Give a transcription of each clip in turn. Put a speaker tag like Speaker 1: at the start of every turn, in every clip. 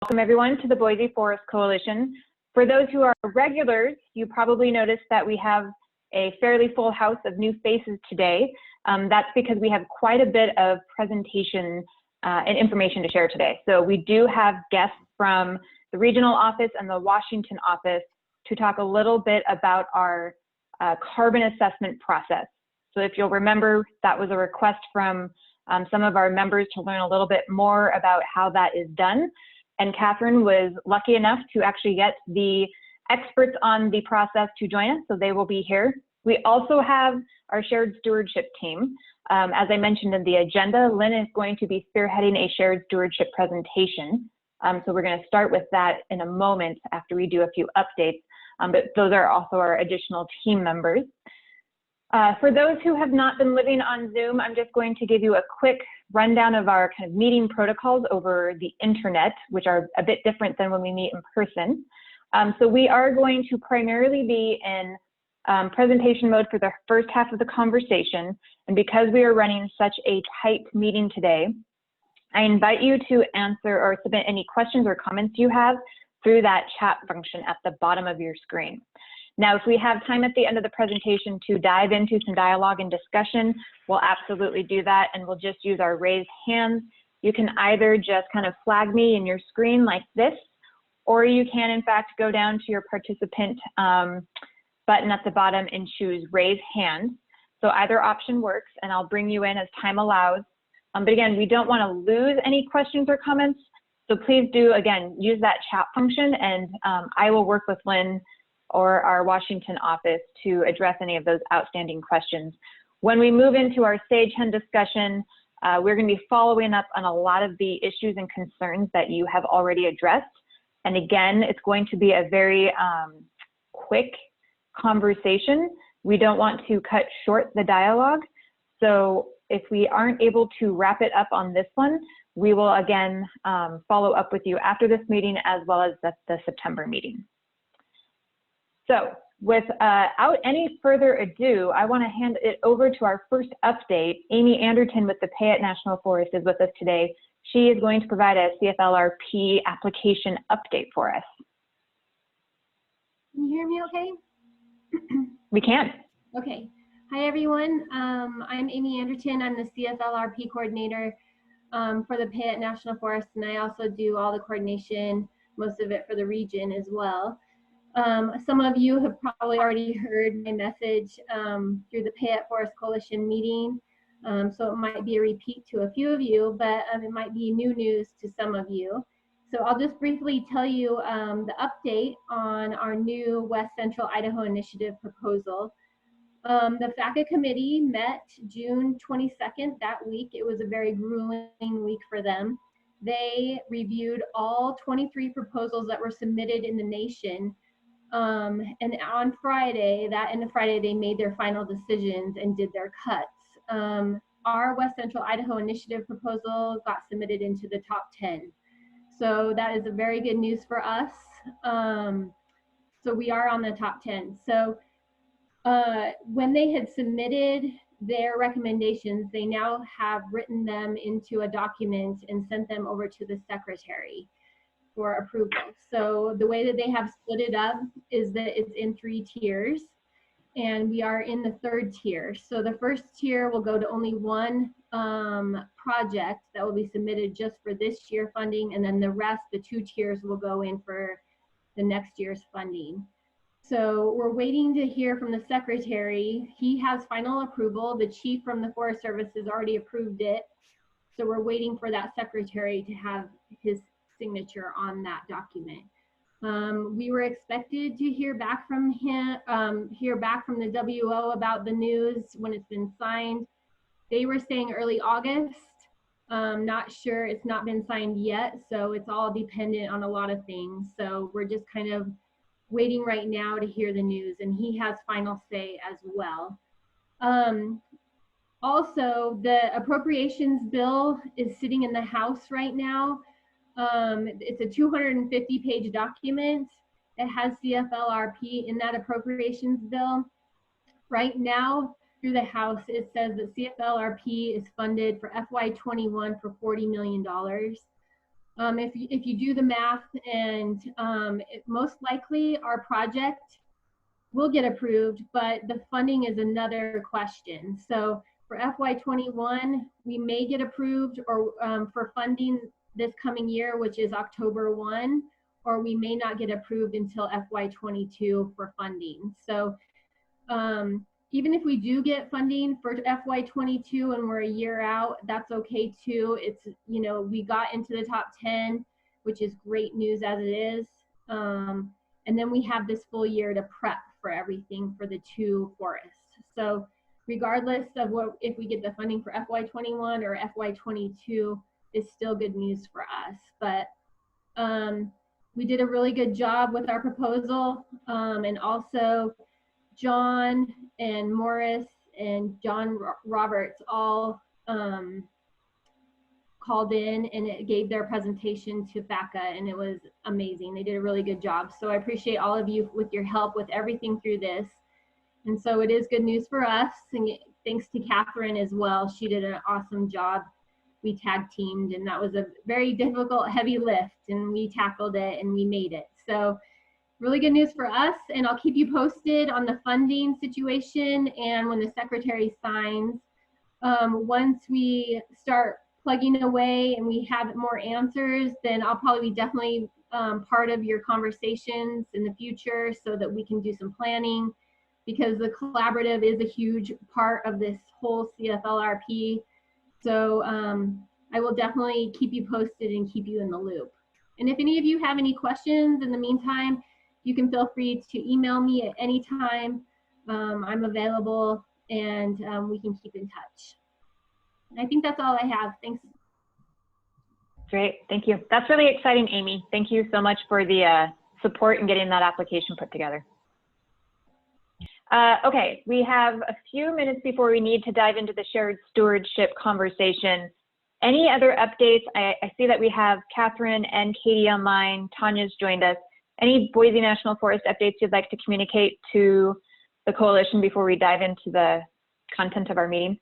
Speaker 1: Welcome everyone to the Boise Forest Coalition. For those who are regulars, you probably noticed that we have a fairly full house of new faces today. That's because we have quite a bit of presentation and information to share today. So we do have guests from the regional office and the Washington office to talk a little bit about our carbon assessment process. So if you'll remember, that was a request from some of our members to learn a little bit more about how that is done. And Catherine was lucky enough to actually get the experts on the process to join us, so they will be here. We also have our shared stewardship team. As I mentioned in the agenda, Lynn is going to be spearheading a shared stewardship presentation. So we're going to start with that in a moment after we do a few updates, but those are also our additional team members. For those who have not been living on Zoom, I'm just going to give you a quick rundown of our kind of meeting protocols over the internet, which are a bit different than when we meet in person. So we are going to primarily be in presentation mode for the first half of the conversation. And because we are running such a tight meeting today, I invite you to answer or submit any questions or comments you have through that chat function at the bottom of your screen. Now, if we have time at the end of the presentation to dive into some dialogue and discussion, we'll absolutely do that, and we'll just use our raised hands. You can either just kind of flag me in your screen like this, or you can, in fact, go down to your participant button at the bottom and choose raise hand. So either option works, and I'll bring you in as time allows. But again, we don't want to lose any questions or comments, so please do, again, use that chat function, and I will work with Lynn or our Washington office to address any of those outstanding questions. When we move into our stage 10 discussion, we're going to be following up on a lot of the issues and concerns that you have already addressed. And again, it's going to be a very quick conversation. We don't want to cut short the dialogue. So if we aren't able to wrap it up on this one, we will again follow up with you after this meeting as well as the September meeting. So without any further ado, I want to hand it over to our first update. Amy Anderton with the Payette National Forest is with us today. She is going to provide a CFLRP application update for us.
Speaker 2: Can you hear me okay?
Speaker 1: We can.
Speaker 2: Okay. Hi, everyone. I'm Amy Anderton. I'm the CFLRP coordinator for the Payette National Forest, and I also do all the coordination, most of it for the region as well. Some of you have probably already heard my message through the Payette Forest Coalition meeting, so it might be a repeat to a few of you, but it might be new news to some of you. So I'll just briefly tell you the update on our new West Central Idaho Initiative proposal. The FACA committee met June 22nd that week. It was a very grueling week for them. They reviewed all 23 proposals that were submitted in the nation. And on Friday, they made their final decisions and did their cuts. Our West Central Idaho Initiative proposal got submitted into the top 10. So that is a very good news for us. So we are on the top 10. So when they had submitted their recommendations, they now have written them into a document and sent them over to the secretary for approval. So the way that they have split it up is that it's in 3 tiers, and we are in the 3rd tier. So the first tier will go to only one project that will be submitted just for this year funding, and then the rest, the 2 tiers, will go in for the next year's funding. So we're waiting to hear from the secretary. He has final approval. The chief from the Forest Service has already approved it. So we're waiting for that secretary to have his signature on that document. We were expected to hear back from him, from the WO about the news when it's been signed. They were saying early August. Not sure, it's not been signed yet, so it's all dependent on a lot of things. So we're just kind of waiting right now to hear the news, and he has final say as well. Also, the appropriations bill is sitting in the House right now. It's a 250-page document. It has CFLRP in that appropriations bill. Right now, through the House, it says that CFLRP is funded for FY21 for $40 million. If you do the math, and most likely our project will get approved, but the funding is another question. So for FY21, we may get approved or for funding this coming year, which is October 1, or we may not get approved until FY22 for funding. So even if we do get funding for FY22 and we're a year out, that's okay too. It's, you know, we got into the top 10, which is great news as it is. And then we have this full year to prep for everything for the 2 forests. So regardless of what, if we get the funding for FY21 or FY22, is still good news for us. But we did a really good job with our proposal, and also John and Morris and John Roberts all called in and it gave their presentation to FACA, and it was amazing. They did a really good job. So I appreciate all of you with your help with everything through this. And so it is good news for us. And thanks to Catherine as well. She did an awesome job. We tag teamed, and that was a very difficult, heavy lift, and we tackled it and we made it. So really good news for us, and I'll keep you posted on the funding situation and when the secretary signs. Once we start plugging away and we have more answers, then I'll probably be definitely part of your conversations in the future so that we can do some planning, because the collaborative is a huge part of this whole CFLRP. So I will definitely keep you posted and keep you in the loop. And if any of you have any questions in the meantime, you can feel free to email me at any time. I'm available, and we can keep in touch. I think that's all I have. Thanks.
Speaker 1: Great, thank you. That's really exciting, Amy. Thank you so much for the support in getting that application put together. Okay, we have a few minutes before we need to dive into the shared stewardship conversation. Any other updates? I see that we have Catherine and Katie online. Tanya's joined us. Any Boise National Forest updates you'd like to communicate to the coalition before we dive into the content of our meeting?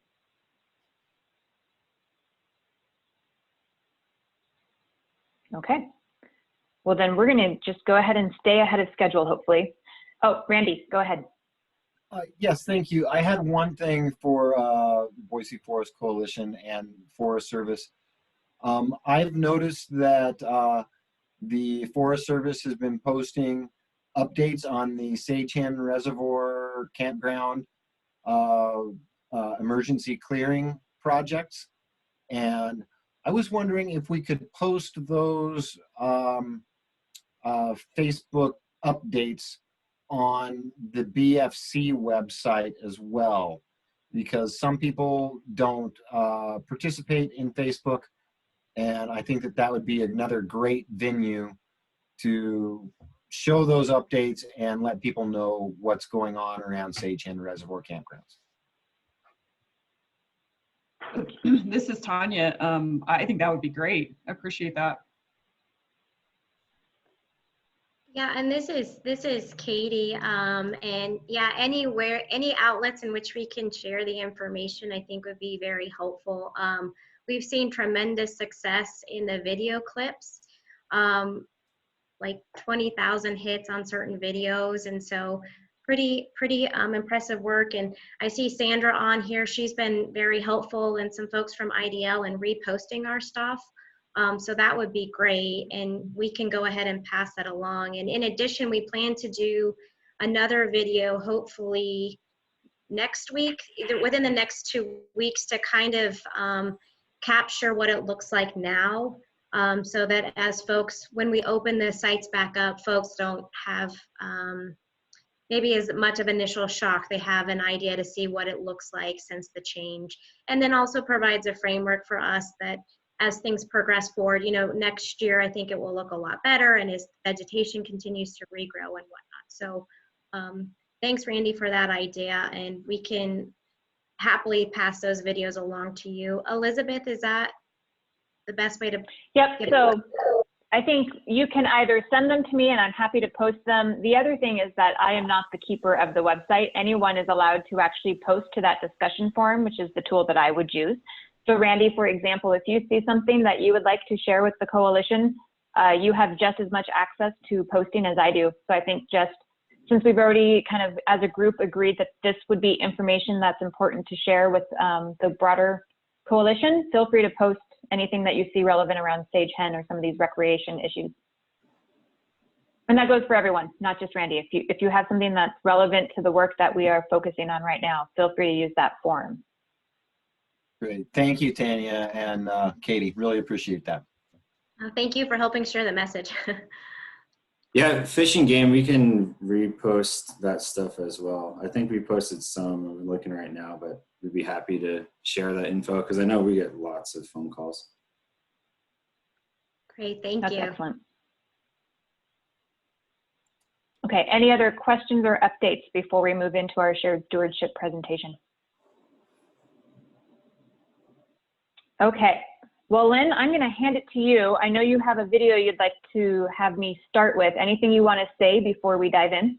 Speaker 1: Okay, well then we're gonna just go ahead and stay ahead of schedule, hopefully. Oh, Randy, go ahead.
Speaker 3: Yes, thank you. I had one thing for Boise Forest Coalition and Forest Service. I've noticed that the Forest Service has been posting updates on the Sagehand Reservoir Campground emergency clearing projects. And I was wondering if we could post those Facebook updates on the BFC website as well, because some people don't participate in Facebook, and I think that that would be another great venue to show those updates and let people know what's going on around Sagehand Reservoir campgrounds.
Speaker 4: This is Tanya. I think that would be great. I appreciate that.
Speaker 5: Yeah, and this is Katie, and yeah, any outlets in which we can share the information, I think would be very helpful. We've seen tremendous success in the video clips, like 20,000 hits on certain videos, and so pretty impressive work. And I see Sandra on here. She's been very helpful, and some folks from IDL in reposting our stuff. So that would be great, and we can go ahead and pass that along. And in addition, we plan to do another video hopefully next week, either within the next 2 weeks, to kind of capture what it looks like now, so that as folks, when we open the sites back up, folks don't have maybe as much of initial shock. They have an idea to see what it looks like since the change, and then also provides a framework for us that as things progress forward, you know, next year, I think it will look a lot better, and as vegetation continues to regrow and whatnot. So thanks, Randy, for that idea, and we can happily pass those videos along to you. Elizabeth, is that the best way to?
Speaker 1: Yep, so I think you can either send them to me and I'm happy to post them. The other thing is that I am not the keeper of the website. Anyone is allowed to actually post to that discussion forum, which is the tool that I would use. So Randy, for example, if you see something that you would like to share with the coalition, you have just as much access to posting as I do. So I think just since we've already kind of as a group agreed that this would be information that's important to share with the broader coalition, feel free to post anything that you see relevant around stage hen or some of these recreation issues. And that goes for everyone, not just Randy. If you have something that's relevant to the work that we are focusing on right now, feel free to use that forum.
Speaker 3: Great. Thank you, Tanya and Katie. Really appreciate that.
Speaker 5: Thank you for helping share the message.
Speaker 6: Yeah, Fishing Game, we can repost that stuff as well. I think we posted some, I'm looking right now, but we'd be happy to share that info because I know we get lots of phone calls.
Speaker 5: Great, thank
Speaker 1: That's
Speaker 5: you.
Speaker 1: excellent. Okay, any other questions or updates before we move into our shared stewardship presentation? Okay, well, Lynn, I'm going to hand it to you. I know you have a video you'd like to have me start with. Anything you want to say before we dive in?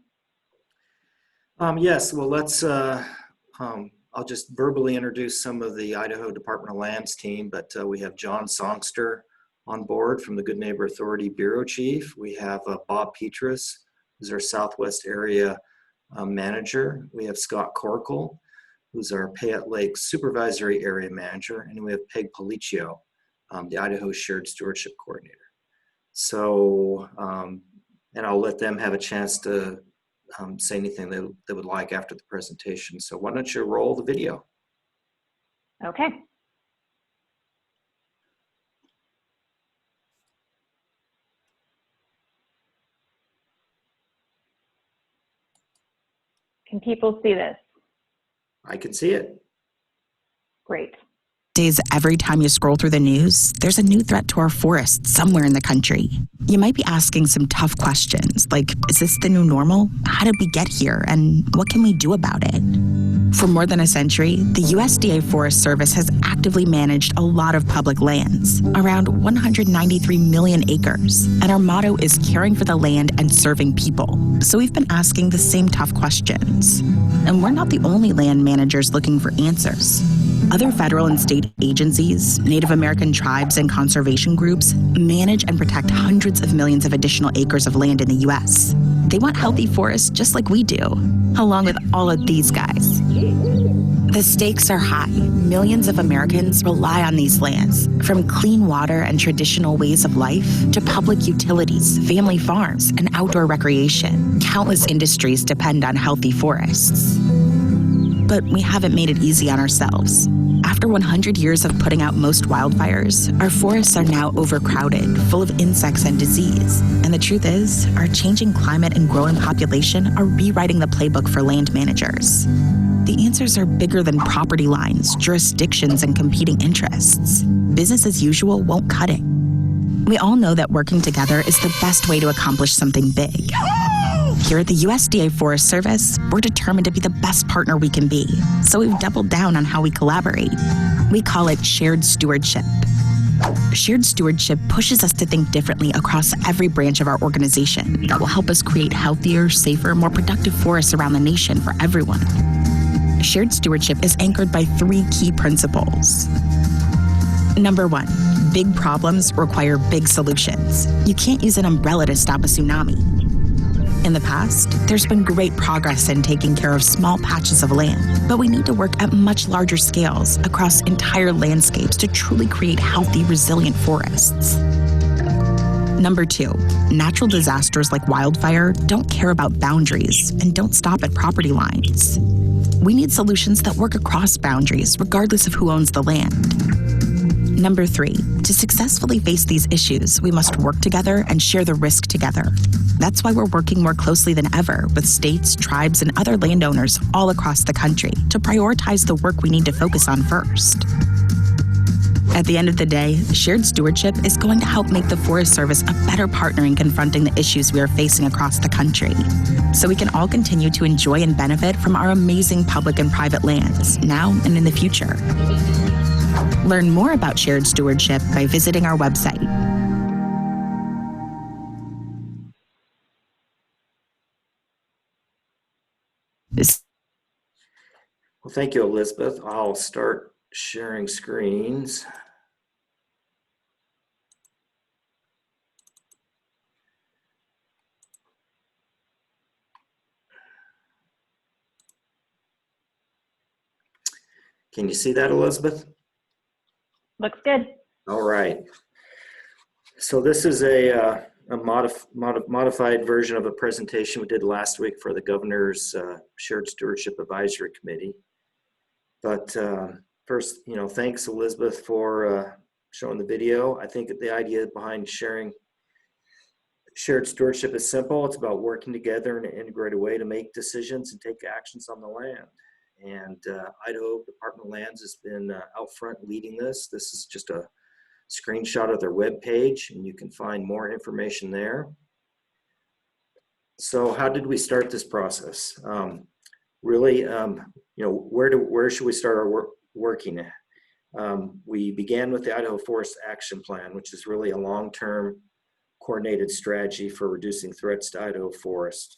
Speaker 7: Yes, well, let's, I'll just verbally introduce some of the Idaho Department of Lands team, but we have John Songster on board from the Good Neighbor Authority Bureau Chief. We have Bob Petrus, who's our Southwest Area Manager. We have Scott Corkle, who's our Payette Lake Supervisory Area Manager, and we have Peg Policio, the Idaho Shared Stewardship Coordinator. So, and I'll let them have a chance to say anything they would like after the presentation. So why don't you roll the video?
Speaker 1: Okay. Can people see this?
Speaker 7: I can see it.
Speaker 1: Great.
Speaker 8: Days every time you scroll through the news, there's a new threat to our forests somewhere in the country. You might be asking some tough questions like, is this the new normal? How did we get here? And what can we do about it? For more than a century, the USDA Forest Service has actively managed a lot of public lands, around 193 million acres. And our motto is caring for the land and serving people. So we've been asking the same tough questions. And we're not the only land managers looking for answers. Other federal and state agencies, Native American tribes, and conservation groups manage and protect hundreds of millions of additional acres of land in the U.S. They want healthy forests just like we do, along with all of these guys. The stakes are high. Millions of Americans rely on these lands, from clean water and traditional ways of life to public utilities, family farms, and outdoor recreation. Countless industries depend on healthy forests. But we haven't made it easy on ourselves. After 100 years of putting out most wildfires, our forests are now overcrowded, full of insects and disease. And the truth is, our changing climate and growing population are rewriting the playbook for land managers. The answers are bigger than property lines, jurisdictions, and competing interests. Business as usual won't cut it. We all know that working together is the best way to accomplish something big. Here at the USDA Forest Service, we're determined to be the best partner we can be, so we've doubled down on how we collaborate. We call it shared stewardship. Shared stewardship pushes us to think differently across every branch of our organization that will help us create healthier, safer, more productive forests around the nation for everyone. Shared stewardship is anchored by 3 key principles. Number 1, big problems require big solutions. You can't use an umbrella to stop a tsunami. In the past, there's been great progress in taking care of small patches of land, but we need to work at much larger scales across entire landscapes to truly create healthy, resilient forests. Number 2, natural disasters like wildfire don't care about boundaries and don't stop at property lines. We need solutions that work across boundaries, regardless of who owns the land. Number 3, to successfully face these issues, we must work together and share the risk together. That's why we're working more closely than ever with states, tribes, and other landowners all across the country to prioritize the work we need to focus on first. At the end of the day, shared stewardship is going to help make the Forest Service a better partner in confronting the issues we are facing across the country, so we can all continue to enjoy and benefit from our amazing public and private lands, now and in the future. Learn more about shared stewardship by visiting our website.
Speaker 7: Well, thank you, Elizabeth. I'll start sharing screens. Can you see that, Elizabeth?
Speaker 1: Looks good.
Speaker 7: All right. So this is a modified version of a presentation we did last week for the Governor's Shared Stewardship Advisory Committee. But first, thanks, Elizabeth, for showing the video. I think the idea behind shared stewardship is simple. It's about working together in an integrated way to make decisions and take actions on the land. And Idaho Department of Lands has been out front leading this. This is just a screenshot of their webpage, and you can find more information there. So how did we start this process? Really, where should we start our working? We began with the Idaho Forest Action Plan, which is really a long-term coordinated strategy for reducing threats to Idaho forest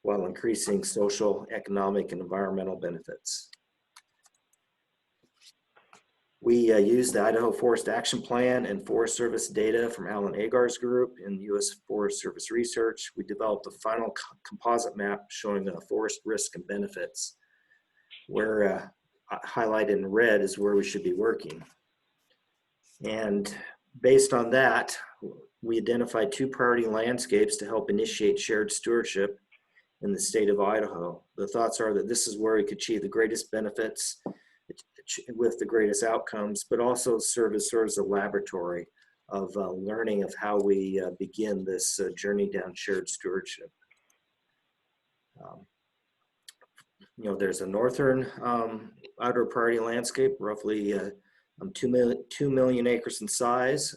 Speaker 7: while increasing social, economic, and environmental benefits. We used the Idaho Forest Action Plan and Forest Service data from Alan Agar's group in U.S. Forest Service Research. We developed a final composite map showing the forest risk and benefits, where highlighted in red is where we should be working. And based on that, we identified 2 priority landscapes to help initiate shared stewardship in the state of Idaho. The thoughts are that this is where we could achieve the greatest benefits with the greatest outcomes, but also serve as sort of a laboratory of learning of how we begin this journey down shared stewardship. There's a northern outdoor priority landscape, roughly 2 million acres in size,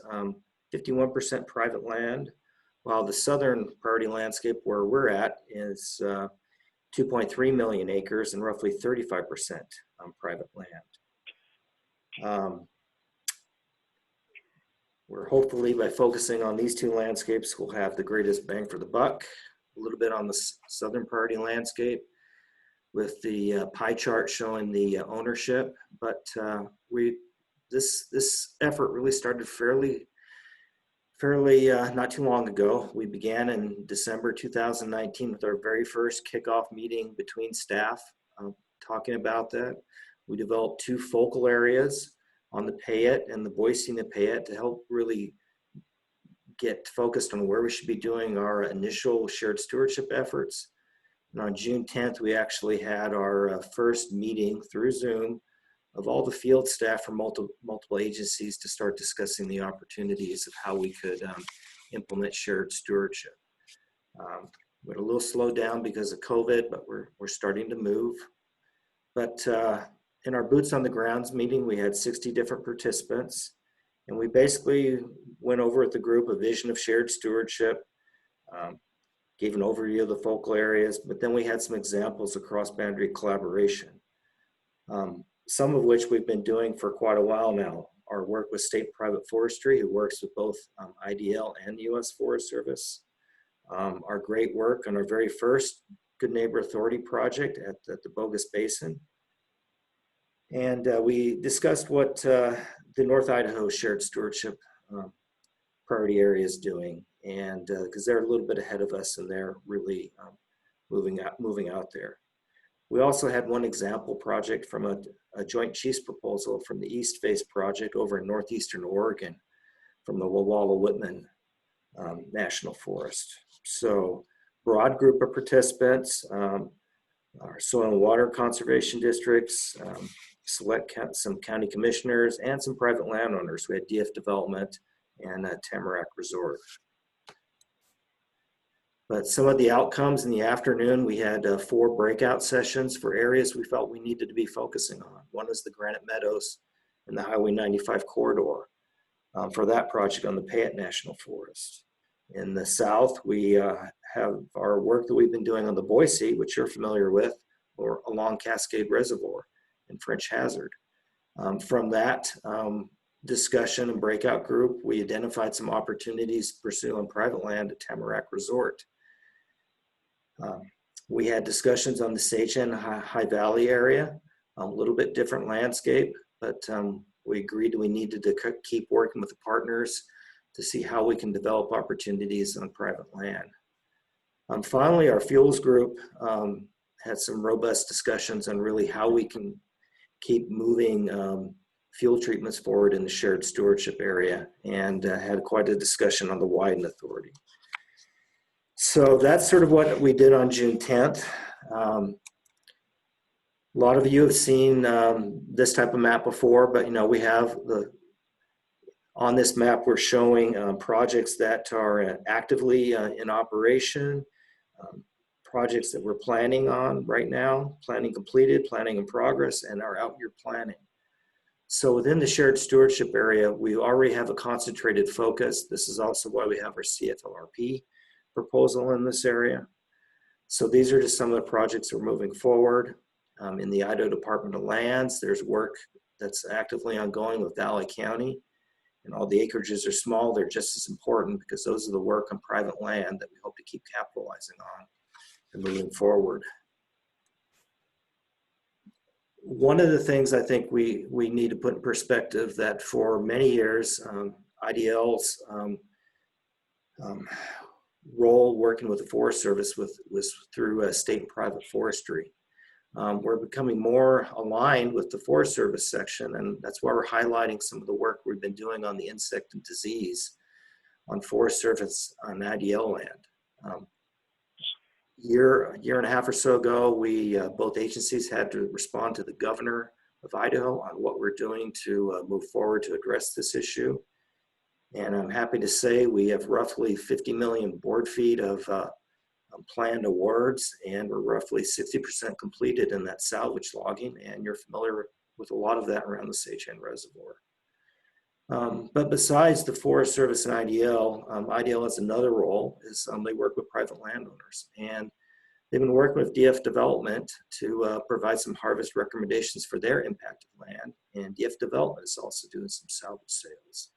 Speaker 7: 51% private land, while the southern priority landscape where we're at is 2.3 million acres and roughly 35% private land. We're hopefully, by focusing on these 2 landscapes, we'll have the greatest bang for the buck. A little bit on the southern priority landscape with the pie chart showing the ownership, but this effort really started fairly not too long ago. We began in December 2019 with our very first kickoff meeting between staff talking about that. We developed 2 focal areas on the Payette and the Boise and the Payette to help really get focused on where we should be doing our initial shared stewardship efforts. And on June 10th, we actually had our first meeting through Zoom of all the field staff from multiple agencies to start discussing the opportunities of how we could implement shared stewardship. We're a little slowed down because of COVID, but we're starting to move. But in our boots on the grounds meeting, we had 60 different participants, and we basically went over with the group a vision of shared stewardship, gave an overview of the focal areas, but then we had some examples of cross-boundary collaboration. Some of which we've been doing for quite a while now. Our work with State Private Forestry, who works with both IDL and U.S. Forest Service. Our great work on our very first Good Neighbor Authority project at the Bogus Basin. And we discussed what the North Idaho Shared Stewardship priority area is doing. And because they're a little bit ahead of us and they're really moving out there. We also had one example project from a Joint Chiefs proposal from the East Face project over in northeastern Oregon from the Wawalla-Whitman National Forest. So broad group of participants, our soil and water conservation districts, some county commissioners, and some private landowners. We had DF Development and Tamarack Resort. But some of the outcomes in the afternoon, we had 4 breakout sessions for areas we felt we needed to be focusing on. One is the Granite Meadows and the Highway 95 corridor for that project on the Payette National Forest. In the south, we have our work that we've been doing on the Boise, which you're familiar with, or along Cascade Reservoir in French Hazard. From that discussion and breakout group, we identified some opportunities to pursue on private land at Tamarack Resort. We had discussions on the Sachem High Valley area, a little bit different landscape, but we agreed we needed to keep working with the partners to see how we can develop opportunities on private land. Finally, our fuels group had some robust discussions on really how we can keep moving fuel treatments forward in the shared stewardship area, and had quite a discussion on the Wyden Authority. So that's sort of what we did on June 10th. A lot of you have seen this type of map before, but we have on this map we're showing projects that are actively in operation, projects that we're planning on right now, planning completed, planning in progress, and our out-year planning. So within the shared stewardship area, we already have a concentrated focus. This is also why we have our CFLRP proposal in this area. So these are just some of the projects that are moving forward. In the Idaho Department of Lands, there's work that's actively ongoing with Valley County. And all the acreages are small, they're just as important because those are the work on private land that we hope to keep capitalizing on and moving forward. One of the things I think we need to put in perspective that for many years, IDL's role working with the Forest Service was through state and private forestry. We're becoming more aligned with the Forest Service section, and that's why we're highlighting some of the work we've been doing on the insect and disease on Forest Service on IDL land. Year and a half or so ago, both agencies had to respond to the governor of Idaho on what we're doing to move forward to address this issue. And I'm happy to say we have roughly 50 million board feet of planned awards, and we're roughly 60% completed in that salvage logging, and you're familiar with a lot of that around the Sage-Hen Reservoir. But besides the Forest Service and IDL, IDL has another role, is they work with private landowners, and they've been working with DF Development to provide some harvest recommendations for their impacted land, and DF Development is also doing some salvage sales.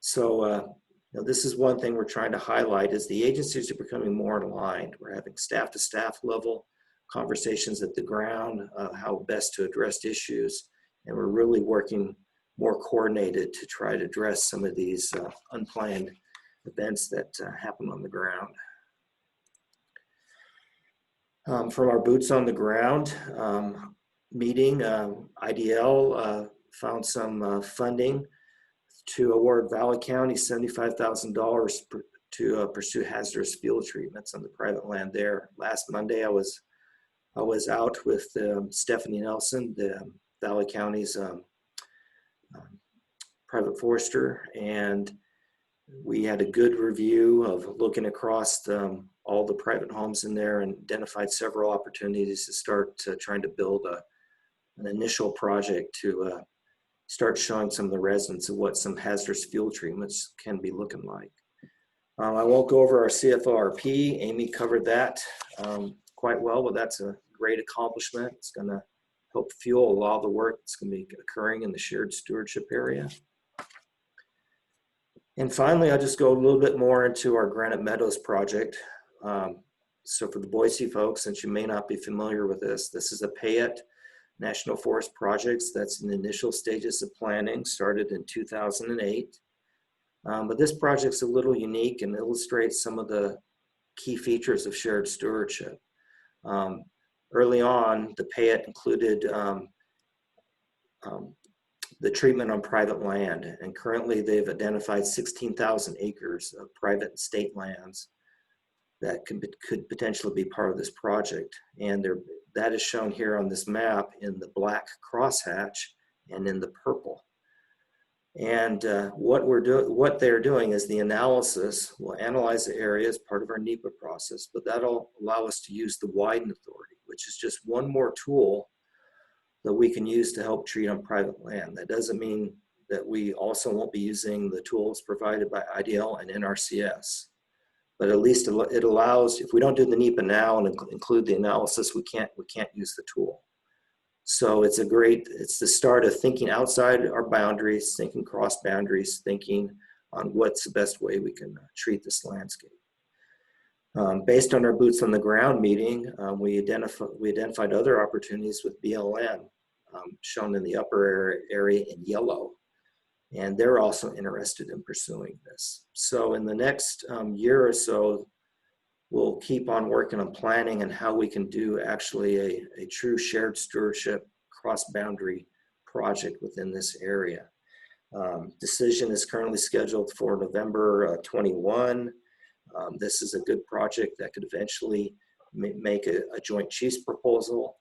Speaker 7: So this is one thing we're trying to highlight, is the agencies are becoming more aligned. We're having staff-to-staff level conversations at the ground, how best to address issues, and we're really working more coordinated to try to address some of these unplanned events that happen on the ground. From our boots on the ground meeting, IDL found some funding to award Valley County $75,000 to pursue hazardous field treatments on the private land there. Last Monday, I was out with Stephanie Nelson, the Valley County's private forester, and we had a good review of looking across all the private homes in there and identified several opportunities to start trying to build an initial project to start showing some of the residents of what some hazardous fuel treatments can be looking like. I won't go over our CFLRP. Amy covered that quite well, but that's a great accomplishment. It's going to help fuel a lot of the work that's going to be occurring in the shared stewardship area. And finally, I'll just go a little bit more into our Granite Meadows project. So for the Boise folks, since you may not be familiar with this, this is a Payette National Forest projects that's in the initial stages of planning, started in 2008. But this project's a little unique and illustrates some of the key features of shared stewardship. Early on, the Payette included the treatment on private land, and currently they've identified 16,000 acres of private and state lands that could potentially be part of this project. And that is shown here on this map in the black crosshatch and in the purple. And what they're doing is the analysis. We'll analyze the area as part of our NEPA process, but that'll allow us to use the Wyden Authority, which is just one more tool that we can use to help treat on private land. That doesn't mean that we also won't be using the tools provided by IDL and NRCS. But at least it allows, if we don't do the NEPA now and include the analysis, we can't use the tool. So it's the start of thinking outside our boundaries, thinking cross boundaries, thinking on what's the best way we can treat this landscape. Based on our boots on the ground meeting, we identified other opportunities with BLM. shown in the upper area in yellow. And they're also interested in pursuing this. So in the next year or so, we'll keep on working on planning and how we can do actually a true shared stewardship cross-boundary project within this area. Decision is currently scheduled for November 21. This is a good project that could eventually make a joint chiefs proposal.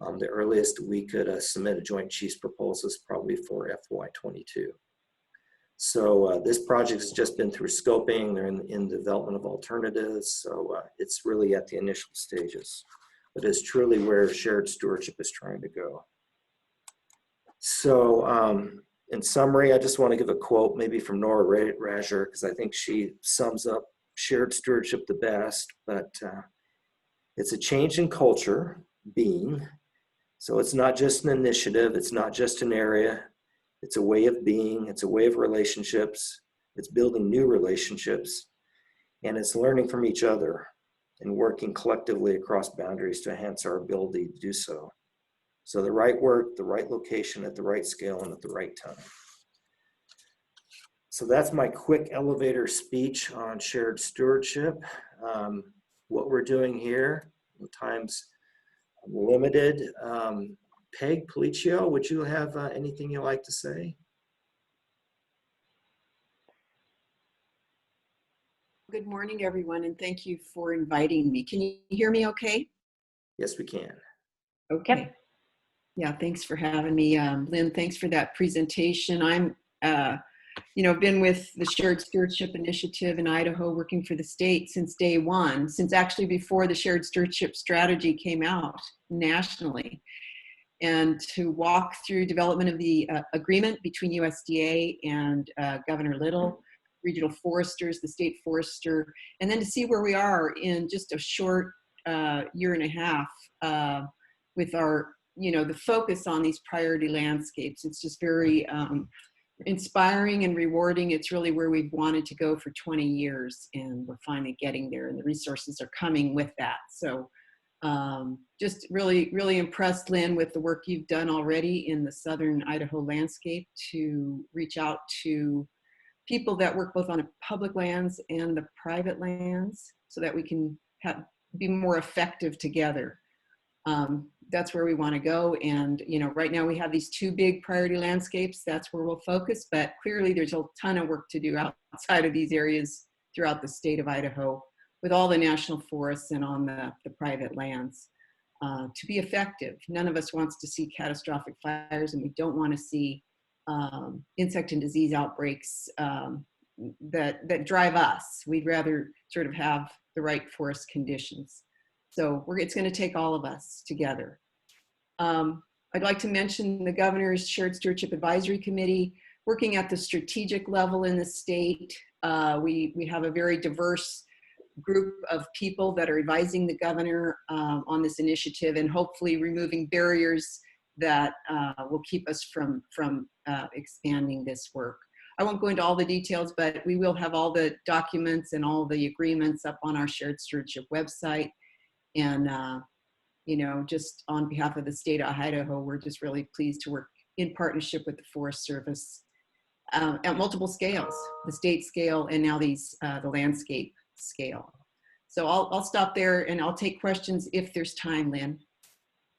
Speaker 7: The earliest we could submit a joint chiefs proposal is probably for FY22. So this project has just been through scoping. They're in development of alternatives. So it's really at the initial stages, but it's truly where shared stewardship is trying to go. So in summary, I just want to give a quote maybe from Nora Rager, because I think she sums up shared stewardship the best, but it's a change in culture, being. So it's not just an initiative, it's not just an area, it's a way of being, it's a way of relationships, it's building new relationships, and it's learning from each other and working collectively across boundaries to enhance our ability to do so. So the right work, the right location, at the right scale, and at the right time. So that's my quick elevator speech on shared stewardship. What we're doing here, time's limited. Peg Policio, would you have anything you'd like to say?
Speaker 9: Good morning, everyone, and thank you for inviting me. Can you hear me okay?
Speaker 7: Yes, we can.
Speaker 9: Okay.
Speaker 1: Yep.
Speaker 9: Yeah, thanks for having me. Lynn, thanks for that presentation. I'm, been with the Shared Stewardship Initiative in Idaho, working for the state since day one, since actually before the Shared Stewardship Strategy came out nationally. And to walk through development of the agreement between USDA and Governor Little, regional foresters, the state forester, and then to see where we are in just a short year and a half with our, the focus on these priority landscapes. It's just very inspiring and rewarding. It's really where we've wanted to go for 20 years, and we're finally getting there, and the resources are coming with that. So just really, really impressed, Lynn, with the work you've done already in the southern Idaho landscape to reach out to people that work both on public lands and the private lands so that we can be more effective together. That's where we want to go. And, right now we have these two big priority landscapes. That's where we'll focus, but clearly there's a ton of work to do outside of these areas throughout the state of Idaho, with all the national forests and on the private lands to be effective. None of us wants to see catastrophic fires, and we don't want to see insect and disease outbreaks that drive us. We'd rather sort of have the right forest conditions. So it's going to take all of us together. I'd like to mention the Governor's Shared Stewardship Advisory Committee, working at the strategic level in the state. We have a very diverse group of people that are advising the governor on this initiative, and hopefully removing barriers that will keep us from expanding this work. I won't go into all the details, but we will have all the documents and all the agreements up on our Shared Stewardship website. And just on behalf of the state of Idaho, we're just really pleased to work in partnership with the Forest Service at multiple scales, the state scale and now the landscape scale. So I'll stop there, and I'll take questions if there's time, Lynn.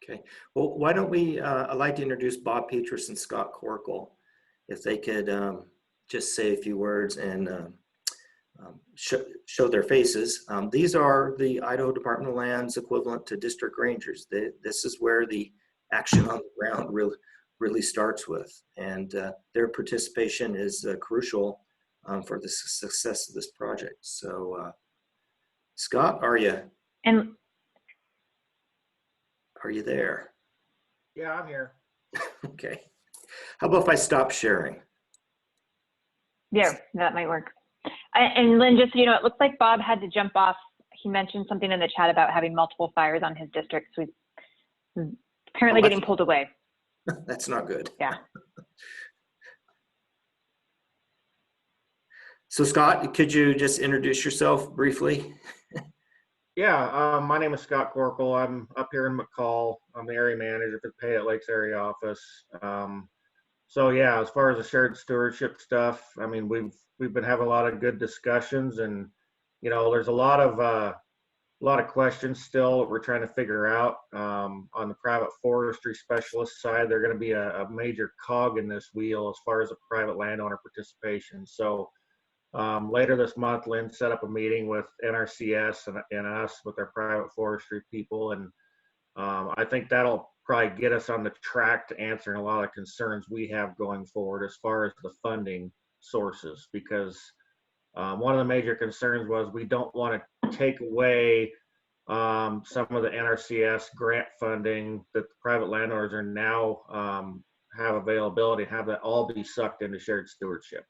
Speaker 7: Okay, well, why don't we, I'd like to introduce Bob Petrus and Scott Corkle, if they could just say a few words and show their faces. These are the Idaho Department of Lands equivalent to district rangers. This is where the action on the ground really starts with, and their participation is crucial for the success of this project. So Scott, are you there?
Speaker 10: Yeah, I'm here.
Speaker 7: Okay. How about if I stop sharing?
Speaker 1: Yeah, that might work. And Lynn, just so you know, it looks like Bob had to jump off. He mentioned something in the chat about having multiple fires on his district, so he's apparently getting pulled away.
Speaker 7: That's not good.
Speaker 1: Yeah.
Speaker 7: So Scott, could you just introduce yourself briefly?
Speaker 10: Yeah, my name is Scott Corkle. I'm up here in McCall. I'm the area manager for the Payette Lakes area office. So yeah, as far as the shared stewardship stuff, I mean, we've been having a lot of good discussions, and there's a lot of questions still that we're trying to figure out. On the private forestry specialist side, they're going to be a major cog in this wheel as far as the private landowner participation. So later this month, Lynn set up a meeting with NRCS and us with our private forestry people, and I think that'll probably get us on the track to answering a lot of concerns we have going forward as far as the funding sources, because one of the major concerns was we don't want to take away some of the NRCS grant funding that the private landowners are now have availability, have that all be sucked into shared stewardship.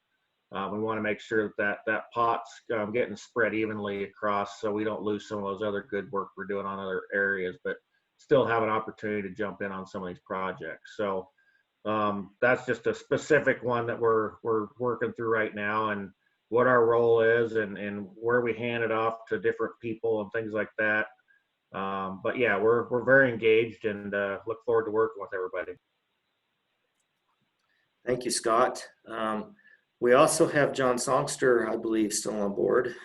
Speaker 10: We want to make sure that pot's getting spread evenly across, so we don't lose some of those other good work we're doing on other areas, but still have an opportunity to jump in on some of these projects. So that's just a specific one that we're working through right now, and what our role is, and where we hand it off to different people and things like that. But yeah, we're very engaged, and look forward to working with everybody.
Speaker 7: Thank you, Scott. We also have John Songster, I believe, still on board.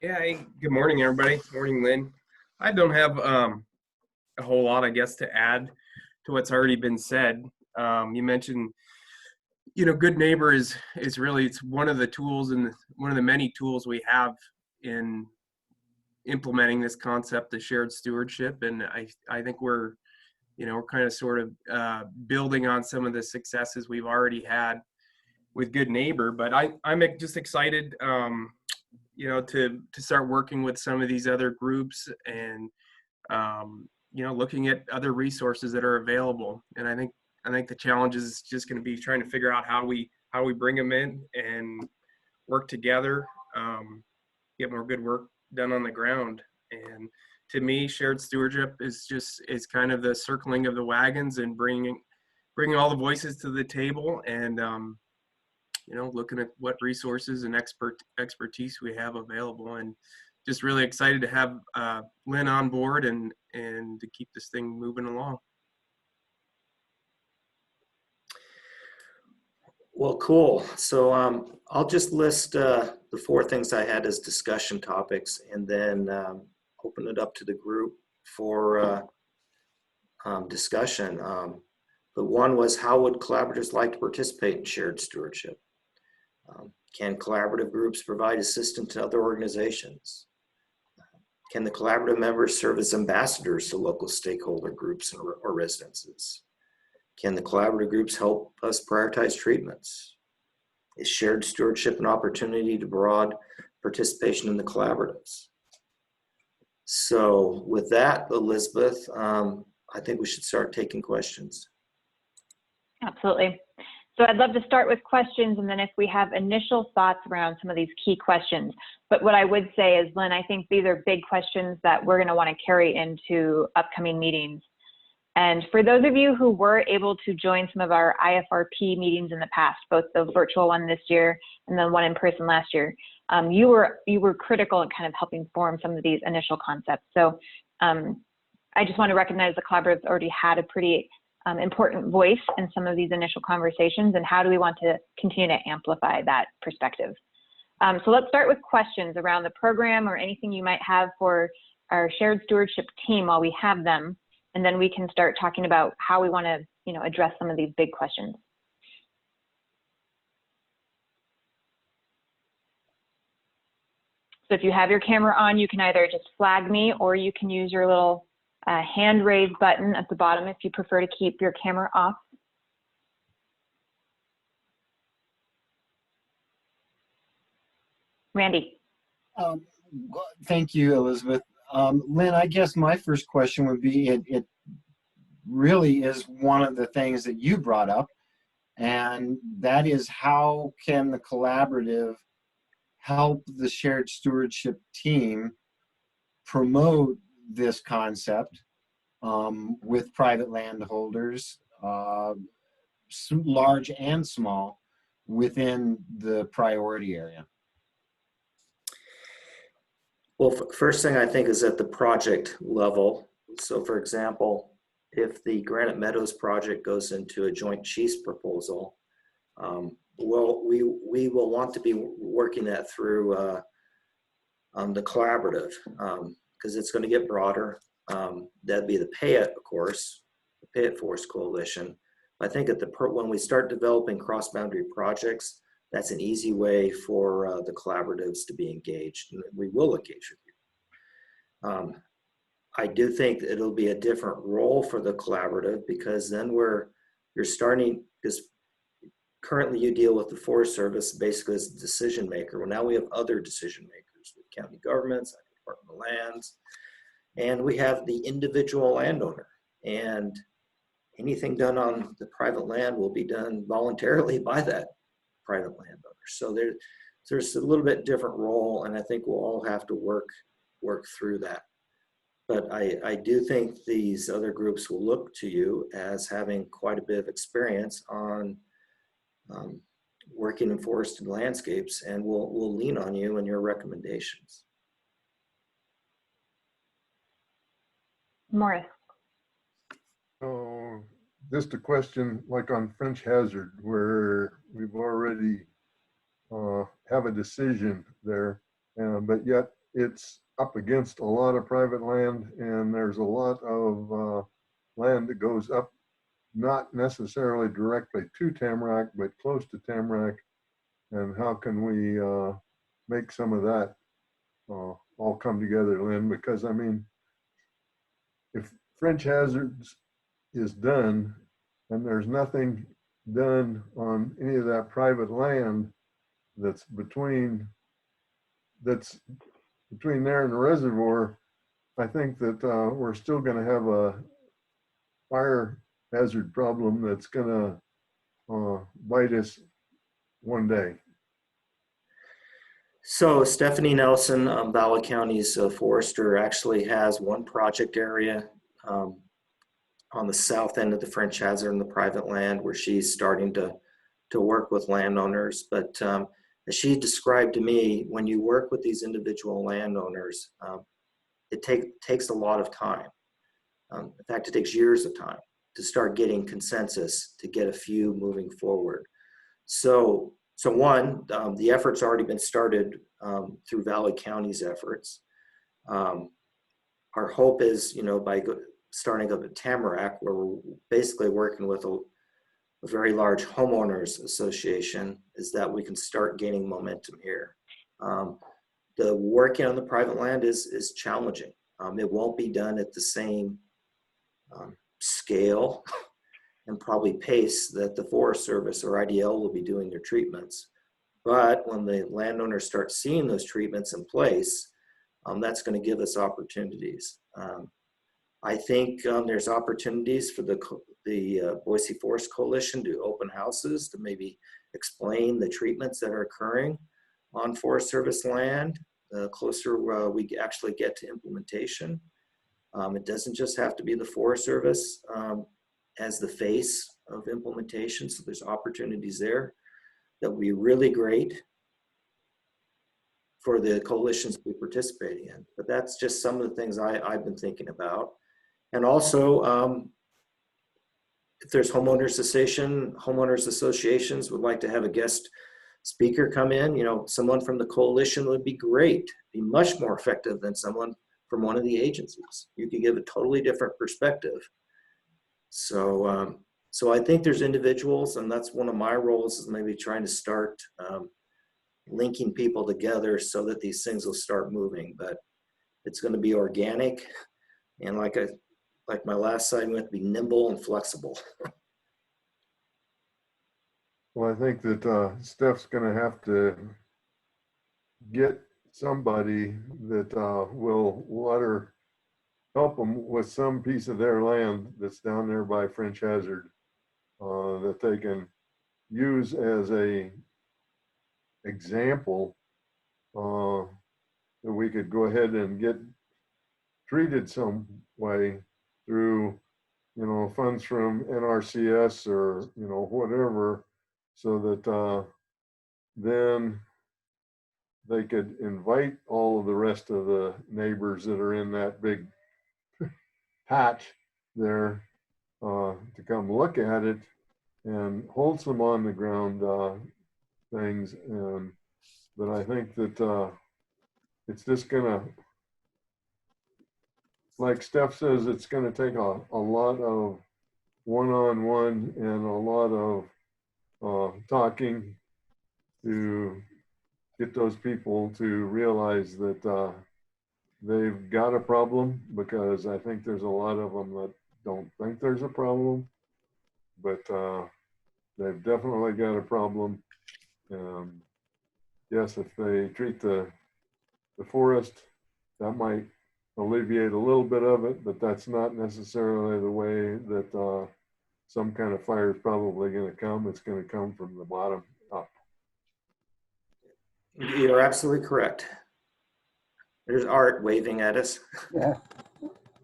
Speaker 11: Yeah, hey, good morning, everybody. Morning, Lynn. I don't have a whole lot, I guess, to add to what's already been said. You mentioned, Good Neighbor is really, it's one of the tools and one of the many tools we have in implementing this concept of shared stewardship. And I think we're kind of sort of building on some of the successes we've already had with Good Neighbor. But I'm just excited, to start working with some of these other groups and, looking at other resources that are available. And I think the challenge is just going to be trying to figure out how we bring them in and work together, get more good work done on the ground. And to me, shared stewardship is kind of the circling of the wagons and bringing all the voices to the table, and looking at what resources and expertise we have available, and just really excited to have Lynn on board and to keep this thing moving along.
Speaker 7: Well, cool. So I'll just list the 4 things I had as discussion topics, and then open it up to the group for discussion. But one was, how would collaboratives like to participate in shared stewardship? Can collaborative groups provide assistance to other organizations? Can the collaborative members serve as ambassadors to local stakeholder groups or residences? Can the collaborative groups help us prioritize treatments? Is shared stewardship an opportunity to broad participation in the collaboratives? So with that, Elizabeth, I think we should start taking questions.
Speaker 1: Absolutely. So I'd love to start with questions, and then if we have initial thoughts around some of these key questions. But what I would say is, Lynn, I think these are big questions that we're going to want to carry into upcoming meetings. And for those of you who were able to join some of our IFRP meetings in the past, both the virtual one this year and then one in person last year, you were critical in kind of helping form some of these initial concepts. So I just want to recognize the collaboratives already had a pretty important voice in some of these initial conversations, and how do we want to continue to amplify that perspective. So let's start with questions around the program or anything you might have for our shared stewardship team while we have them, and then we can start talking about how we want to address some of these big questions. So if you have your camera on, you can either just flag me, or you can use your little hand raise button at the bottom if you prefer to keep your camera off. Randy.
Speaker 3: Thank you, Elizabeth. Lynn, I guess my first question would be, it really is one of the things that you brought up, and that is, how can the collaborative help the shared stewardship team promote this concept with private landholders, large and small, within the priority area?
Speaker 7: Well, first thing I think is at the project level. So for example, if the Granite Meadows project goes into a joint chiefs proposal, we will want to be working that through the collaborative, because it's going to get broader. That'd be the Pay It, of course, the Pay It Forest Coalition. I think when we start developing cross-boundary projects, that's an easy way for the collaboratives to be engaged, and we will engage with you. I do think that it'll be a different role for the collaborative, because then you're starting, because currently you deal with the Forest Service basically as a decision maker. Well, now we have other decision makers with county governments, Department of Lands, and we have the individual landowner. And anything done on the private land will be done voluntarily by that private landowner. So there's a little bit different role, and I think we'll all have to work through that. But I do think these other groups will look to you as having quite a bit of experience on working in forested landscapes, and we'll lean on you and your recommendations.
Speaker 1: Morris.
Speaker 12: Oh, just a question like on French Hazard, where we've already have a decision there, but yet it's up against a lot of private land, and there's a lot of land that goes up, not necessarily directly to Tamarack, but close to Tamarack. And how can we make some of that all come together, Lynn? Because I mean, if French Hazards is done and there's nothing done on any of that private land that's between there and the reservoir, I think that we're still going to have a fire hazard problem that's going to bite us one day.
Speaker 7: So Stephanie Nelson, Valley County's forester, actually has one project area on the south end of the French Hazard in the private land where she's starting to work with landowners. But as she described to me, when you work with these individual landowners, it takes a lot of time. In fact, it takes years of time to start getting consensus, to get a few moving forward. So one, the effort's already been started through Valley County's efforts. Our hope is, by starting up at Tamarack, where we're basically working with a very large homeowners association, is that we can start gaining momentum here. The working on the private land is challenging. It won't be done at the same scale and probably pace that the Forest Service or IDL will be doing their treatments. But when the landowners start seeing those treatments in place, that's going to give us opportunities. I think there's opportunities for the Boise Forest Coalition to open houses to maybe explain the treatments that are occurring on Forest Service land. The closer we actually get to implementation, it doesn't just have to be the Forest Service as the face of implementation. So there's opportunities there that will be really great for the coalitions to be participating in. But that's just some of the things I've been thinking about. And also, if there's homeowners associations would like to have a guest speaker come in, someone from the coalition would be great, be much more effective than someone from one of the agencies. You could give a totally different perspective. So I think there's individuals, and that's one of my roles, is maybe trying to start linking people together so that these things will start moving. But it's going to be organic, and like my last segment, be nimble and flexible.
Speaker 12: Well, I think that Steph's going to have to get somebody that will let her help them with some piece of their land that's down there by French Hazard that they can use as a example that we could go ahead and get treated some way through, funds from NRCS or, whatever, so that then they could invite all of the rest of the neighbors that are in that big patch there to come look at it and hold some on the ground things. But I think that it's just gonna, like Steph says, it's gonna take a lot of one-on-one and a lot of talking to get those people to realize that they've got a problem, because I think there's a lot of them that don't think there's a problem, but they've definitely got a problem. Yes, if they treat the forest, that might alleviate a little bit of it, but that's not necessarily the way that some kind of fire is probably going to come. It's going to come from the bottom up.
Speaker 7: You're absolutely correct. There's Art waving at us.
Speaker 13: Yeah,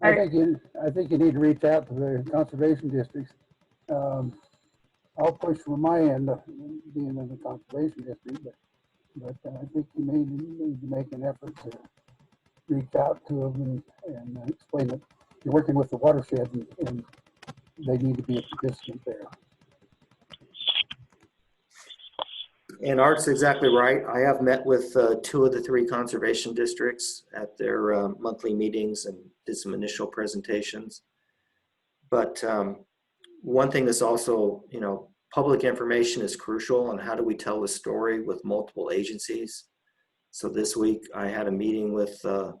Speaker 13: I think you need to reach out to the conservation districts. I'll push from my end, being in the conservation district, but I think you may need to make an effort to reach out to them and explain that you're working with the watershed and they need to be a participant there.
Speaker 7: And Art's exactly right. I have met with 2 of the 3 conservation districts at their monthly meetings and did some initial presentations. But one thing that's also, public information is crucial on how do we tell the story with multiple agencies. So this week I had a meeting with the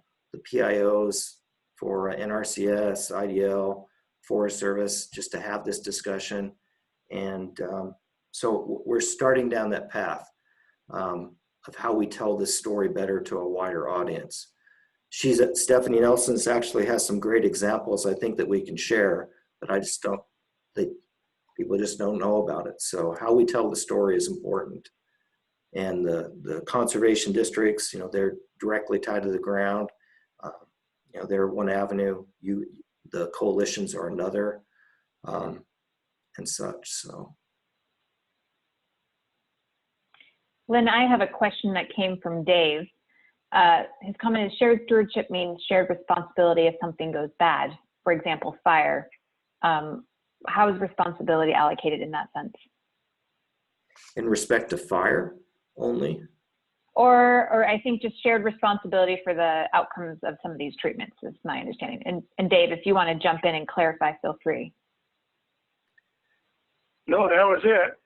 Speaker 7: PIOs for NRCS, IDL, Forest Service, just to have this discussion. And so we're starting down that path of how we tell this story better to a wider audience. Stephanie Nelson's actually has some great examples I think that we can share, but people just don't know about it. So how we tell the story is important. And the conservation districts, they're directly tied to the ground. They're one avenue, the coalitions are another, and such, so.
Speaker 1: Lynn, I have a question that came from Dave. His comment is, shared stewardship means shared responsibility if something goes bad, for example, fire. How is responsibility allocated in that sense?
Speaker 7: In respect to fire only?
Speaker 1: Or I think just shared responsibility for the outcomes of some of these treatments is my understanding. And Dave, if you want to jump in and clarify, feel free.
Speaker 14: No, that was it.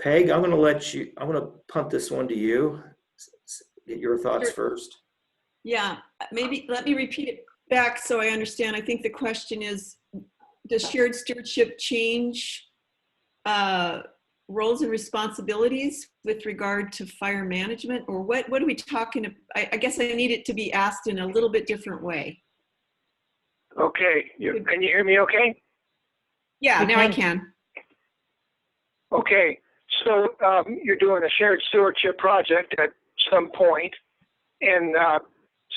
Speaker 7: Peg, I'm going to punt this one to you. Get your thoughts first.
Speaker 9: Yeah, maybe let me repeat it back so I understand. I think the question is, does shared stewardship change roles and responsibilities with regard to fire management, or what are we talking about? I guess I need it to be asked in a little bit different way.
Speaker 14: Okay, can you hear me okay?
Speaker 9: Yeah, now I can.
Speaker 14: Okay, so you're doing a shared stewardship project at some point, and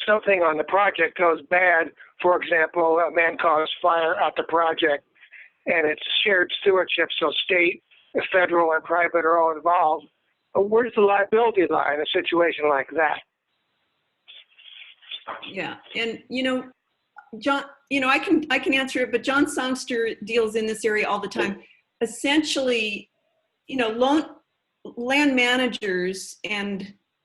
Speaker 14: something on the project goes bad. For example, a man-caused fire at the project, and it's shared stewardship, so state, federal, and private are all involved. But where's the liability lie in a situation like that?
Speaker 9: Yeah, and John, I can answer it, but John Songster deals in this area all the time. Essentially,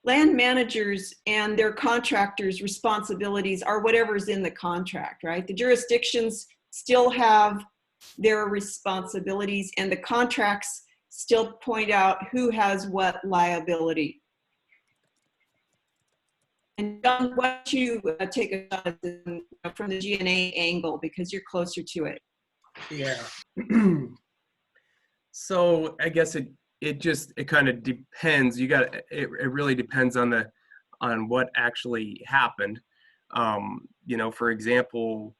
Speaker 9: land managers and their contractors' responsibilities are whatever's in the contract, right? The jurisdictions still have their responsibilities, and the contracts still point out who has what liability. And John, why don't you take a shot at this from the GNA angle, because you're closer to it.
Speaker 11: Yeah. So I guess it kind of depends. It really depends on what actually happened. For example,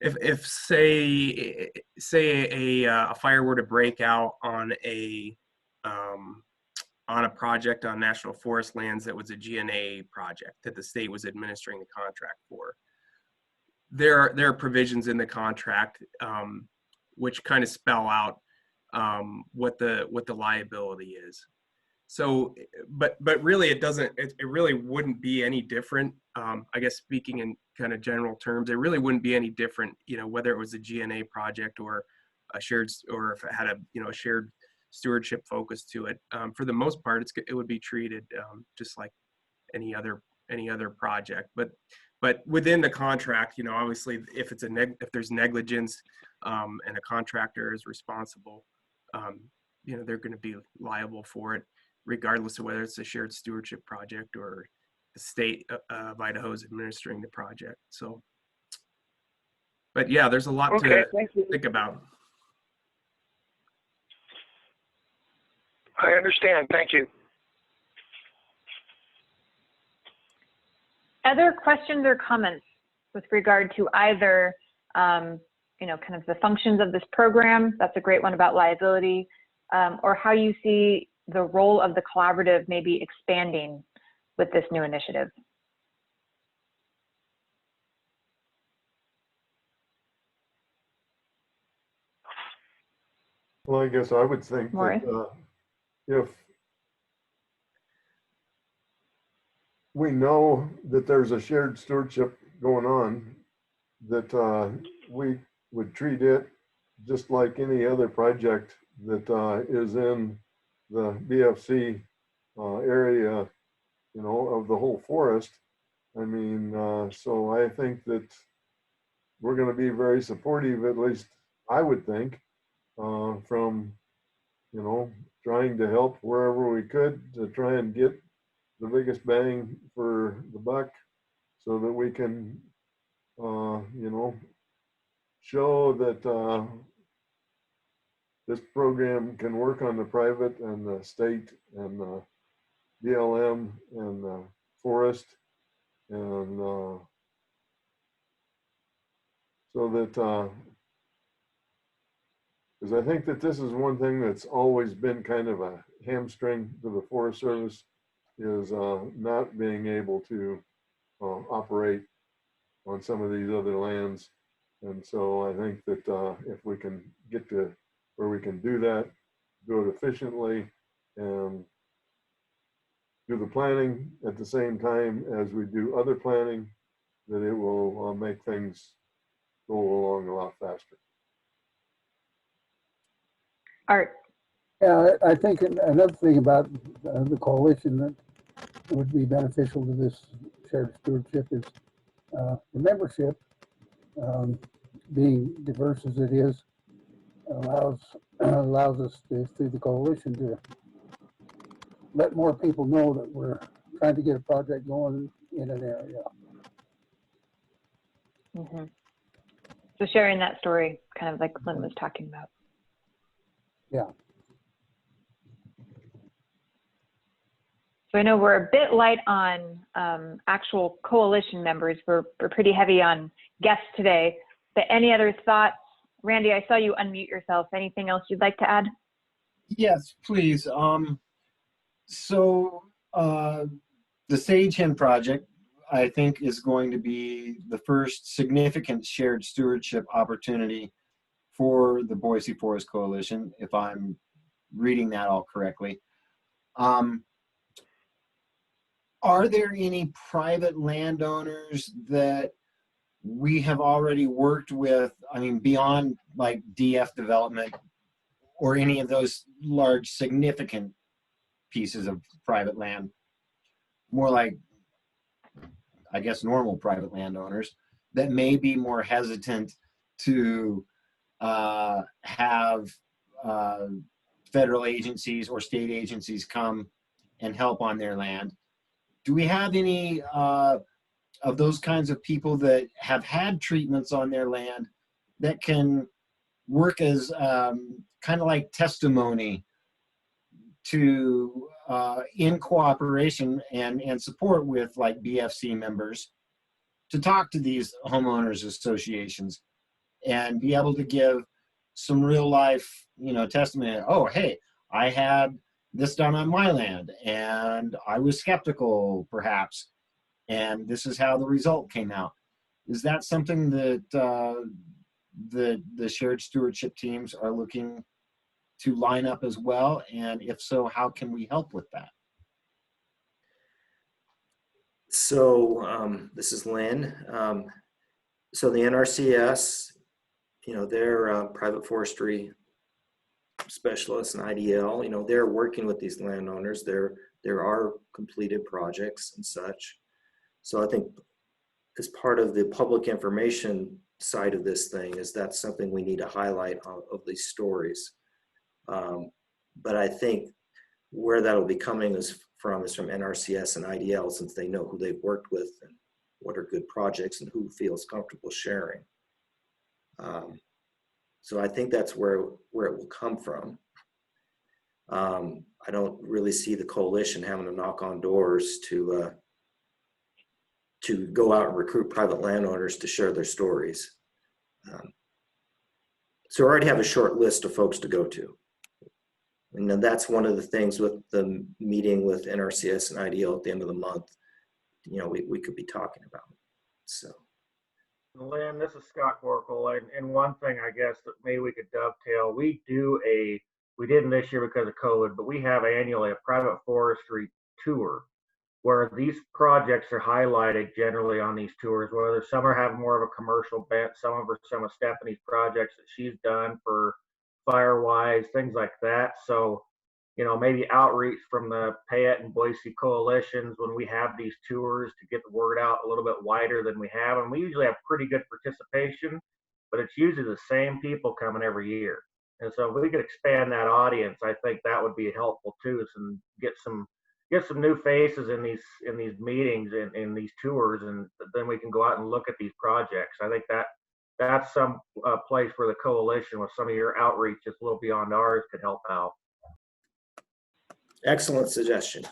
Speaker 11: if say a fire were to break out on a project on national forest lands that was a GNA project that the state was administering the contract for, there are provisions in the contract which kind of spell out what the liability is. So, but really it doesn't, it really wouldn't be any different. I guess speaking in kind of general terms, it really wouldn't be any different, whether it was a GNA project or a shared, or if it had a shared stewardship focus to it. For the most part, it would be treated just like any other project. But within the contract, obviously, if it's if there's negligence and a contractor is responsible, they're going to be liable for it, regardless of whether it's a shared stewardship project or the state of Idaho is administering the project. So, but yeah, there's a lot to think about.
Speaker 14: I understand. Thank you.
Speaker 1: Other questions or comments with regard to either, kind of the functions of this program? That's a great one about liability, or how you see the role of the collaborative maybe expanding with this new initiative.
Speaker 12: Well, I guess I would think that if we know that there's a shared stewardship going on, that we would treat it just like any other project that is in the BFC area, of the whole forest. I mean, so I think that we're going to be very supportive, at least I would think, from, trying to help wherever we could to try and get the biggest bang for the buck so that we can, show that this program can work on the private and the state and the BLM and the forest, and so that, because I think that this is one thing that's always been kind of a hamstring to the Forest Service, is not being able to operate on some of these other lands. And so I think that if we can get to where we can do that, do it efficiently, and do the planning at the same time as we do other planning, that it will make things go along a lot faster.
Speaker 1: Art.
Speaker 13: Yeah, I think another thing about the coalition that would be beneficial to this shared stewardship is the membership, being diverse as it is, allows us through the coalition to let more people know that we're trying to get a project going in an area.
Speaker 1: Mm-hmm. So sharing that story, kind of like Lynn was talking about.
Speaker 13: Yeah.
Speaker 1: So I know we're a bit light on actual coalition members. We're pretty heavy on guests today. But any other thoughts? Randy, I saw you unmute yourself. Anything else you'd like to add?
Speaker 3: Yes, please. So the Sage Hen project, I think, is going to be the first significant shared stewardship opportunity for the Boise Forest Coalition, if I'm reading that all correctly. Are there any private landowners that we have already worked with, I mean, beyond like DF development or any of those large significant pieces of private land, more like, I guess, normal private landowners that may be more hesitant to have federal agencies or state agencies come and help on their land? Do we have any of those kinds of people that have had treatments on their land that can work as kind of like testimony to in cooperation and support with like BFC members to talk to these homeowners associations and be able to give some real life, testimony? Oh, hey, I had this done on my land and I was skeptical perhaps, and this is how the result came out. Is that something that the shared stewardship teams are looking to line up as well? And if so, how can we help with that?
Speaker 7: So this is Lynn. So the NRCS, they're private forestry specialists and IDL, they're working with these landowners. There are completed projects and such. So I think as part of the public information side of this thing is that's something we need to highlight of these stories. But I think where that'll be coming is from NRCS and IDL, since they know who they've worked with and what are good projects and who feels comfortable sharing. So I think that's where it will come from. I don't really see the coalition having to knock on doors to go out and recruit private landowners to share their stories. So I already have a short list of folks to go to. And then that's one of the things with the meeting with NRCS and IDL at the end of the month, we could be talking about. So.
Speaker 10: Lynn, this is Scott Corkle, and one thing I guess that maybe we could dovetail, we didn't this year because of COVID, but we have annually a private forestry tour where these projects are highlighted generally on these tours, whether some are having more of a commercial bent, some of Stephanie's projects that she's done for Firewise, things like that. So, maybe outreach from the Payette and Boise coalitions when we have these tours to get the word out a little bit wider than we have. And we usually have pretty good participation, but it's usually the same people coming every year. And so if we could expand that audience, I think that would be helpful too, and get some new faces in these meetings and in these tours, and then we can go out and look at these projects. I think that's some place where the coalition with some of your outreach is a little beyond ours could help out.
Speaker 7: Excellent suggestion.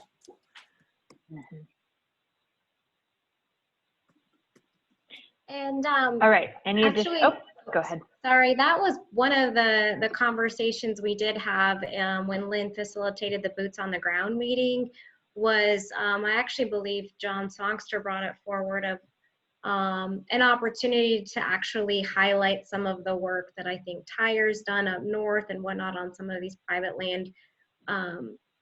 Speaker 5: And
Speaker 1: all right,
Speaker 5: actually,
Speaker 1: go ahead.
Speaker 5: Sorry, that was one of the conversations we did have when Lynn facilitated the boots on the ground meeting. Was I actually believe John Songster brought it forward of an opportunity to actually highlight some of the work that I think Tyre's done up north and whatnot on some of these private land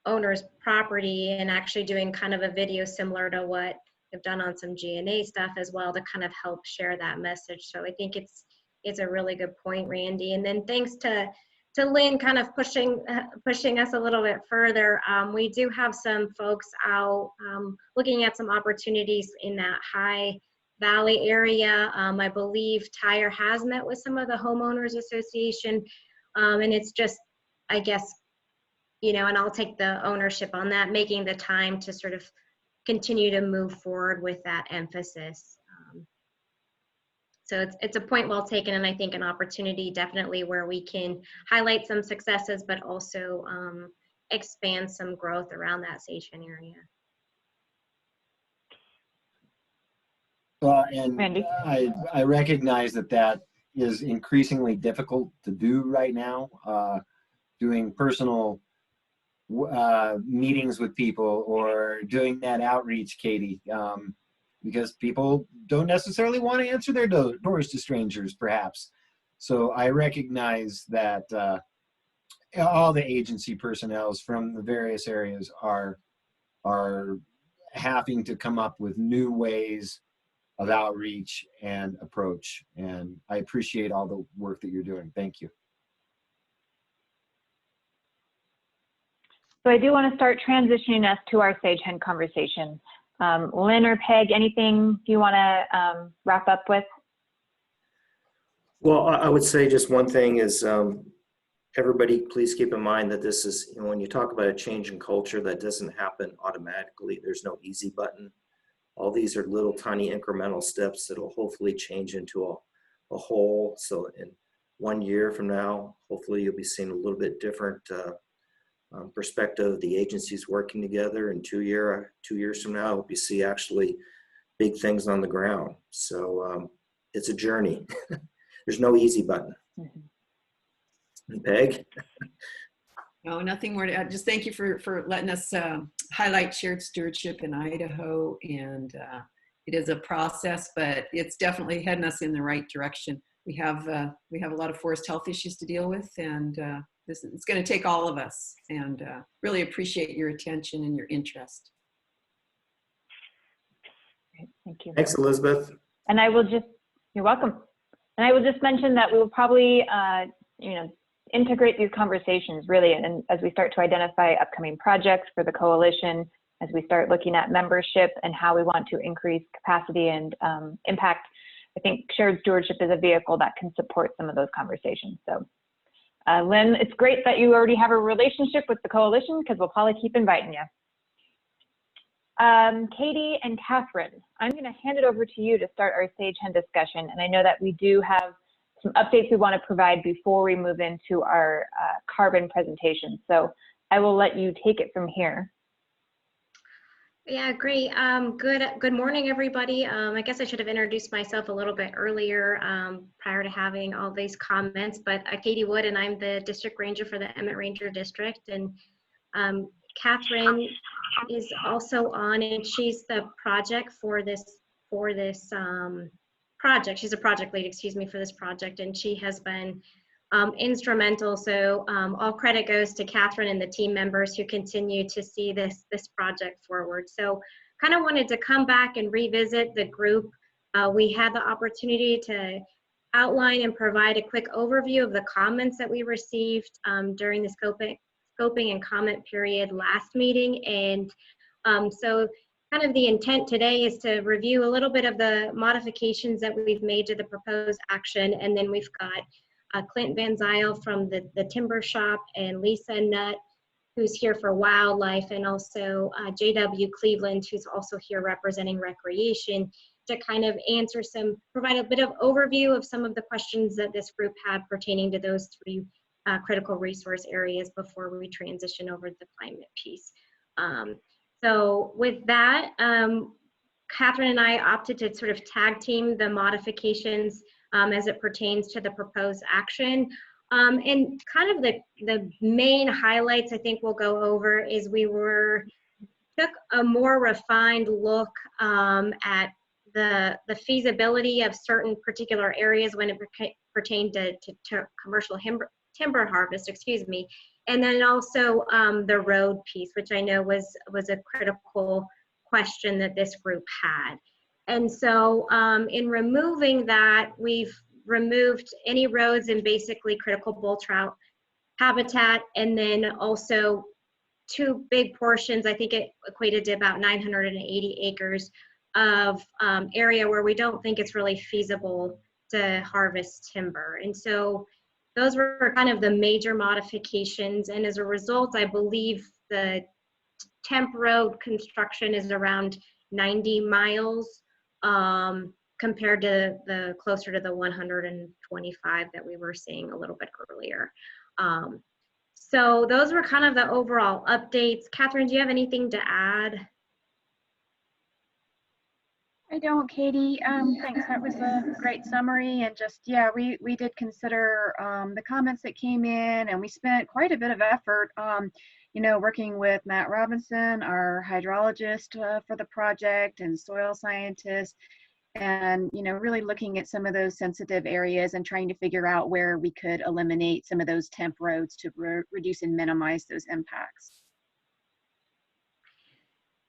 Speaker 5: owners' property, and actually doing kind of a video similar to what they've done on some GNA stuff as well to kind of help share that message. So I think it's a really good point, Randy. And then thanks to Lynn kind of pushing us a little bit further. We do have some folks out looking at some opportunities in that High Valley area. I believe Tyre has met with some of the homeowners association, and it's just, I guess, and I'll take the ownership on that, making the time to sort of continue to move forward with that emphasis. So it's a point well taken, and I think an opportunity definitely where we can highlight some successes, but also expand some growth around that Sage-Fen area.
Speaker 3: Well, and Randy? I recognize that is increasingly difficult to do right now, doing personal meetings with people or doing that outreach, Katie, because people don't necessarily want to answer their doors to strangers, perhaps. So I recognize that all the agency personnel from the various areas are having to come up with new ways of outreach and approach. And I appreciate all the work that you're doing. Thank you.
Speaker 1: So I do want to start transitioning us to our Sage-Fen conversation. Lynn or Peg, anything you want to wrap up with?
Speaker 7: Well, I would say just one thing is everybody please keep in mind that this is, when you talk about a change in culture, that doesn't happen automatically. There's no easy button. All these are little tiny incremental steps that will hopefully change into a whole. So in 1 year from now, hopefully you'll be seeing a little bit different perspective of the agencies working together. In 2 years from now, I hope you see actually big things on the ground. So it's a journey. There's no easy button. Mm-hmm. Peg?
Speaker 9: No, nothing more to add. Just thank you for letting us highlight shared stewardship in Idaho. And it is a process, but it's definitely heading us in the right direction. We have a lot of forest health issues to deal with, and it's going to take all of us, and really appreciate your attention and your interest.
Speaker 1: Great, thank you.
Speaker 6: Thanks, Elizabeth.
Speaker 1: And I will just, you're welcome. And I will just mention that we will probably, integrate these conversations really, and as we start to identify upcoming projects for the coalition, as we start looking at membership and how we want to increase capacity and impact, I think shared stewardship is a vehicle that can support some of those conversations. So, Lynn, it's great that you already have a relationship with the coalition, because we'll probably keep inviting you. Katie and Catherine, I'm going to hand it over to you to start our Sage Hen discussion. And I know that we do have some updates we want to provide before we move into our carbon presentation. So I will let you take it from here.
Speaker 5: Yeah, great. Good morning, everybody. I guess I should have introduced myself a little bit earlier prior to having all these comments, but Katie Wood, and I'm the district ranger for the Emmett Ranger District. And Catherine is also on, and she's the project for this project. She's a project lead, excuse me, for this project, and she has been instrumental. So all credit goes to Catherine and the team members who continue to see this project forward. So kind of wanted to come back and revisit the group. We had the opportunity to outline and provide a quick overview of the comments that we received during the scoping and comment period last meeting. And so kind of the intent today is to review a little bit of the modifications that we've made to the proposed action. And then we've got Clint Van Zyl from the Timber Shop, and Lisa Nutt, who's here for wildlife, and also JW Cleveland, who's also here representing recreation, to kind of provide a bit of overview of some of the questions that this group had pertaining to those three critical resource areas before we transition over to the climate piece. So with that, Catherine and I opted to sort of tag team the modifications as it pertains to the proposed action. And kind of the main highlights I think we'll go over is took a more refined look at the feasibility of certain particular areas when it pertained to commercial timber harvest, excuse me. And then also the road piece, which I know was a critical question that this group had. And so in removing that, we've removed any roads in basically critical bull trout habitat, and then also two big portions, I think it equated to about 980 acres of area where we don't think it's really feasible to harvest timber. And so those were kind of the major modifications. And as a result, I believe the temp road construction is around 90 miles compared to the closer to the 125 that we were seeing a little bit earlier. So those were kind of the overall updates. Catherine, do you have anything to add?
Speaker 15: I don't, Katie. Thanks. That was a great summary. And just, yeah, we did consider the comments that came in, and we spent quite a bit of effort, working with Matt Robinson, our hydrologist for the project, and soil scientist, and, really looking at some of those sensitive areas and trying to figure out where we could eliminate some of those temp roads to reduce and minimize those impacts.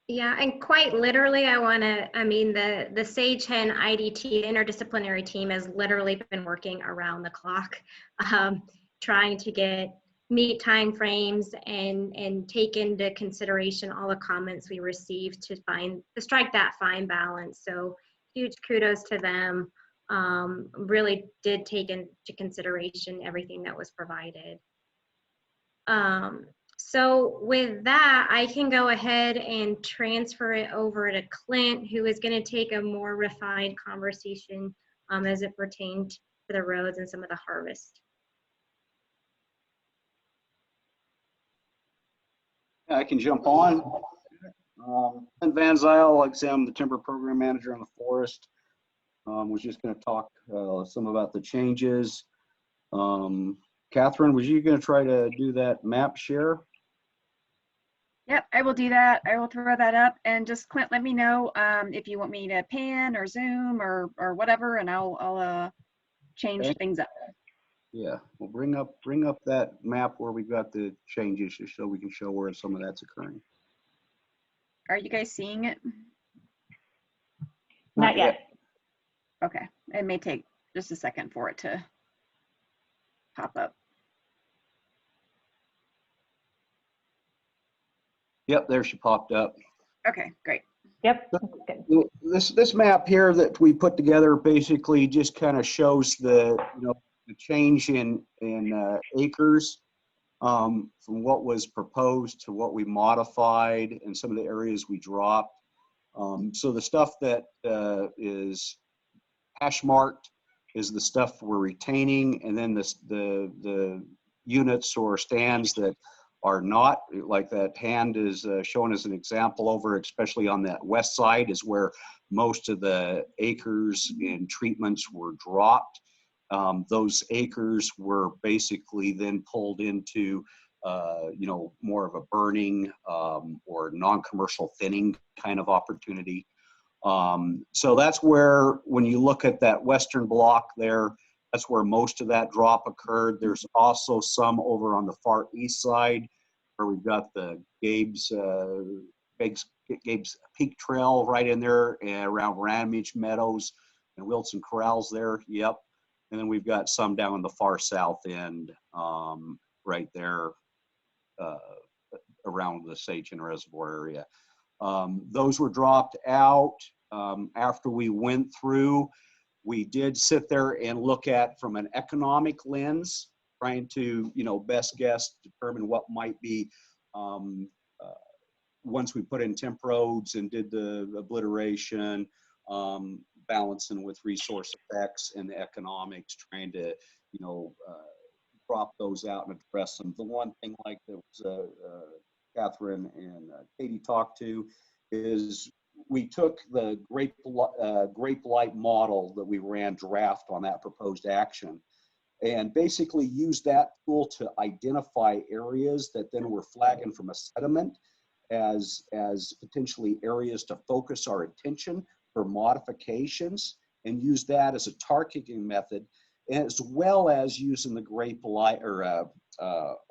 Speaker 5: Yeah, and quite literally, the Sage Hen IDT, interdisciplinary team, has literally been working around the clock, trying to meet time frames and take into consideration all the comments we received to strike that fine balance. So huge kudos to them. Really did take into consideration everything that was provided. So with that, I can go ahead and transfer it over to Clint, who is going to take a more refined conversation as it pertained to the roads and some of the harvest.
Speaker 16: I can jump on. Clint Van Zyl, like I say, I'm the timber program manager on the forest. Was just going to talk some about the changes. Catherine, was you going to try to do that map share?
Speaker 15: Yep, I will do that. I will throw that up, and just Clint, let me know if you want me to pan or zoom or whatever, and I'll change things up.
Speaker 16: Yeah, we'll bring up that map where we've got the changes just so we can show where some of that's occurring.
Speaker 15: Are you guys seeing it?
Speaker 1: Not yet.
Speaker 15: Okay, it may take just a second for it to pop up.
Speaker 16: Yep, there she popped up.
Speaker 15: Okay, great.
Speaker 1: Yep.
Speaker 16: This map here that we put together basically just kind of shows the the change in acres from what was proposed to what we modified and some of the areas we dropped. So the stuff that is hash marked is the stuff we're retaining, and then the units or stands that are not, like that hand is shown as an example over, especially on that west side is where most of the acres in treatments were dropped. Those acres were basically then pulled into more of a burning or non-commercial thinning kind of opportunity. So that's where, when you look at that western block there, that's where most of that drop occurred. There's also some over on the far east side where we've got the Gabe's Peak Trail right in there and around Ramage Meadows and Wilson Corrals there. Yep. And then we've got some down in the far south end right there around the Sachin Reservoir area. Those were dropped out after we went through. We did sit there and look at from an economic lens, trying to, best guess, determine what might be once we put in temp roads and did the obliteration, balancing with resource effects and the economics, trying to, drop those out and address them. The one thing like that was Catherine and Katie talked to is we took the grape light model that we ran draft on that proposed action and basically used that tool to identify areas that then were flagging from a sediment as potentially areas to focus our attention for modifications, and use that as a targeting method, as well as using the grape light or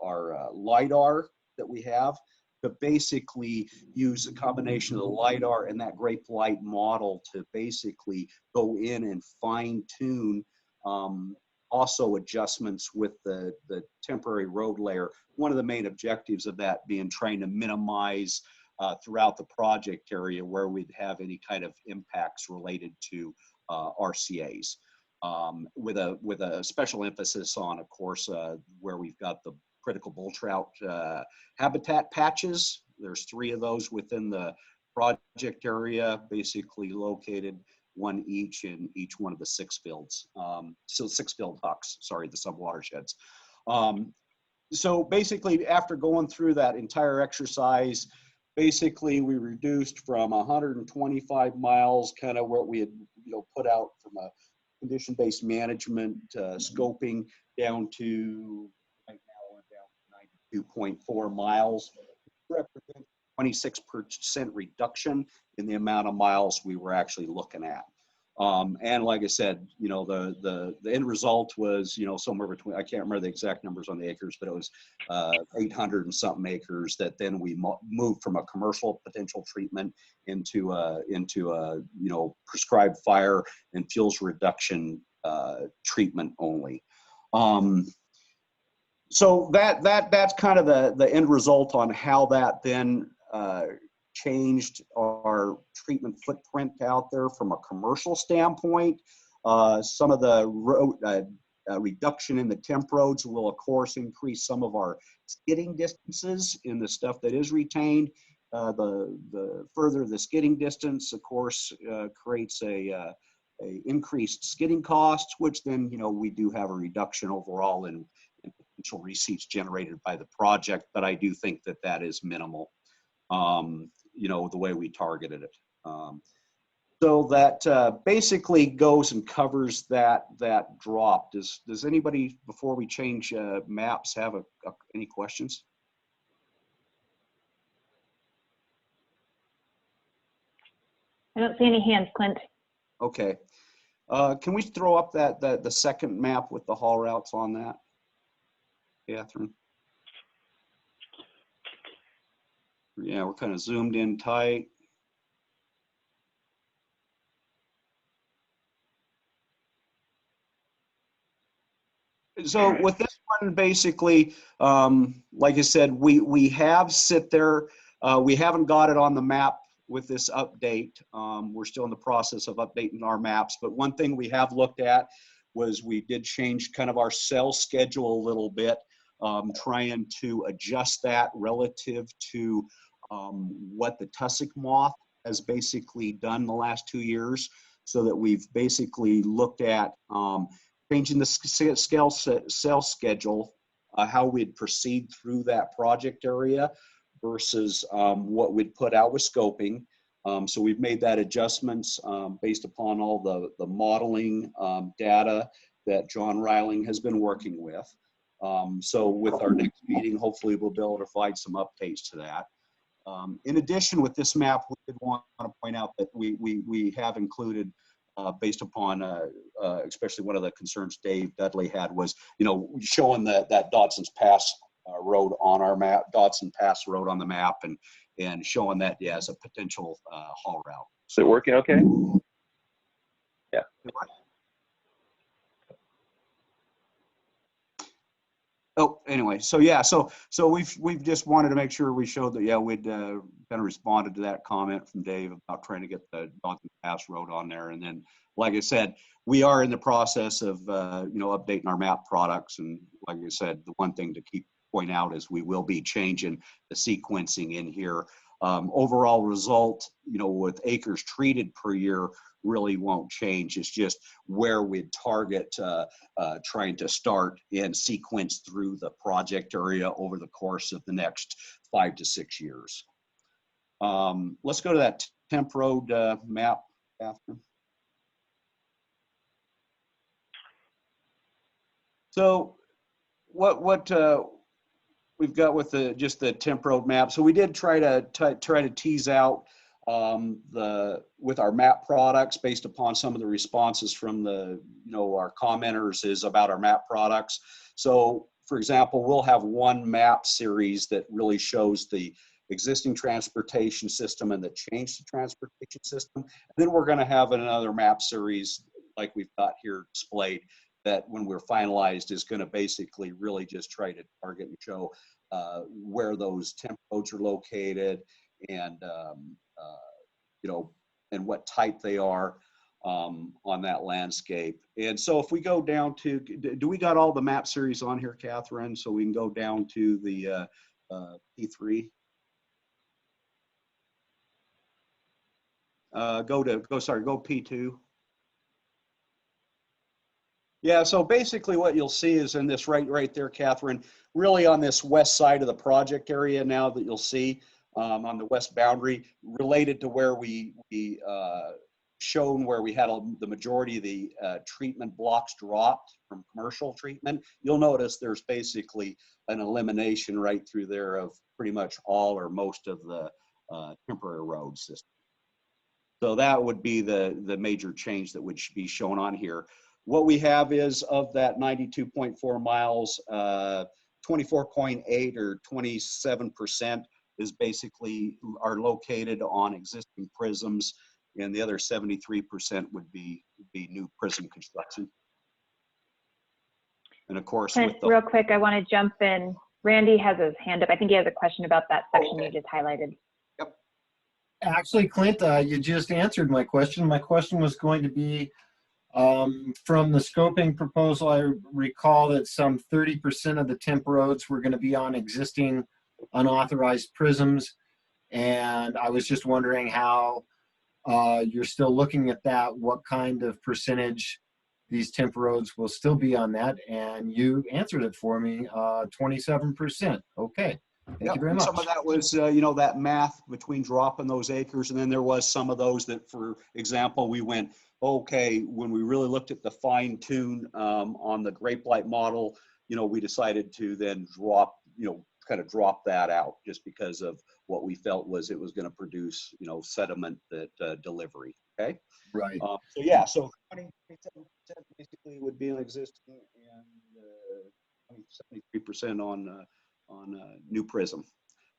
Speaker 16: our LiDAR that we have to basically use a combination of the LiDAR and that grape light model to basically go in and fine tune also adjustments with the temporary road layer. One of the main objectives of that being trying to minimize throughout the project area where we'd have any kind of impacts related to RCAs. With a special emphasis on, of course, where we've got the critical bull trout habitat patches. There's 3 of those within the project area, basically located, one each in each one of the 6 fields. So 6 field hucks, sorry, the subwatersheds. So basically, after going through that entire exercise, basically we reduced from 125 miles, kind of what we had put out from a condition-based management scoping, down to right now we're down to 92.4 miles. Represents 26% reduction in the amount of miles we were actually looking at. And like I said, the end result was, somewhere between, I can't remember the exact numbers on the acres, but it was 800 and something acres that then we moved from a commercial potential treatment into a prescribed fire and fuels reduction treatment only. So that's kind of the end result on how that then changed our treatment footprint out there from a commercial standpoint. Some of the road reduction in the temp roads will of course increase some of our skidding distances in the stuff that is retained. The further the skidding distance, of course, creates a increased skidding costs, which then we do have a reduction overall in potential receipts generated by the project, but I do think that is minimal. The way we targeted it. So that basically goes and covers that drop. Does anybody, before we change maps, have any questions?
Speaker 1: I don't see any hands, Clint.
Speaker 16: Okay. Can we throw up the second map with the haul routes on that, Catherine? Yeah, we're kind of zoomed in tight. So with this one, basically, like I said, we have sit there. We haven't got it on the map with this update. We're still in the process of updating our maps. But one thing we have looked at was we did change kind of our sell schedule a little bit, trying to adjust that relative to what the tussock moth has basically done the last 2 years, so that we've basically looked at changing the sell schedule, how we'd proceed through that project area versus what we'd put out with scoping. So we've made that adjustments based upon all the modeling data that John Reiling has been working with. So with our next meeting, hopefully we'll be able to provide some updates to that. In addition, with this map, we did want to point out that we have included, based upon especially one of the concerns Dave Dudley had was, showing that Dodson's Pass road on our map, Dodson Pass road on the map, and showing that, yeah, as a potential haul route.
Speaker 17: Is it working okay? Yeah.
Speaker 16: Oh, anyway, so yeah, so we've just wanted to make sure we showed that, yeah, we'd kind of responded to that comment from Dave about trying to get the Dodson Pass road on there. And then, like I said, we are in the process of updating our map products. And like I said, the one thing to keep point out is we will be changing the sequencing in here. Overall result, with acres treated per year really won't change. It's just where we'd target trying to start and sequence through the project area over the course of the next 5 to 6 years. Let's go to that temp road map, Catherine. So what we've got with just the temp road map. So we did try to tease out with our map products based upon some of the responses from our commenters is about our map products. So for example, we'll have one map series that really shows the existing transportation system and the change to transportation system. And then we're going to have another map series like we've got here displayed, that when we're finalized is going to basically really just try to target and show where those temp roads are located and and what type they are on that landscape. And so if we go down to, do we got all the map series on here, Catherine? So we can go down to the P3. Go P2. Yeah, so basically what you'll see is in this right there, Catherine, really on this west side of the project area now that you'll see on the west boundary, related to where we shown where we had the majority of the treatment blocks dropped from commercial treatment. You'll notice there's basically an elimination right through there of pretty much all or most of the temporary road system. So that would be the major change that would be shown on here. What we have is of that 92.4 miles, 24.8 or 27% is basically are located on existing prisms, and the other 73% would be new prism construction. And of course,
Speaker 1: real quick, I want to jump in. Randy has his hand up. I think he has a question about that section you just highlighted.
Speaker 3: Yep. Actually, Clint, you just answered my question. My question was going to be, from the scoping proposal, I recall that some 30% of the temp roads were going to be on existing unauthorized prisms. And I was just wondering how you're still looking at that, what kind of percentage these temp roads will still be on that. And you answered it for me, 27%. Okay. Thank you very much.
Speaker 16: Some of that was, that math between dropping those acres. And then there was some of those that, for example, we went, okay, when we really looked at the fine tune on the grape blight model, we decided to then drop, kind of drop that out just because of what we felt was it was going to produce, sediment that delivery. Okay.
Speaker 3: Right.
Speaker 16: So yeah, so 27% basically would be in existing, and 73% on new Prism,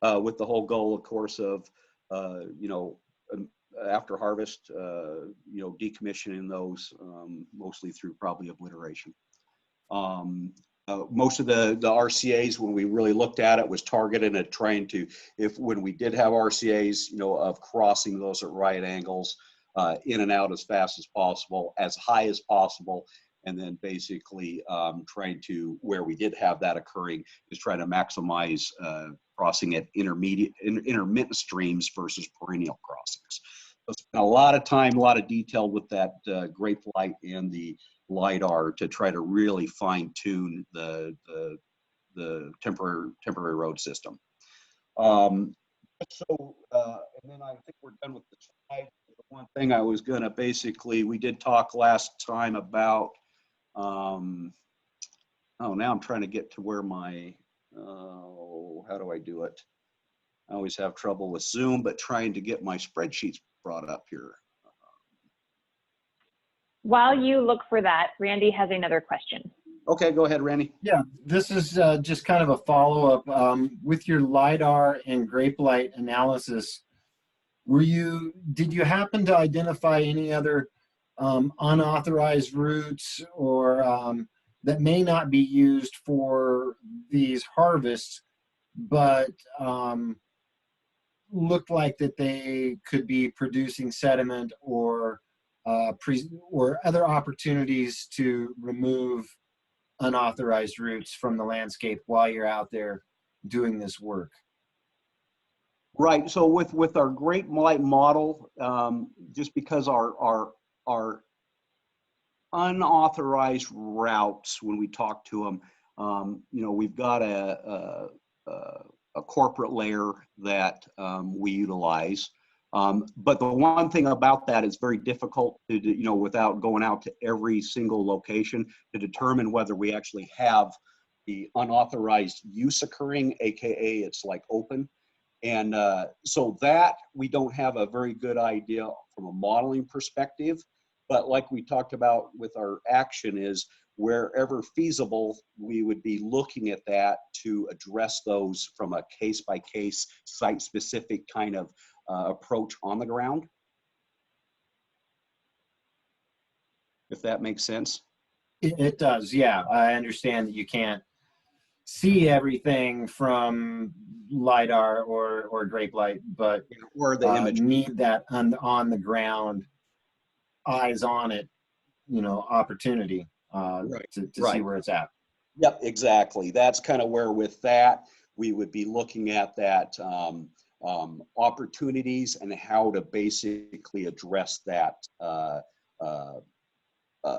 Speaker 16: with the whole goal, of course, of after harvest, decommissioning those, mostly through probably obliteration. Most of the RCAs, when we really looked at it, was targeted at trying to, when we did have RCAs, of crossing those at right angles, in and out as fast as possible, as high as possible, and then basically trying to, where we did have that occurring, is trying to maximize crossing at intermittent streams versus perennial crossings. So spent a lot of time, a lot of detail with that grape light and the LiDAR to try to really fine tune the temporary road system. And then I think we're done with the slide. The one thing I was gonna basically, we did talk last time about, now I'm trying to get to where my, how do I do it? I always have trouble with Zoom, but trying to get my spreadsheets brought up here.
Speaker 1: While you look for that, Randy has another question.
Speaker 16: Okay, go ahead, Randy.
Speaker 3: Yeah, this is just kind of a follow-up. With your LiDAR and grape light analysis, did you happen to identify any other unauthorized routes or that may not be used for these harvests, but looked like that they could be producing sediment or other opportunities to remove unauthorized routes from the landscape while you're out there doing this work?
Speaker 16: Right. So with our grape light model, just because our unauthorized routes, when we talk to them, we've got a corporate layer that we utilize. But the one thing about that is very difficult to, without going out to every single location, to determine whether we actually have the unauthorized use occurring, AKA it's like open. And so that we don't have a very good idea from a modeling perspective. But like we talked about with our action is wherever feasible, we would be looking at that to address those from a case-by-case, site-specific kind of approach on the ground. If that makes sense.
Speaker 3: It does, yeah. I understand that you can't see everything from LiDAR or grape light, but
Speaker 16: or the image
Speaker 3: need that on the ground, eyes on it, opportunity to see where it's at.
Speaker 16: Yep, exactly. That's kind of where with that, we would be looking at that opportunities and how to basically address that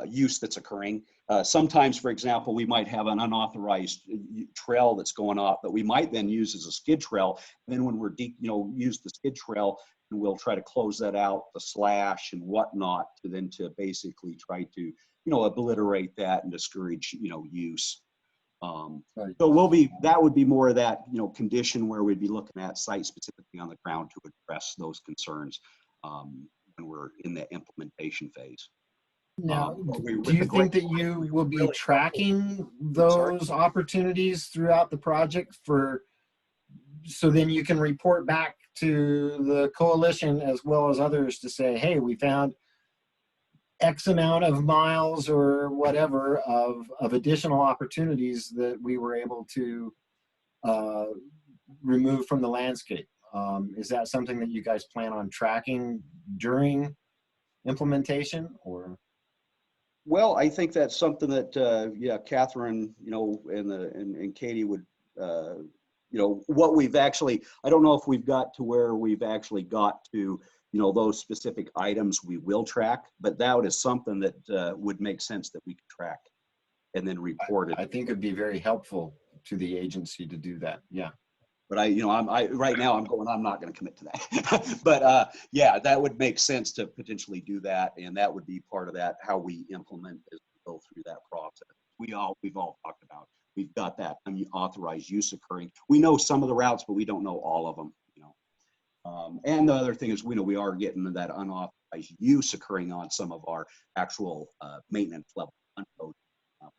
Speaker 16: use that's occurring. Sometimes, for example, we might have an unauthorized trail that's going off that we might then use as a skid trail. And then when we're use the skid trail, and we'll try to close that out, the slash and whatnot, to basically try to, obliterate that and discourage, use.
Speaker 3: Right.
Speaker 16: So that would be more of that, condition where we'd be looking at site specifically on the ground to address those concerns when we're in the implementation phase.
Speaker 3: Now, do you think that you will be tracking those opportunities throughout the project so then you can report back to the coalition as well as others to say, hey, we found X amount of miles or whatever of additional opportunities that we were able to remove from the landscape? Is that something that you guys plan on tracking during implementation, or?
Speaker 16: Well, I think that's something that, Catherine, and Katie would, what we've actually, I don't know if we've got to where we've actually got to, those specific items we will track, but that is something that would make sense that we could track and then report it.
Speaker 3: I think it'd be very helpful to the agency to do that. Yeah.
Speaker 16: But right now I'm not going to commit to that. But yeah, that would make sense to potentially do that, and that would be part of that how we implement as we go through that process. We've all talked about. We've got that unauthorized use occurring. We know some of the routes, but we don't know all of them. And the other thing is, we are getting that unauthorized use occurring on some of our actual maintenance level unload that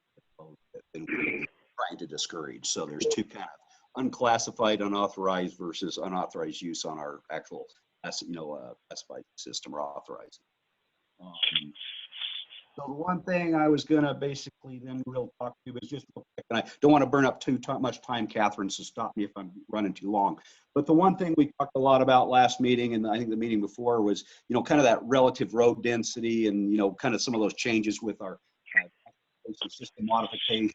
Speaker 16: we're trying to discourage. So there's two kind of unclassified, unauthorized versus unauthorized use on our actual, classified system or authorized. So the one thing I was going to basically then real talk to you is just real quick, and I don't want to burn up too much time, Catherine, so stop me if I'm running too long. But the one thing we talked a lot about last meeting, and I think the meeting before, was, kind of that relative road density and, kind of some of those changes with our system modification,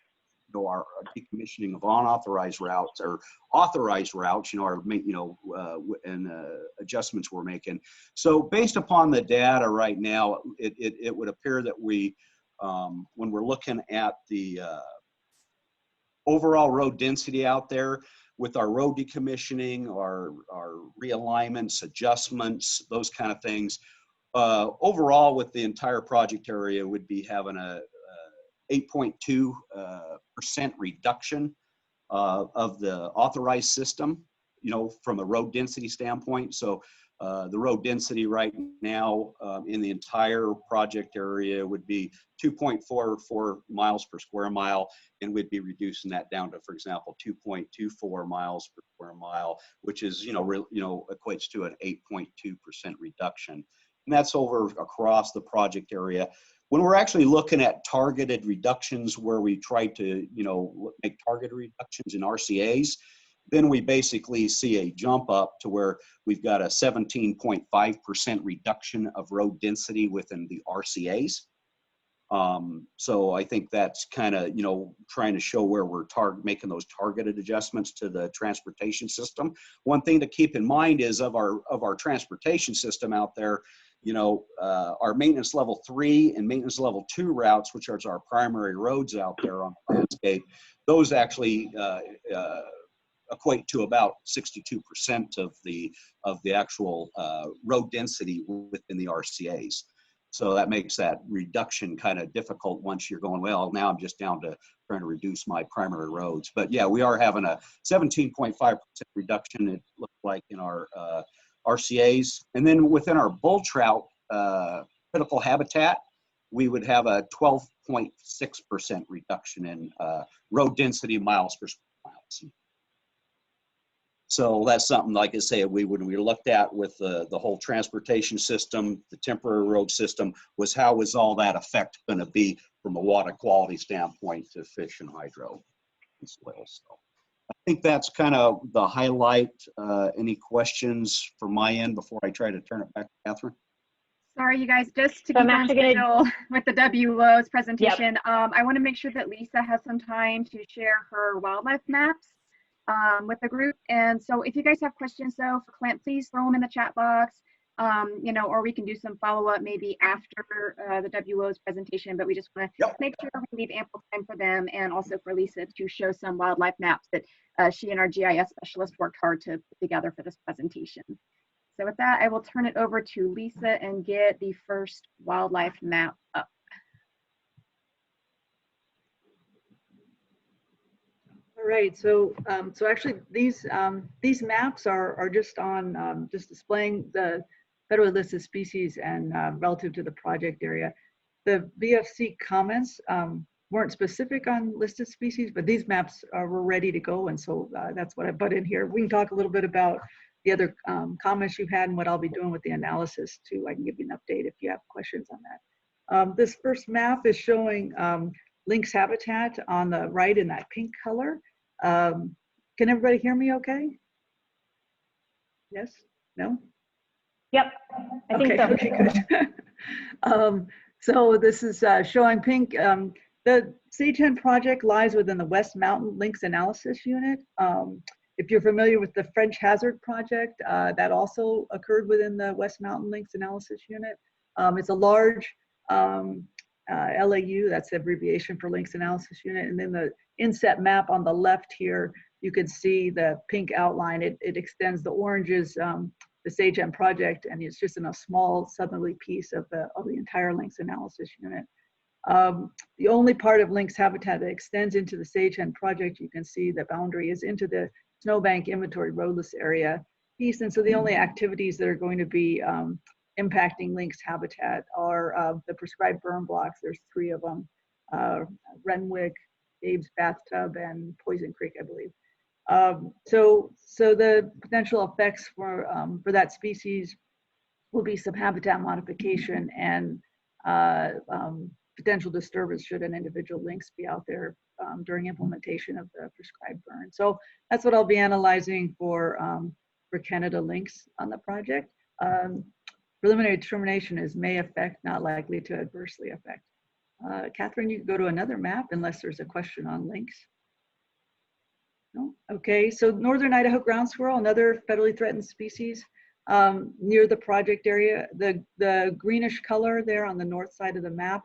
Speaker 16: our decommissioning of unauthorized routes or authorized routes, our and adjustments we're making. So based upon the data right now, it would appear that we, when we're looking at the overall road density out there with our road decommissioning, our realignments, adjustments, those kind of things, overall with the entire project area would be having a 8.2% reduction of the authorized system, from a road density standpoint. So the road density right now in the entire project area would be 2.44 miles per square mile, and we'd be reducing that down to, for example, 2.24 miles per square mile, which is, equates to an 8.2% reduction. And that's over across the project area. When we're actually looking at targeted reductions where we try to, make targeted reductions in RCAs, then we basically see a jump up to where we've got a 17.5% reduction of road density within the RCAs. So I think that's kind of, trying to show where we're making those targeted adjustments to the transportation system. One thing to keep in mind is of our transportation system out there, our maintenance level 3 and maintenance level 2 routes, which are our primary roads out there on the landscape, those actually equate to about 62% of the actual road density within the RCAs. So that makes that reduction kind of difficult once you're going, well, now I'm just down to trying to reduce my primary roads. But yeah, we are having a 17.5% reduction, it looks like, in our RCAs. And then within our bull trout critical habitat, we would have a 12.6% reduction in road density miles per square miles. So that's something, like I say, when we looked at with the whole transportation system, the temporary road system, was how was all that effect going to be from a water quality standpoint to fish and hydro and soil. So I think that's kind of the highlight. Any questions from my end before I try to turn it back to Catherine?
Speaker 15: Sorry, you guys, just to keep on schedule with the WLO's presentation, I want to make sure that Lisa has some time to share her wildlife maps with the group. And so if you guys have questions though for Clint, please throw them in the chat box, or we can do some follow-up maybe after the WLO's presentation, but we just want to make sure we leave ample time for them and also for Lisa to show some wildlife maps that she and our GIS specialist worked hard to put together for this presentation. So with that, I will turn it over to Lisa and get the first wildlife map up.
Speaker 18: All right, so actually these maps are just on just displaying the federally listed species and relative to the project area. The BFC comments weren't specific on listed species, but these maps were ready to go, and so that's what I put in here. We can talk a little bit about the other comments you had and what I'll be doing with the analysis too. I can give you an update if you have questions on that. This first map is showing lynx habitat on the right in that pink color. Can everybody hear me okay? Yes? No?
Speaker 1: Yep, I think so.
Speaker 18: Okay, good. So this is showing pink. The SAGEN project lies within the West Mountain Lynx Analysis Unit. If you're familiar with the French Hazard Project, that also occurred within the West Mountain Lynx Analysis Unit. It's a large LAU, that's the abbreviation for Lynx Analysis Unit. And then the inset map on the left here, you can see the pink outline. It extends. The orange is the SAGEN project, and it's just in a small southerly piece of the entire Lynx Analysis Unit. The only part of lynx habitat that extends into the SAGEN project, you can see the boundary is into the Snowbank Inventory Roadless area. piece. And so the only activities that are going to be impacting lynx habitat are the prescribed burn blocks. There's 3 of them, Renwick, Abe's Bathtub, and Poison Creek, I believe. So the potential effects for that species will be some habitat modification and potential disturbance should an individual lynx be out there during implementation of the prescribed burn. So that's what I'll be analyzing for Canada lynx on the project. Preliminary determination is may affect, not likely to adversely affect. Catherine, you can go to another map unless there's a question on lynx. No? Okay, so northern Idaho ground squirrel, another federally threatened species near the project area. The greenish color there on the north side of the map,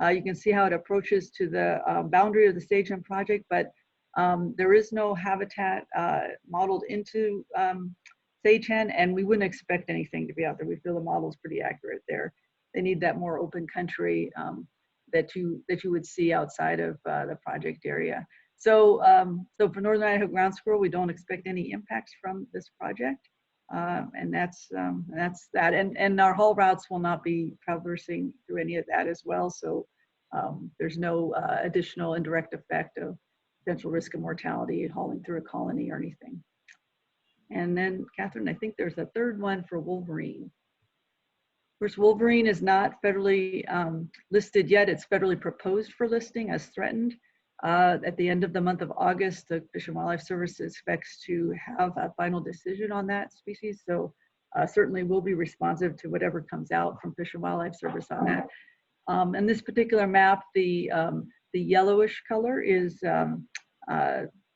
Speaker 18: you can see how it approaches to the boundary of the Stage project, but there is no habitat modeled into Sage Hen, and we wouldn't expect anything to be out there. We feel the model is pretty accurate there. They need that more open country that you would see outside of the project area. So, so for northern Idaho ground squirrel, we don't expect any impacts from this project, and that's that. And our haul routes will not be traversing through any of that as well. So there's no additional indirect effect of potential risk of mortality hauling through a colony or anything. And then, Catherine, I think there's a third one for wolverine. Of course, wolverine is not federally listed yet. It's federally proposed for listing as threatened. At the end of the month of August, the Fish and Wildlife Service expects to have a final decision on that species. So certainly we'll be responsive to whatever comes out from Fish and Wildlife Service on that. And this particular map, the yellowish color is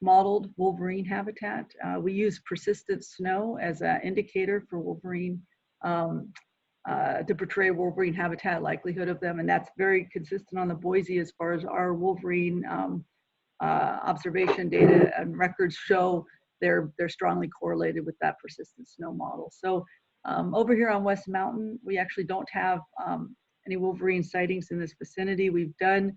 Speaker 18: modeled wolverine habitat. We use persistent snow as an indicator for wolverine to portray wolverine habitat likelihood of them, and that's very consistent on the Boise as far as our wolverine observation data and records show they're strongly correlated with that persistent snow model. So over here on West Mountain, we actually don't have any wolverine sightings in this vicinity. We've done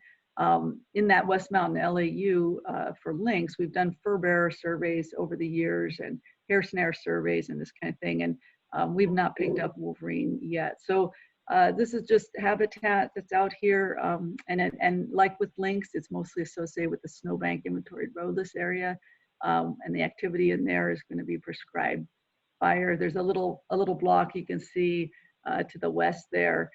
Speaker 18: in that West Mountain LAU for lynx, we've done fur bearer surveys over the years and hair snare surveys and this kind of thing, and we've not picked up wolverine yet. So this is just habitat that's out here, and like with lynx, it's mostly associated with the snowbank inventoried roadless area, and the activity in there is going to be prescribed fire. There's a little block you can see to the west there.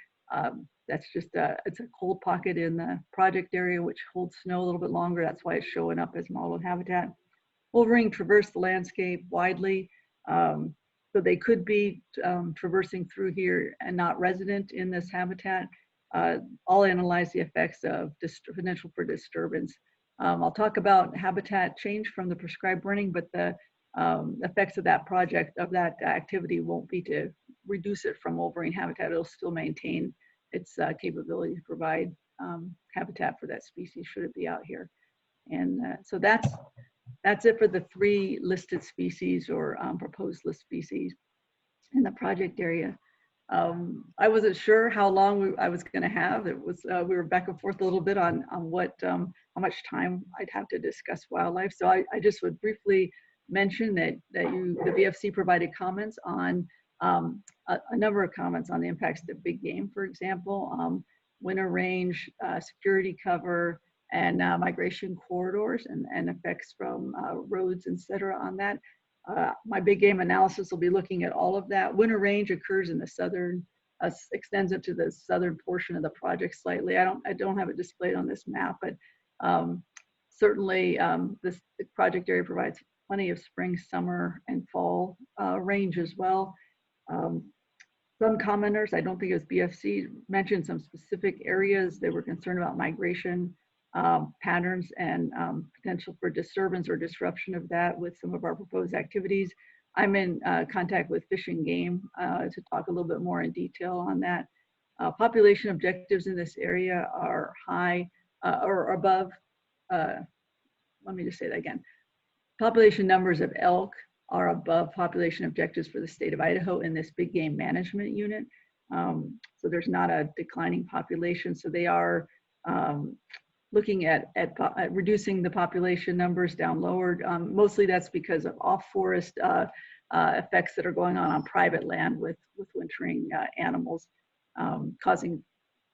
Speaker 18: That's just it's a cold pocket in the project area which holds snow a little bit longer. That's why it's showing up as modeled habitat. Wolverine traverse the landscape widely. So they could be traversing through here and not resident in this habitat. I'll analyze the effects of potential for disturbance. I'll talk about habitat change from the prescribed burning, but the effects of that project, of that activity, won't be to reduce it from wolverine habitat. It'll still maintain its capability to provide habitat for that species should it be out here. And so that's it for the 3 listed species or proposed list species in the project area. I wasn't sure how long I was going to have. It was we were back and forth a little bit on what how much time I'd have to discuss wildlife. So I just would briefly mention that the VFC provided comments on a number of comments on the impacts of big game, for example, winter range, security cover, and migration corridors and effects from roads, etc. on that. My big game analysis will be looking at all of that. Winter range occurs in the southern, extends into the southern portion of the project slightly. I don't have it displayed on this map, but certainly the project area provides plenty of spring, summer, and fall range as well. Some commenters, I don't think it was BFC, mentioned some specific areas they were concerned about migration patterns and potential for disturbance or disruption of that with some of our proposed activities. I'm in contact with Fish and Game to talk a little bit more in detail on that. Population objectives in this area are high or above, let me just say that again. Population numbers of elk are above population objectives for the state of Idaho in this big game management unit. So there's not a declining population. So they are looking at reducing the population numbers down lower. Mostly that's because of off-forest effects that are going on private land with wintering animals, causing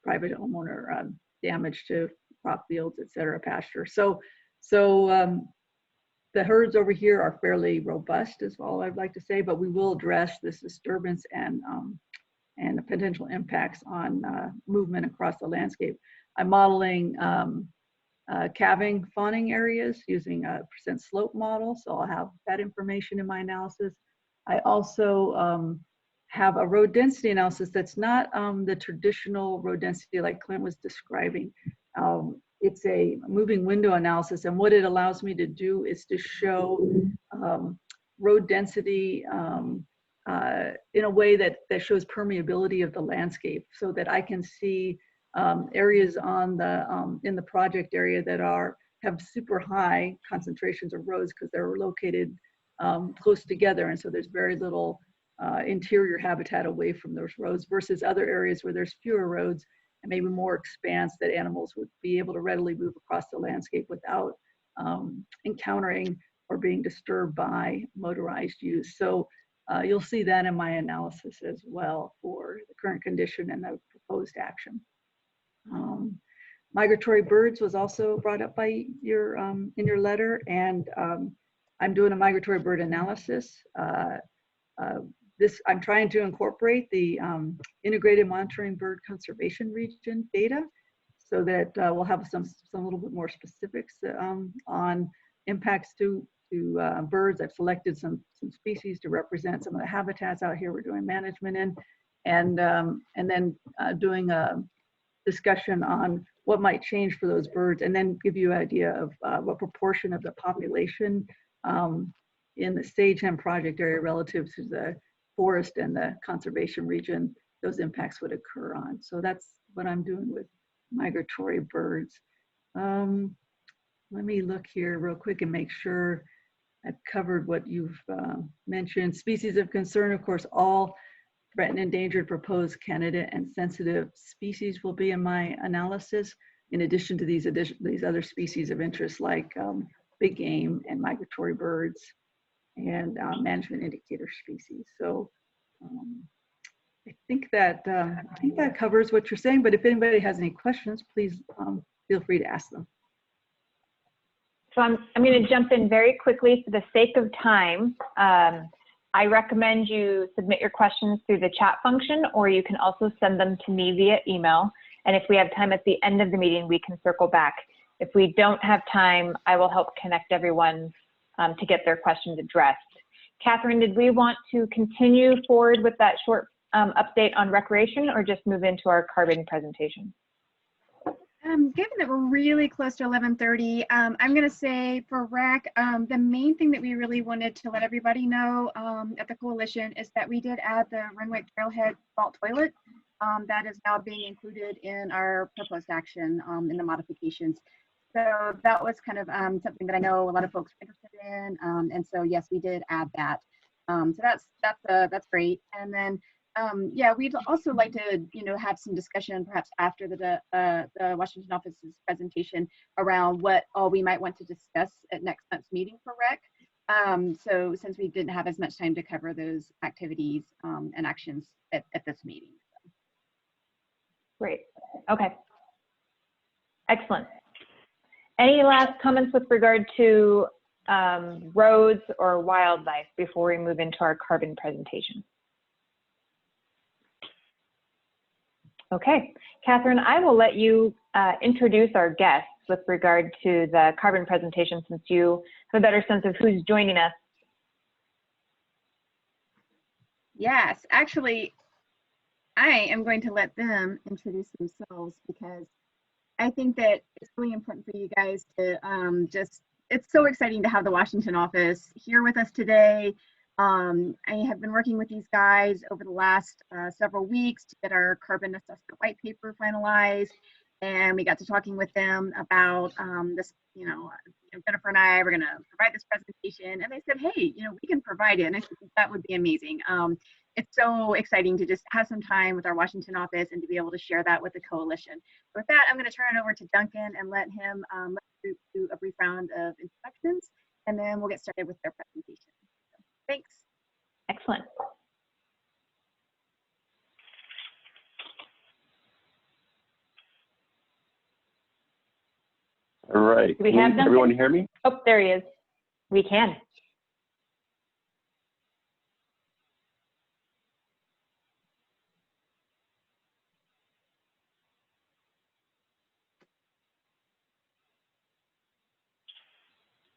Speaker 18: private homeowner damage to crop fields, et cetera, pasture. So the herds over here are fairly robust, is all I'd like to say, but we will address this disturbance and the potential impacts on movement across the landscape. I'm modeling calving fawning areas using a percent slope model, so I'll have that information in my analysis. I also have a road density analysis that's not the traditional road density like Clint was describing. It's a moving window analysis, and what it allows me to do is to show road density in a way that shows permeability of the landscape, so that I can see areas on the in the project area that have super high concentrations of roads because they're located close together, and so there's very little interior habitat away from those roads, versus other areas where there's fewer roads and maybe more expanse that animals would be able to readily move across the landscape without encountering or being disturbed by motorized use. So you'll see that in my analysis as well for the current condition and the proposed action. Migratory birds was also brought up by your in your letter, and I'm doing a migratory bird analysis. I'm trying to incorporate the integrated monitoring bird conservation region data, so that we'll have some little bit more specifics on impacts to birds. I've selected some species to represent some of the habitats out here we're doing management in, and then doing a discussion on what might change for those birds, and then give you an idea of what proportion of the population in the Sageham project area relative to the forest and the conservation region those impacts would occur on. So that's what I'm doing with migratory birds. Let me look here real quick and make sure I've covered what you've mentioned. Species of concern, of course, all threatened, endangered, proposed, candidate, and sensitive species will be in my analysis, in addition to these other species of interest like big game and migratory birds and management indicator species. So I think that covers what you're saying, but if anybody has any questions, please feel free to ask them.
Speaker 1: So I'm going to jump in very quickly for the sake of time. I recommend you submit your questions through the chat function, or you can also send them to me via email. And if we have time at the end of the meeting, we can circle back. If we don't have time, I will help connect everyone to get their questions addressed. Catherine, did we want to continue forward with that short update on recreation, or just move into our carbon presentation?
Speaker 15: Given that we're really close to 11:30, I'm going to say for rec, the main thing that we really wanted to let everybody know at the coalition is that we did add the Renwick Trailhead vault toilet. That is now being included in our proposed action in the modifications. So that was kind of something that I know a lot of folks are interested in, and so yes, we did add that. So that's great. And then yeah, we'd also like to have some discussion perhaps after the Washington office's presentation around what all we might want to discuss at next month's meeting for rec. So since we didn't have as much time to cover those activities and actions at this meeting. So.
Speaker 1: Great. Okay. Excellent. Any last comments with regard to roads or wildlife before we move into our carbon presentation? Okay, Catherine, I will let you introduce our guests with regard to the carbon presentation, since you have a better sense of who's joining us.
Speaker 15: Yes, actually, I am going to let them introduce themselves, because I think that it's really important for you guys to it's so exciting to have the Washington office here with us today. I have been working with these guys over the last several weeks to get our carbon assessment white paper finalized, and we got to talking with them about this. Jennifer and I were going to provide this presentation, and they said, "Hey, we can provide it," and I think that would be amazing. It's so exciting to just have some time with our Washington office and to be able to share that with the coalition. So with that, I'm going to turn it over to Duncan and let him do a brief round of introductions, and then we'll get started with their presentation. So, thanks.
Speaker 1: Excellent.
Speaker 17: All right.
Speaker 1: Do we have
Speaker 17: Can everyone
Speaker 1: Duncan?
Speaker 17: hear me?
Speaker 1: Oh, there he is. We can.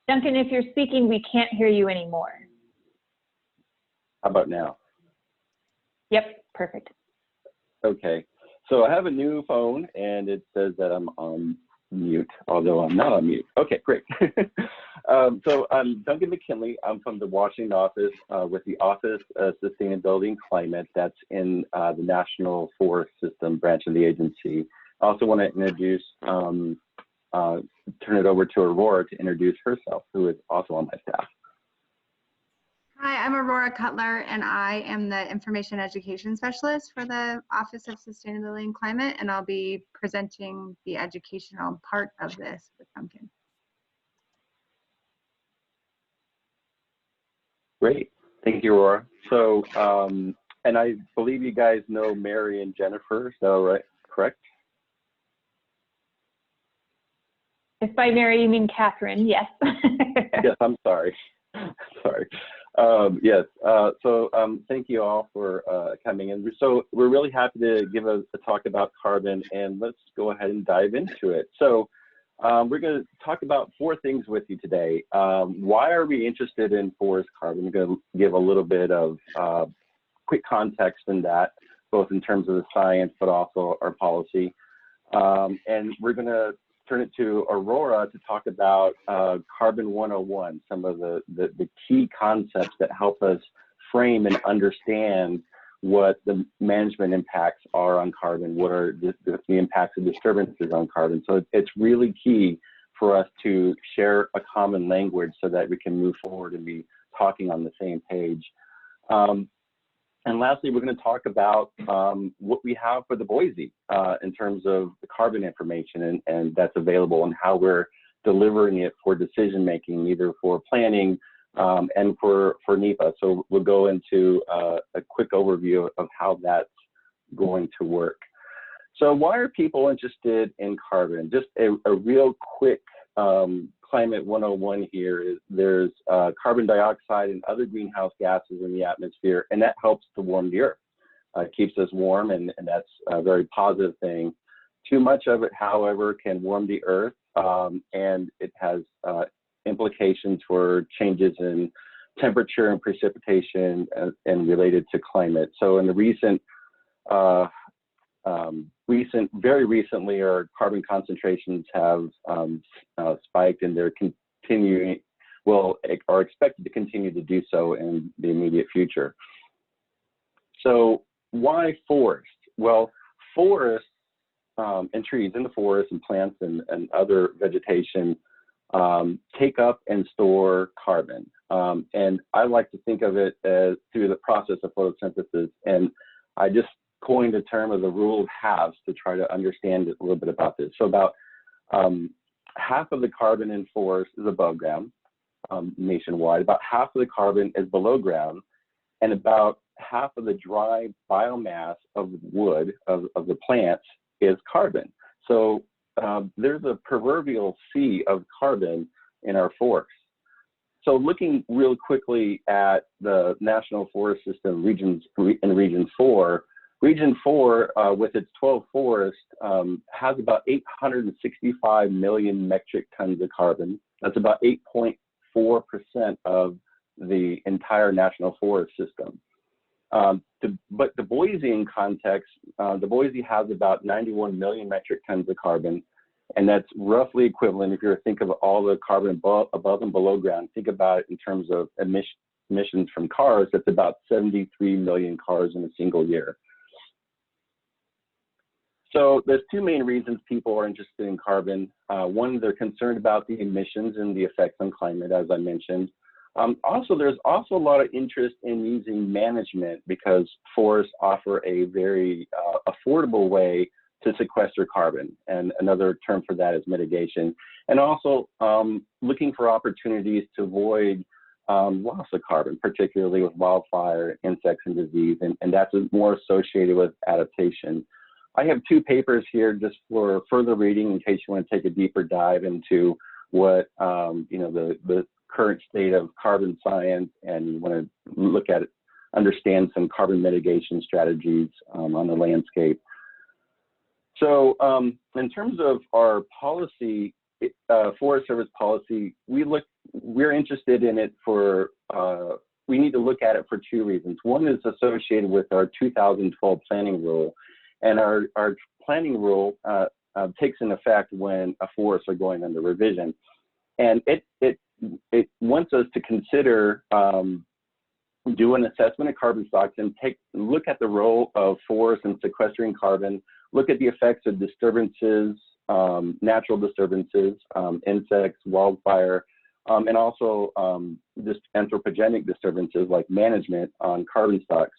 Speaker 1: Duncan, if you're speaking, we can't hear you anymore.
Speaker 17: How about now?
Speaker 1: Yep, perfect.
Speaker 17: Okay. So I have a new phone and it says that I'm on mute, although I'm not on mute. Okay, great. So I'm Duncan McKinley. I'm from the Washington office with the Office of Sustainability and Climate. That's in the National Forest System branch of the agency. I also want to introduce, turn it over to Aurora to introduce herself, who is also on my staff.
Speaker 19: Hi, I'm Aurora Cutler, and I am the Information Education Specialist for the Office of Sustainability and Climate, and I'll be presenting the educational part of this with Duncan.
Speaker 17: Great, thank you, Aurora. So, and I believe you guys know Mary and Jennifer, so right, correct?
Speaker 1: If by Mary you mean Catherine, yes.
Speaker 17: Yes, I'm sorry. Sorry. Yes, thank you all for coming in. So we're really happy to give a talk about carbon, and let's go ahead and dive into it. So we're going to talk about 4 things with you today. Why are we interested in forest carbon? We're going to give a little bit of quick context in that, both in terms of the science, but also our policy. And we're going to turn it to Aurora to talk about Carbon 101, some of the key concepts that help us frame and understand what the management impacts are on carbon, what are the impacts of disturbances on carbon. So it's really key for us to share a common language so that we can move forward and be talking on the same page. And lastly, we're going to talk about what we have for the Boise in terms of the carbon information and that's available and how we're delivering it for decision making, either for planning and for NEPA. So we'll go into a quick overview of how that's going to work. So why are people interested in carbon? Just a real quick Climate 101 here is there's carbon dioxide and other greenhouse gases in the atmosphere, and that helps to warm the earth. It keeps us warm, and that's a very positive thing. Too much of it, however, can warm the earth, and it has implications for changes in temperature and precipitation and related to climate. So in the very recently, our carbon concentrations have spiked, and they're continuing, are expected to continue to do so in the immediate future. So why forest? Well, forests and trees in the forest and plants and other vegetation take up and store carbon. And I like to think of it as through the process of photosynthesis. And I just coined the term of the rule of halves to try to understand a little bit about this. So about half of the carbon in forests is above ground nationwide, about half of the carbon is below ground, and about half of the dry biomass of wood, of the plants, is carbon. So there's a proverbial sea of carbon in our forests. So looking real quickly at the National Forest System regions in Region 4, Region 4, with its 12 forests, has about 865 million metric tons of carbon. That's about 8.4% of the entire National Forest System. But the Boise in context, the Boise has about 91 million metric tons of carbon, and that's roughly equivalent, if you were to think of all the carbon above and below ground, think about it in terms of emissions from cars, that's about 73 million cars in a single year. So there's 2 main reasons people are interested in carbon. One, they're concerned about the emissions and the effects on climate, as I mentioned. There's also a lot of interest in using management because forests offer a very affordable way to sequester carbon. And another term for that is mitigation. And also looking for opportunities to avoid loss of carbon, particularly with wildfire, insects, and disease, and that's more associated with adaptation. I have 2 papers here just for further reading in case you want to take a deeper dive into what the current state of carbon science, and you want to look at it, understand some carbon mitigation strategies on the landscape. So in terms of our policy, Forest Service policy, we're interested in it for, we need to look at it for 2 reasons. One is associated with our 2012 planning rule, and our planning rule takes in effect when a forests are going under revision. And it wants us to consider do an assessment of carbon stocks and look at the role of forests in sequestering carbon, look at the effects of disturbances, natural disturbances, insects, wildfire, and also just anthropogenic disturbances like management on carbon stocks.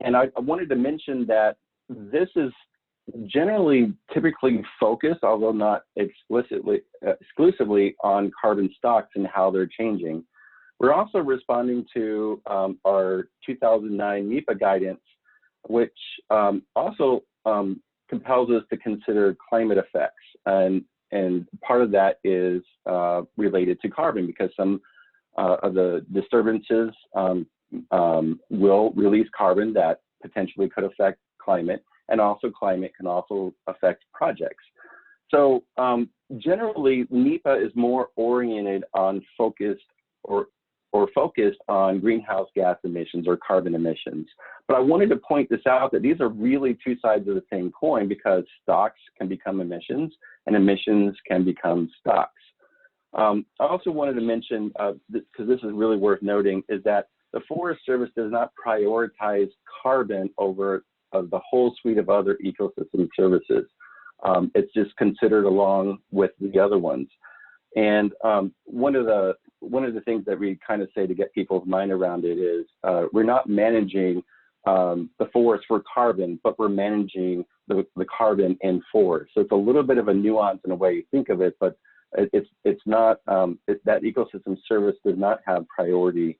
Speaker 17: And I wanted to mention that this is generally typically focused, although not exclusively on carbon stocks and how they're changing. We're also responding to our 2009 NEPA guidance, which also compels us to consider climate effects. And part of that is related to carbon, because some of the disturbances will release carbon that potentially could affect climate, and also climate can also affect projects. So generally, NEPA is more oriented on focused on greenhouse gas emissions or carbon emissions. But I wanted to point this out, that these are really 2 sides of the same coin, because stocks can become emissions and emissions can become stocks. I also wanted to mention, because this is really worth noting, is that the Forest Service does not prioritize carbon over the whole suite of other ecosystem services. It's just considered along with the other ones. And one of the things that we kind of say to get people's mind around it is we're not managing the forest for carbon, but we're managing the carbon in forest. So it's a little bit of a nuance in a way you think of it, but it's not, that ecosystem service does not have priority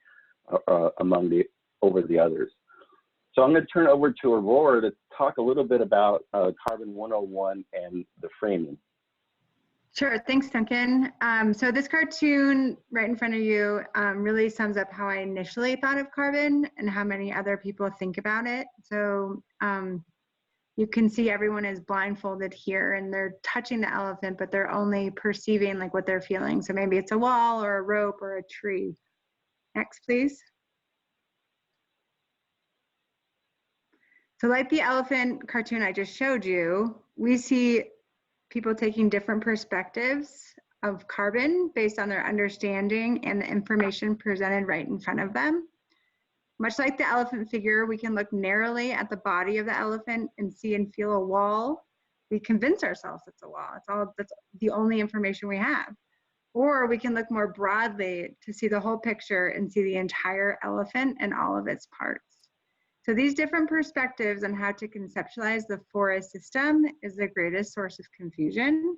Speaker 17: over the others. So I'm going to turn it over to Aurora to talk a little bit about Carbon 101 and the framing.
Speaker 19: Sure, thanks, Duncan. So this cartoon right in front of you really sums up how I initially thought of carbon and how many other people think about it. So you can see everyone is blindfolded here and they're touching the elephant, but they're only perceiving like what they're feeling. So maybe it's a wall or a rope or a tree. Next, please. So like the elephant cartoon I just showed you, we see people taking different perspectives of carbon based on their understanding and the information presented right in front of them. Much like the elephant figure, we can look narrowly at the body of the elephant and see and feel a wall. We convince ourselves it's a wall. That's the only information we have. Or we can look more broadly to see the whole picture and see the entire elephant and all of its parts. So these different perspectives on how to conceptualize the forest system is the greatest source of confusion.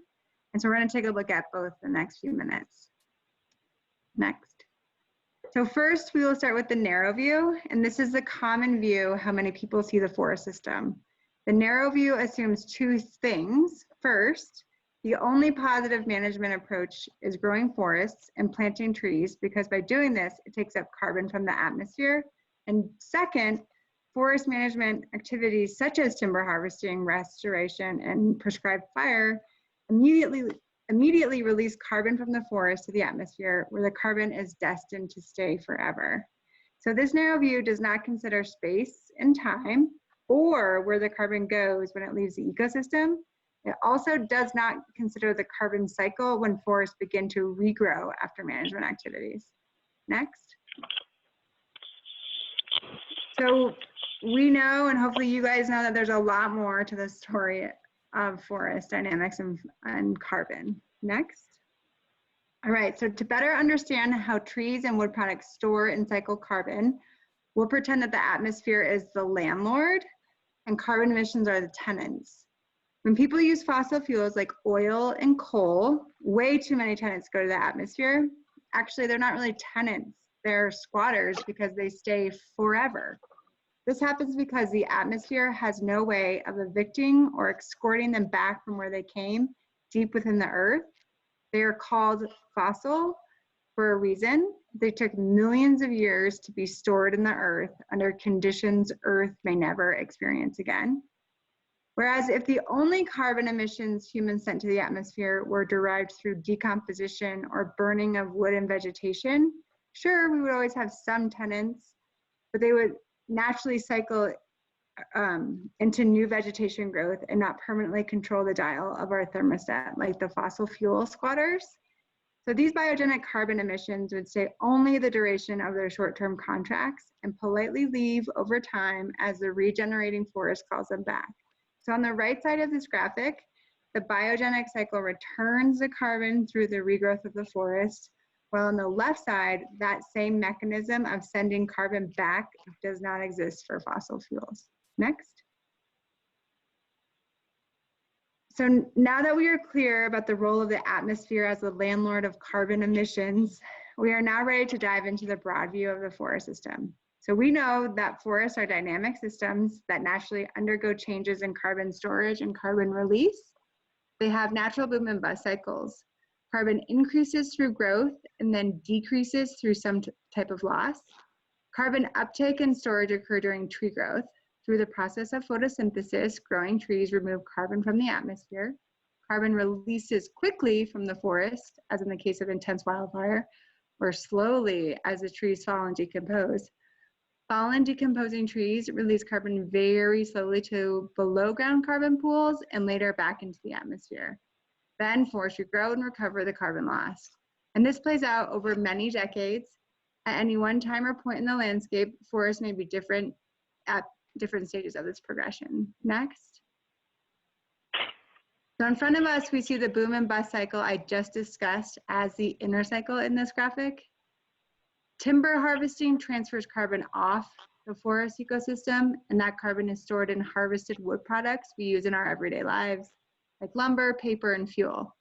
Speaker 19: And so we're going to take a look at both the next few minutes. Next. So first, we will start with the narrow view, and this is the common view how many people see the forest system. The narrow view assumes 2 things. First, the only positive management approach is growing forests and planting trees, because by doing this, it takes up carbon from the atmosphere. And second, forest management activities such as timber harvesting, restoration, and prescribed fire immediately release carbon from the forest to the atmosphere, where the carbon is destined to stay forever. So this narrow view does not consider space and time or where the carbon goes when it leaves the ecosystem. It also does not consider the carbon cycle when forests begin to regrow after management activities. Next. So we know, and hopefully you guys know, that there's a lot more to the story of forest dynamics and carbon. Next. All right, so to better understand how trees and wood products store and cycle carbon, we'll pretend that the atmosphere is the landlord and carbon emissions are the tenants. When people use fossil fuels like oil and coal, way too many tenants go to the atmosphere, actually they're not really tenants, they're squatters because they stay forever. This happens because the atmosphere has no way of evicting or escorting them back from where they came, deep within the earth. They are called fossil for a reason. They took millions of years to be stored in the earth under conditions Earth may never experience again. Whereas if the only carbon emissions humans sent to the atmosphere were derived through decomposition or burning of wood and vegetation, sure, we would always have some tenants, but they would naturally cycle into new vegetation growth and not permanently control the dial of our thermostat like the fossil fuel squatters. So these biogenic carbon emissions would stay only the duration of their short-term contracts and politely leave over time as the regenerating forest calls them back. So on the right side of this graphic, the biogenic cycle returns the carbon through the regrowth of the forest, while on the left side, that same mechanism of sending carbon back does not exist for fossil fuels. Next. So now that we are clear about the role of the atmosphere as the landlord of carbon emissions, we are now ready to dive into the broad view of the forest system. So we know that forests are dynamic systems that naturally undergo changes in carbon storage and carbon release. They have natural boom and bust cycles. Carbon increases through growth and then decreases through some type of loss. Carbon uptake and storage occur during tree growth. Through the process of photosynthesis, growing trees remove carbon from the atmosphere. Carbon releases quickly from the forest, as in the case of intense wildfire, or slowly as the trees fall and decompose. Fallen decomposing trees release carbon very slowly to below ground carbon pools and later back into the atmosphere. Then forests regrow and recover the carbon lost. And this plays out over many decades. At any one time or point in the landscape, forests may be different at different stages of this progression. Next. So in front of us, we see the boom and bust cycle I just discussed as the inner cycle in this graphic. Timber harvesting transfers carbon off the forest ecosystem, and that carbon is stored in harvested wood products we use in our everyday lives, like lumber, paper, and fuel.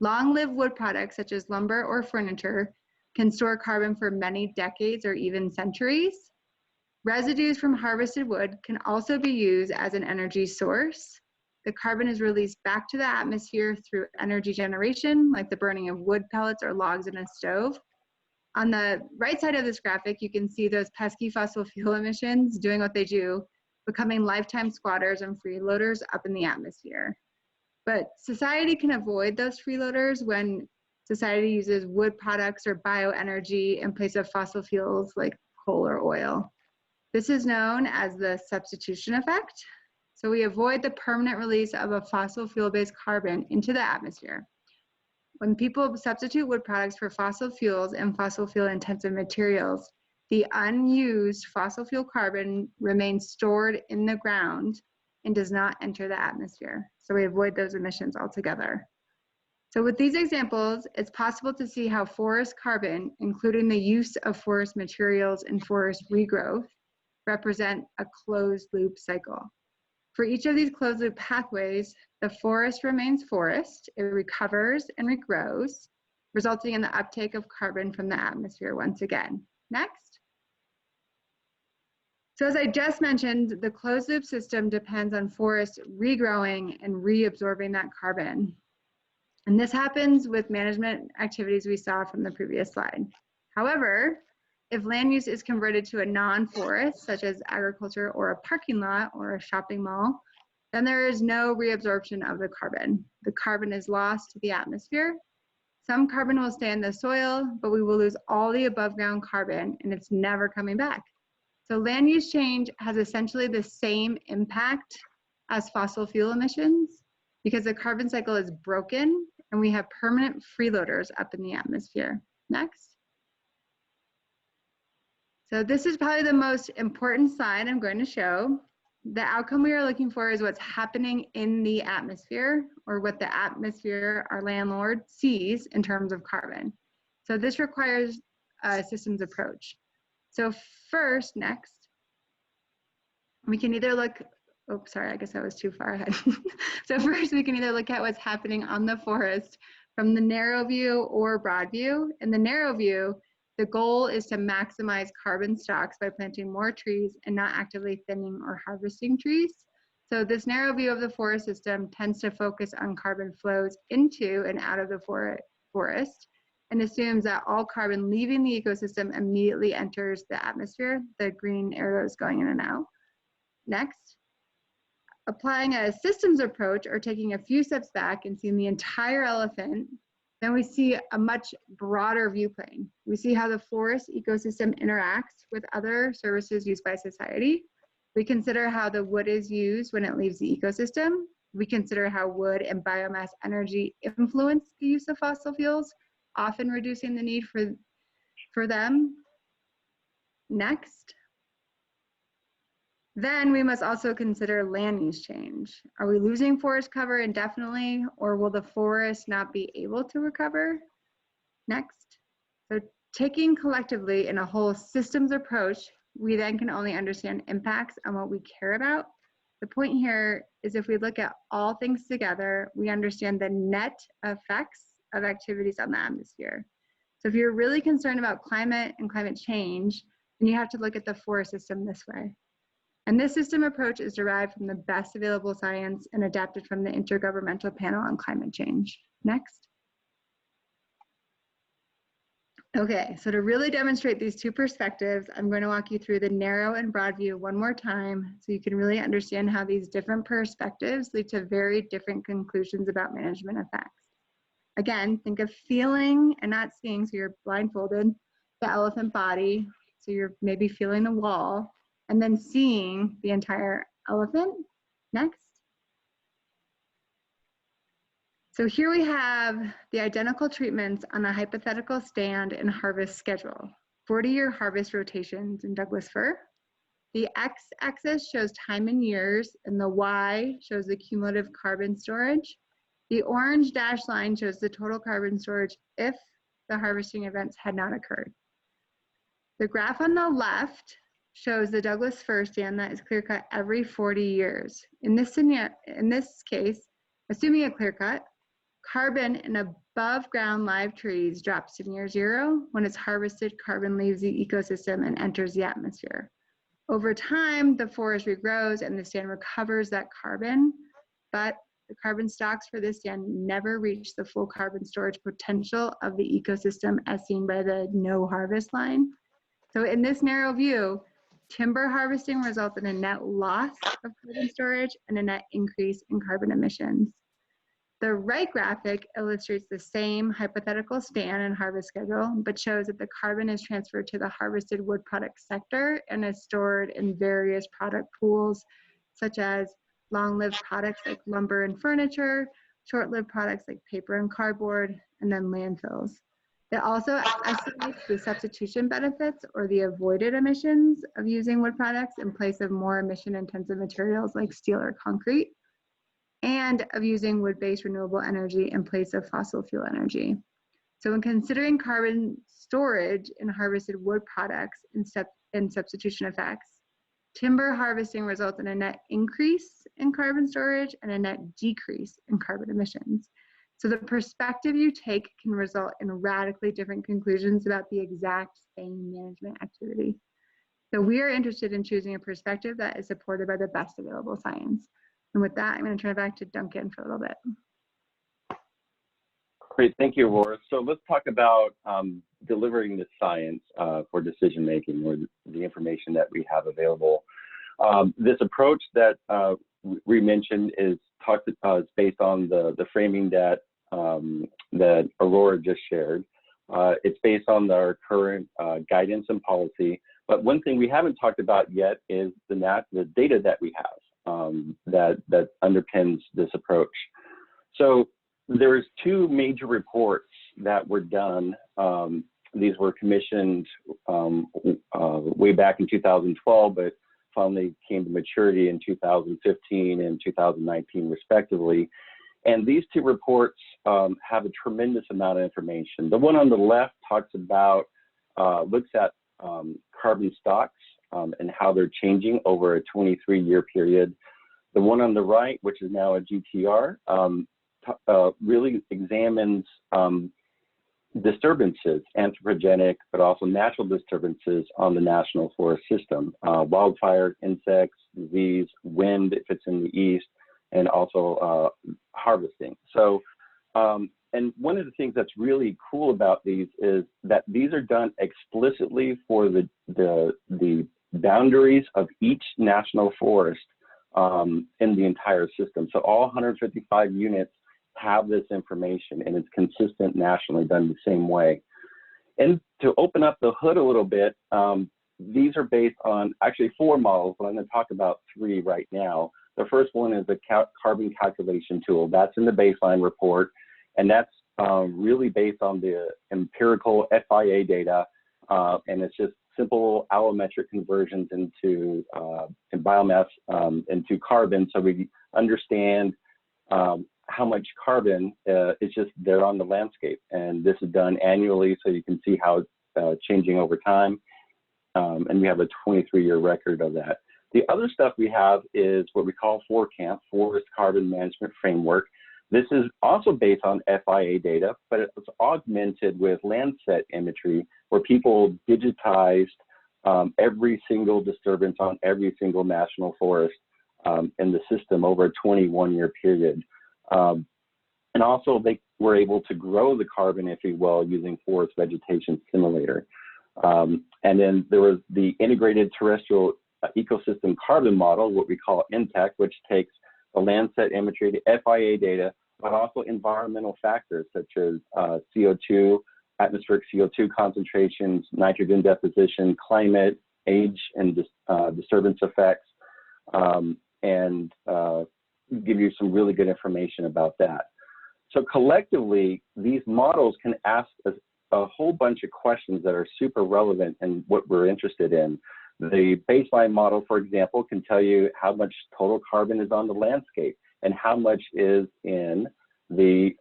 Speaker 19: Long-lived wood products, such as lumber or furniture, can store carbon for many decades or even centuries. Residues from harvested wood can also be used as an energy source. The carbon is released back to the atmosphere through energy generation, like the burning of wood pellets or logs in a stove. On the right side of this graphic, you can see those pesky fossil fuel emissions doing what they do, becoming lifetime squatters and freeloaders up in the atmosphere. But society can avoid those freeloaders when society uses wood products or bioenergy in place of fossil fuels like coal or oil. This is known as the substitution effect. So we avoid the permanent release of a fossil fuel-based carbon into the atmosphere. When people substitute wood products for fossil fuels and fossil fuel intensive materials, the unused fossil fuel carbon remains stored in the ground and does not enter the atmosphere. So we avoid those emissions altogether. So with these examples, it's possible to see how forest carbon, including the use of forest materials and forest regrowth, represent a closed loop cycle. For each of these closed loop pathways, the forest remains forest, it recovers and regrows, resulting in the uptake of carbon from the atmosphere once again. Next. So as I just mentioned, the closed loop system depends on forests regrowing and reabsorbing that carbon. And this happens with management activities we saw from the previous slide. However, if land use is converted to a non-forest, such as agriculture or a parking lot or a shopping mall, then there is no reabsorption of the carbon. The carbon is lost to the atmosphere. Some carbon will stay in the soil, but we will lose all the above ground carbon and it's never coming back. So land use change has essentially the same impact as fossil fuel emissions because the carbon cycle is broken and we have permanent freeloaders up in the atmosphere. Next. So this is probably the most important slide I'm going to show. The outcome we are looking for is what's happening in the atmosphere, or what the atmosphere, our landlord, sees in terms of carbon. So this requires a systems approach. So first, next, we can either look, oops, sorry, I guess I was too far ahead. So first we can either look at what's happening on the forest from the narrow view or broad view. In the narrow view, the goal is to maximize carbon stocks by planting more trees and not actively thinning or harvesting trees. So this narrow view of the forest system tends to focus on carbon flows into and out of the forest and assumes that all carbon leaving the ecosystem immediately enters the atmosphere, the green arrows going in and out. Next, applying a systems approach or taking a few steps back and seeing the entire elephant, then we see a much broader view plane. We see how the forest ecosystem interacts with other services used by society. We consider how the wood is used when it leaves the ecosystem. We consider how wood and biomass energy influence the use of fossil fuels, often reducing the need for them. Next. Then we must also consider land use change. Are we losing forest cover indefinitely, or will the forest not be able to recover? Next. So taking collectively in a whole systems approach, we then can only understand impacts on what we care about. The point here is if we look at all things together, we understand the net effects of activities on the atmosphere. So if you're really concerned about climate and climate change, then you have to look at the forest system this way. And this system approach is derived from the best available science and adapted from the Intergovernmental Panel on Climate Change. Next. Okay, so to really demonstrate these two perspectives, I'm going to walk you through the narrow and broad view one more time so you can really understand how these different perspectives lead to very different conclusions about management effects. Again, think of feeling and not seeing, so you're blindfolded, the elephant body, so you're maybe feeling the wall, and then seeing the entire elephant. Next. So here we have the identical treatments on a hypothetical stand and harvest schedule. 40-year harvest rotations in Douglas fir. The x-axis shows time in years, and the y shows the cumulative carbon storage. The orange dashed line shows the total carbon storage if the harvesting events had not occurred. The graph on the left shows the Douglas fir stand that is clear cut every 40 years. In this case, assuming a clear cut, carbon in above ground live trees drops to near zero. When it's harvested, carbon leaves the ecosystem and enters the atmosphere. Over time, the forest regrows and the stand recovers that carbon, but the carbon stocks for this stand never reach the full carbon storage potential of the ecosystem as seen by the no harvest line. So in this narrow view, timber harvesting results in a net loss of carbon storage and a net increase in carbon emissions. The right graphic illustrates the same hypothetical stand and harvest schedule, but shows that the carbon is transferred to the harvested wood product sector and is stored in various product pools, such as long-lived products like lumber and furniture, short-lived products like paper and cardboard, and then landfills. It also estimates the substitution benefits or the avoided emissions of using wood products in place of more emission-intensive materials like steel or concrete, and of using wood-based renewable energy in place of fossil fuel energy. So when considering carbon storage in harvested wood products and substitution effects, timber harvesting results in a net increase in carbon storage and a net decrease in carbon emissions. So the perspective you take can result in radically different conclusions about the exact same management activity. So we are interested in choosing a perspective that is supported by the best available science. And with that, I'm going to turn it back to Duncan for a little bit.
Speaker 17: Great, thank you, Aurora. So let's talk about delivering the science for decision making, or the information that we have available. This approach that we mentioned is based on the framing that that Aurora just shared. It's based on our current guidance and policy. But one thing we haven't talked about yet is the data that we have that underpins this approach. So there's two major reports that were done. These were commissioned way back in 2012, but finally came to maturity in 2015 and 2019 respectively. And these two reports have a tremendous amount of information. The one on the left talks about, looks at carbon stocks and how they're changing over a 23-year period. The one on the right, which is now a GTR, really examines disturbances, anthropogenic, but also natural disturbances on the national forest system, wildfire, insects, disease, wind if it's in the east, and also harvesting. So, and one of the things that's really cool about these is that these are done explicitly for the boundaries of each national forest in the entire system. So all 155 units have this information, and it's consistent nationally, done the same way. And to open up the hood a little bit, these are based on actually 4 models, but I'm going to talk about 3 right now. The first one is the carbon calculation tool. That's in the baseline report, and that's really based on the empirical FIA data, and it's just simple allometric conversions into in biomass into carbon, so we understand how much carbon is just there on the landscape. And this is done annually, so you can see how it's changing over time. And we have a 23-year record of that. The other stuff we have is what we call FORCAMP, Forest Carbon Management Framework. This is also based on FIA data, but it's augmented with Landsat imagery, where people digitized every single disturbance on every single national forest in the system over a 21-year period. And also they were able to grow the carbon, if you will, using Forest Vegetation Simulator. And then there was the Integrated Terrestrial Ecosystem Carbon Model, what we call INTEC, which takes the Landsat imagery, the FIA data, but also environmental factors such as CO2, atmospheric CO2 concentrations, nitrogen deposition, climate, age, and disturbance effects, and give you some really good information about that. So collectively, these models can ask us a whole bunch of questions that are super relevant in what we're interested in. The baseline model, for example, can tell you how much total carbon is on the landscape and how much is in the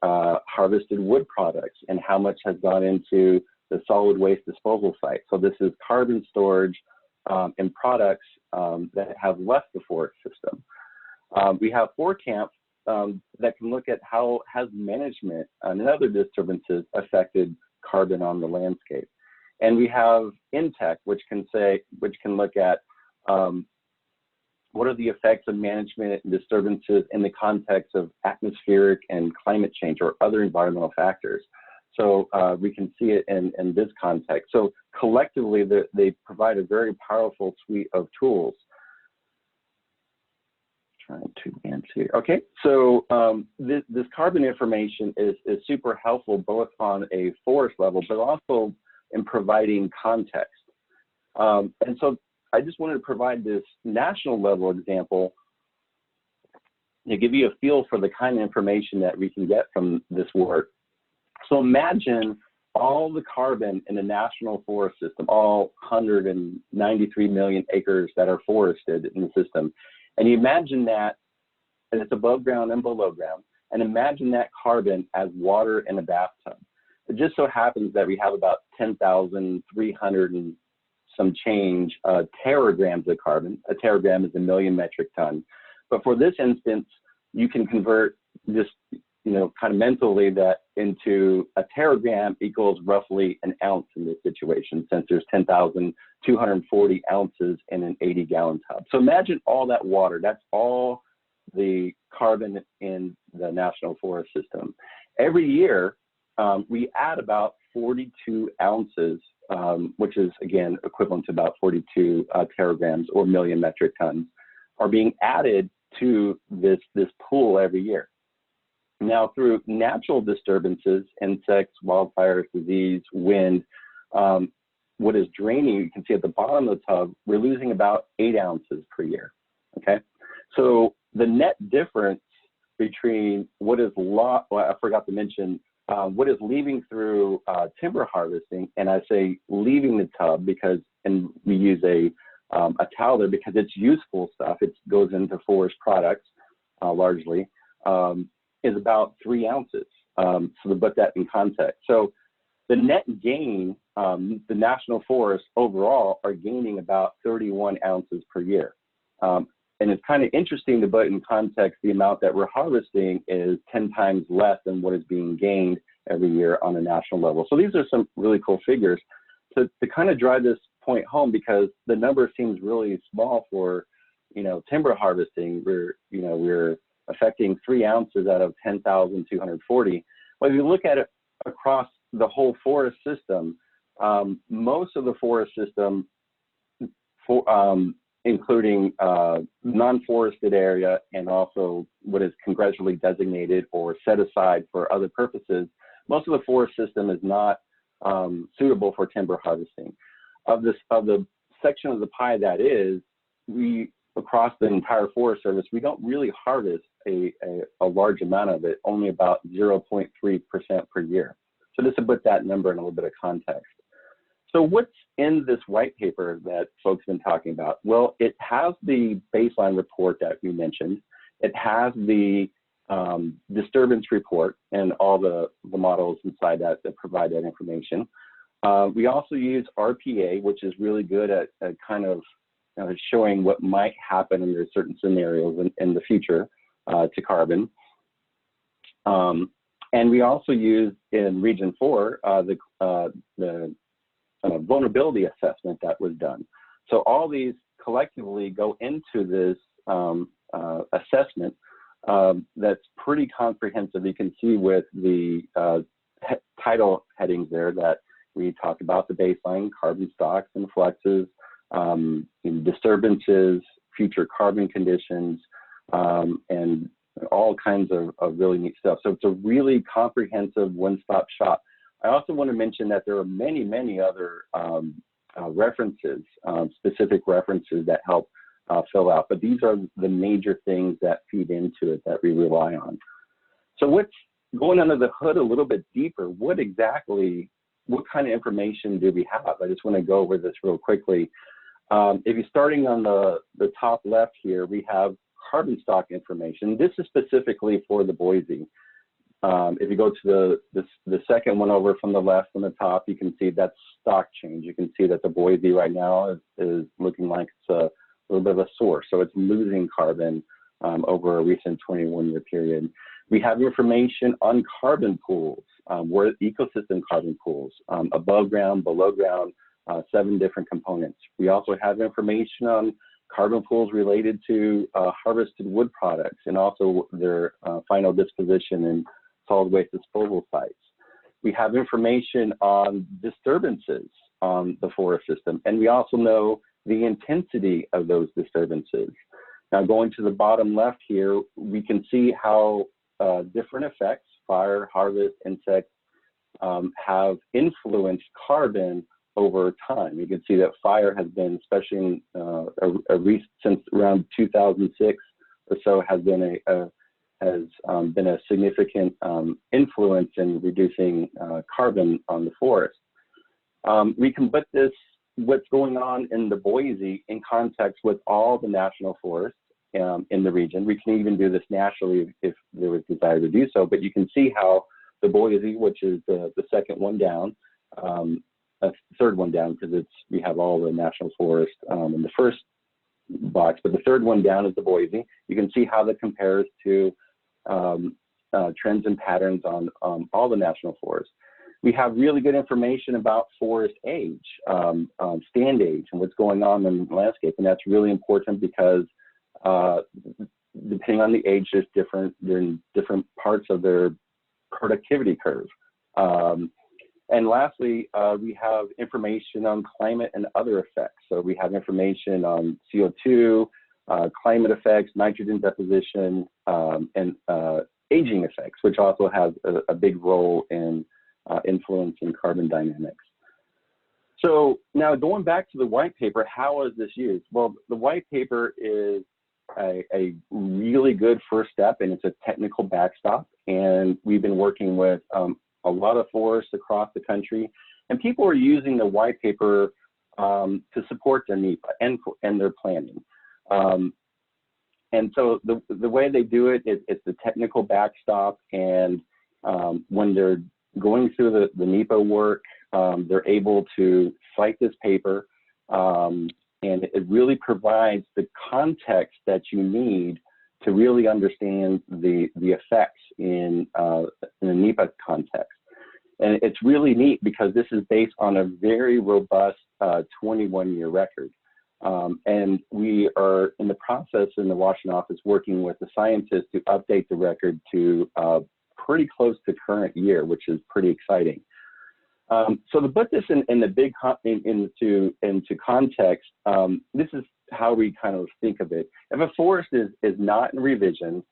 Speaker 17: harvested wood products and how much has gone into the solid waste disposal site. So this is carbon storage in products that have left the forest system. We have FORCAMP that can look at how has management and other disturbances affected carbon on the landscape. And we have INTEC, which can look at what are the effects of management and disturbances in the context of atmospheric and climate change or other environmental factors. So we can see it in this context. So collectively, they provide a very powerful suite of tools. Trying to advance here. Okay, so this carbon information is super helpful both on a forest level, but also in providing context. And so I just wanted to provide this national level example to give you a feel for the kind of information that we can get from this work. So imagine all the carbon in the national forest system, all 193 million acres that are forested in the system. And you imagine that, and it's above ground and below ground, and imagine that carbon as water in a bathtub. It just so happens that we have about 10,300 and some change teragrams of carbon. A teragram is 1 million metric ton. But for this instance, you can convert just, kind of mentally that into a teragram equals roughly an ounce in this situation, since there's 10,240 ounces in an 80-gallon tub. So imagine all that water. That's all the carbon in the national forest system. Every year, we add about 42 ounces, which is, again, equivalent to about 42 teragrams or million metric tons, are being added to this pool every year. Now, through natural disturbances, insects, wildfires, disease, wind, what is draining, you can see at the bottom of the tub, we're losing about 8 ounces per year, okay? So the net difference between what is lost, well, I forgot to mention, what is leaving through timber harvesting, and I say leaving the tub because, and we use a towel there because it's useful stuff, it goes into forest products largely, is about 3 ounces. So to put that in context. So the net gain, the national forests overall are gaining about 31 ounces per year. and it's kind of interesting to put in context the amount that we're harvesting is 10 times less than what is being gained every year on a national level. So these are some really cool figures to kind of drive this point home, because the number seems really small for, timber harvesting. We're affecting 3 ounces out of 10,240. But if you look at it across the whole forest system, most of the forest system, including non-forested area and also what is congressionally designated or set aside for other purposes, most of the forest system is not suitable for timber harvesting. Of the section of the pie that is, across the entire Forest Service, we don't really harvest a large amount of it, only about 0.3% per year. So just to put that number in a little bit of context. So what's in this white paper that folks have been talking about? Well, it has the baseline report that we mentioned. It has the disturbance report and all the models inside that provide that information. We also use RPA, which is really good at kind of showing what might happen under certain scenarios in the future to carbon. And we also use in Region 4 the vulnerability assessment that was done. So all these collectively go into this assessment that's pretty comprehensive. You can see with the title headings there that we talked about the baseline, carbon stocks and fluxes, disturbances, future carbon conditions, and all kinds of really neat stuff. So it's a really comprehensive one-stop shop. I also want to mention that there are many, many other references, specific references that help fill out, but these are the major things that feed into it that we rely on. So what's going under the hood a little bit deeper, what kind of information do we have? I just want to go over this real quickly. If you're starting on the top left here, we have carbon stock information. This is specifically for the Boise. If you go to the second one over from the left on the top, you can see that's stock change. You can see that the Boise right now is looking like it's a little bit of a source. So it's losing carbon over a recent 21-year period. We have information on carbon pools, where ecosystem carbon pools, above ground, below ground, 7 different components. We also have information on carbon pools related to harvested wood products and also their final disposition in solid waste disposal sites. We have information on disturbances on the forest system, and we also know the intensity of those disturbances. Now, going to the bottom left here, we can see how different effects, fire, harvest, insects, have influenced carbon over time. You can see that fire has been, especially since around 2006 or so, has been a significant influence in reducing carbon on the forest. We can put what's going on in the Boise in context with all the national forests in the region. We can even do this nationally if there was desire to do so, but you can see how the Boise, which is the second one down, third one down, because we have all the national forest in the first box, but the third one down is the Boise. You can see how that compares to trends and patterns on all the national forests. We have really good information about forest age, stand age, and what's going on in the landscape, and that's really important because depending on the age, they're in different parts of their productivity curve. And lastly, we have information on climate and other effects. So we have information on CO2, climate effects, nitrogen deposition, and aging effects, which also has a big role in influencing carbon dynamics. So now going back to the white paper, how is this used? Well, the white paper is a really good first step, and it's a technical backstop. And we've been working with a lot of forests across the country, and people are using the white paper to support their NEPA and their planning. And so the way they do it, it's the technical backstop, and when they're going through the NEPA work, they're able to cite this paper and it really provides the context that you need to really understand the effects in a NEPA context. And it's really neat because this is based on a very robust 21-year record. And we are in the process in the Washington office working with the scientists to update the record to pretty close to current year, which is pretty exciting. So to put this in the big into context, this is how we kind of think of it. If a forest is not in revision,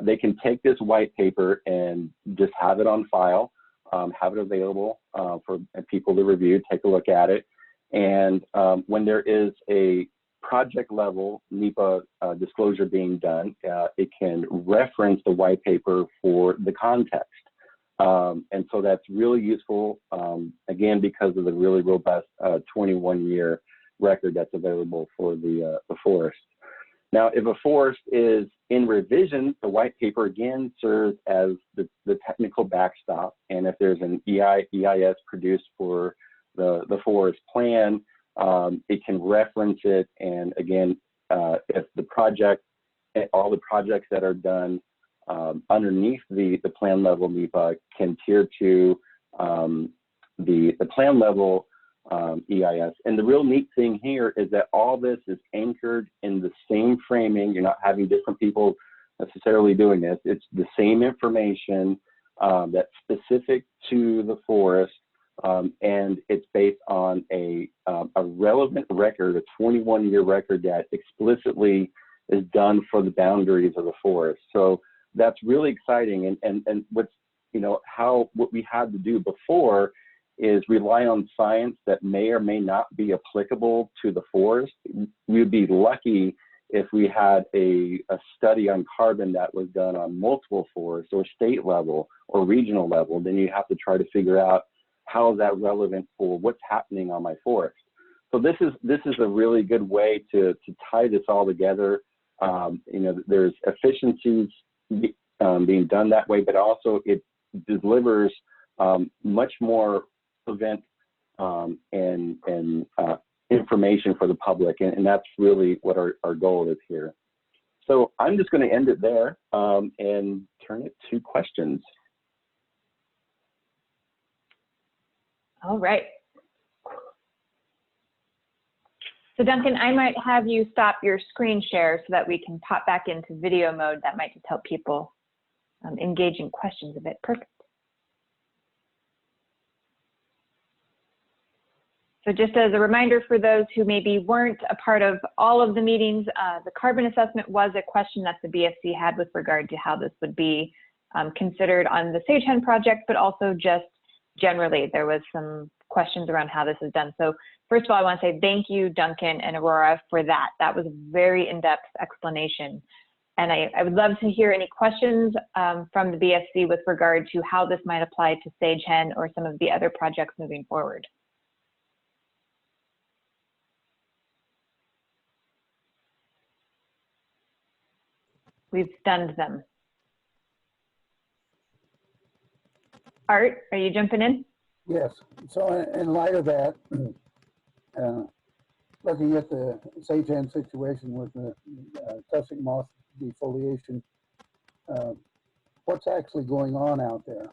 Speaker 17: they can take this white paper and just have it on file, have it available for people to review, take a look at it. And when there is a project level NEPA disclosure being done, it can reference the white paper for the context. And so that's really useful, again, because of the really robust 21-year record that's available for the forest. Now, if a forest is in revision, the white paper again serves as the technical backstop. And if there's an EIS produced for the forest plan, it can reference it. And again, if the project, all the projects that are done underneath the plan level NEPA can tier to the plan level EIS. And the real neat thing here is that all this is anchored in the same framing. You're not having different people necessarily doing this. It's the same information that's specific to the forest, and it's based on a relevant record, a 21-year record that explicitly is done for the boundaries of the forest. So that's really exciting. And what's, what we had to do before is rely on science that may or may not be applicable to the forest. We'd be lucky if we had a study on carbon that was done on multiple forests or state level or regional level. Then you have to try to figure out how is that relevant for what's happening on my forest. So this is a really good way to tie this all together. There's efficiencies being done that way, but also it delivers much more event and information for the public, and that's really what our goal is here. So I'm just going to end it there and turn it to questions.
Speaker 1: All right. So Duncan, I might have you stop your screen share so that we can pop back into video mode. That might just help people engage in questions a bit. Perfect. So just as a reminder for those who maybe weren't a part of all of the meetings, the carbon assessment was a question that the BFC had with regard to how this would be considered on the Sagehen project, but also just generally, there was some questions around how this is done. So first of all, I want to say thank you, Duncan and Aurora, for that. That was a very in-depth explanation. And I would love to hear any questions from the BFC with regard to how this might apply to Sagehen or some of the other projects moving forward. We've stunned them. Art, are you jumping in?
Speaker 13: Yes. So in light of that, looking at the Sagehen situation with the tussock moth defoliation, what's actually going on out there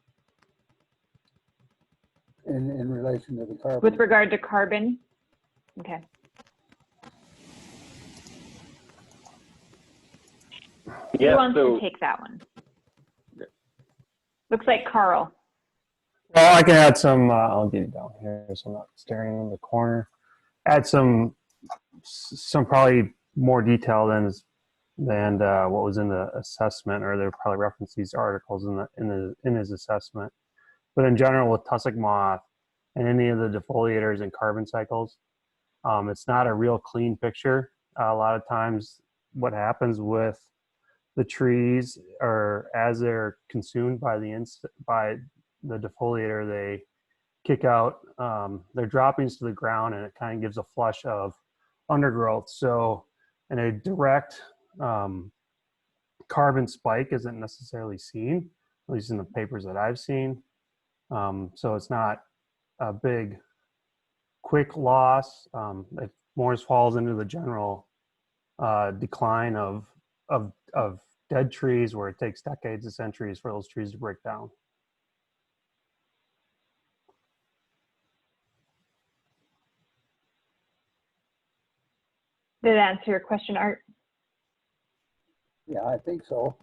Speaker 13: in relation to the carbon?
Speaker 1: With regard to carbon? Okay.
Speaker 17: Yeah,
Speaker 1: who wants to take that one? Looks like Carl.
Speaker 20: Well, I can add some, I'll get it down here so I'm not staring in the corner. Add some probably more detail than what was in the assessment, or they'll probably reference these articles in his assessment. But in general, with tussock moth and any of the defoliators and carbon cycles, it's not a real clean picture. A lot of times what happens with the trees, or as they're consumed by the defoliator, they kick out their droppings to the ground, and it kind of gives a flush of undergrowth. So, and a direct carbon spike isn't necessarily seen, at least in the papers that I've seen. So it's not a big, quick loss. If Morris falls into the general decline of dead trees, where it takes decades and centuries for those trees to break down.
Speaker 1: Did that answer your question, Art?
Speaker 13: Yeah, I think so.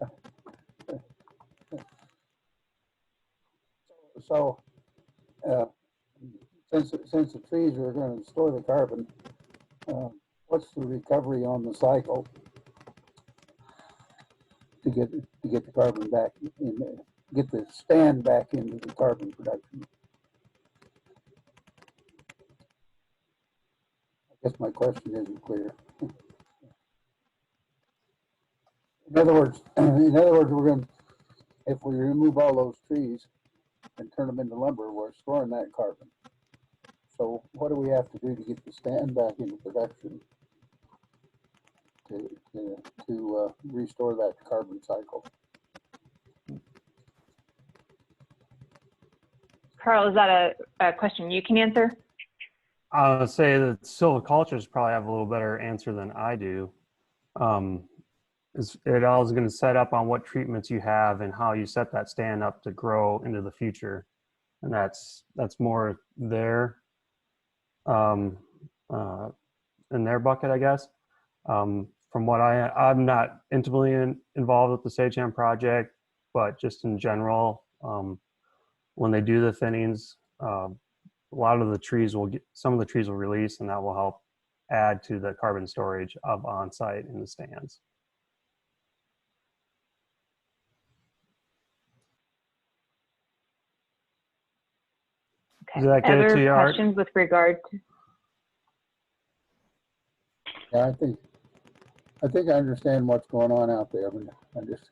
Speaker 13: So, since the trees are going to store the carbon, what's the recovery on the cycle to get the carbon back in there, get the stand back into the carbon production? I guess my question isn't clear. In other words, we're going to, if we remove all those trees and turn them into lumber, we're storing that carbon. So what do we have to do to get the stand back into production to restore that carbon cycle?
Speaker 1: Carl, is that a question you can answer?
Speaker 20: I would say that silviculturists probably have a little better answer than I do. It all is going to set up on what treatments you have and how you set that stand up to grow into the future, and that's more there in their bucket, I guess. From what I'm not intimately involved with the sageham project, but just in general, when they do the thinnings, a lot of the trees some of the trees will release, and that will help add to the carbon storage of on-site in the stands.
Speaker 1: Okay.
Speaker 20: Does that get it to you, Art?
Speaker 1: Questions with regard to?
Speaker 13: Yeah, I think I understand what's going on out there. I just.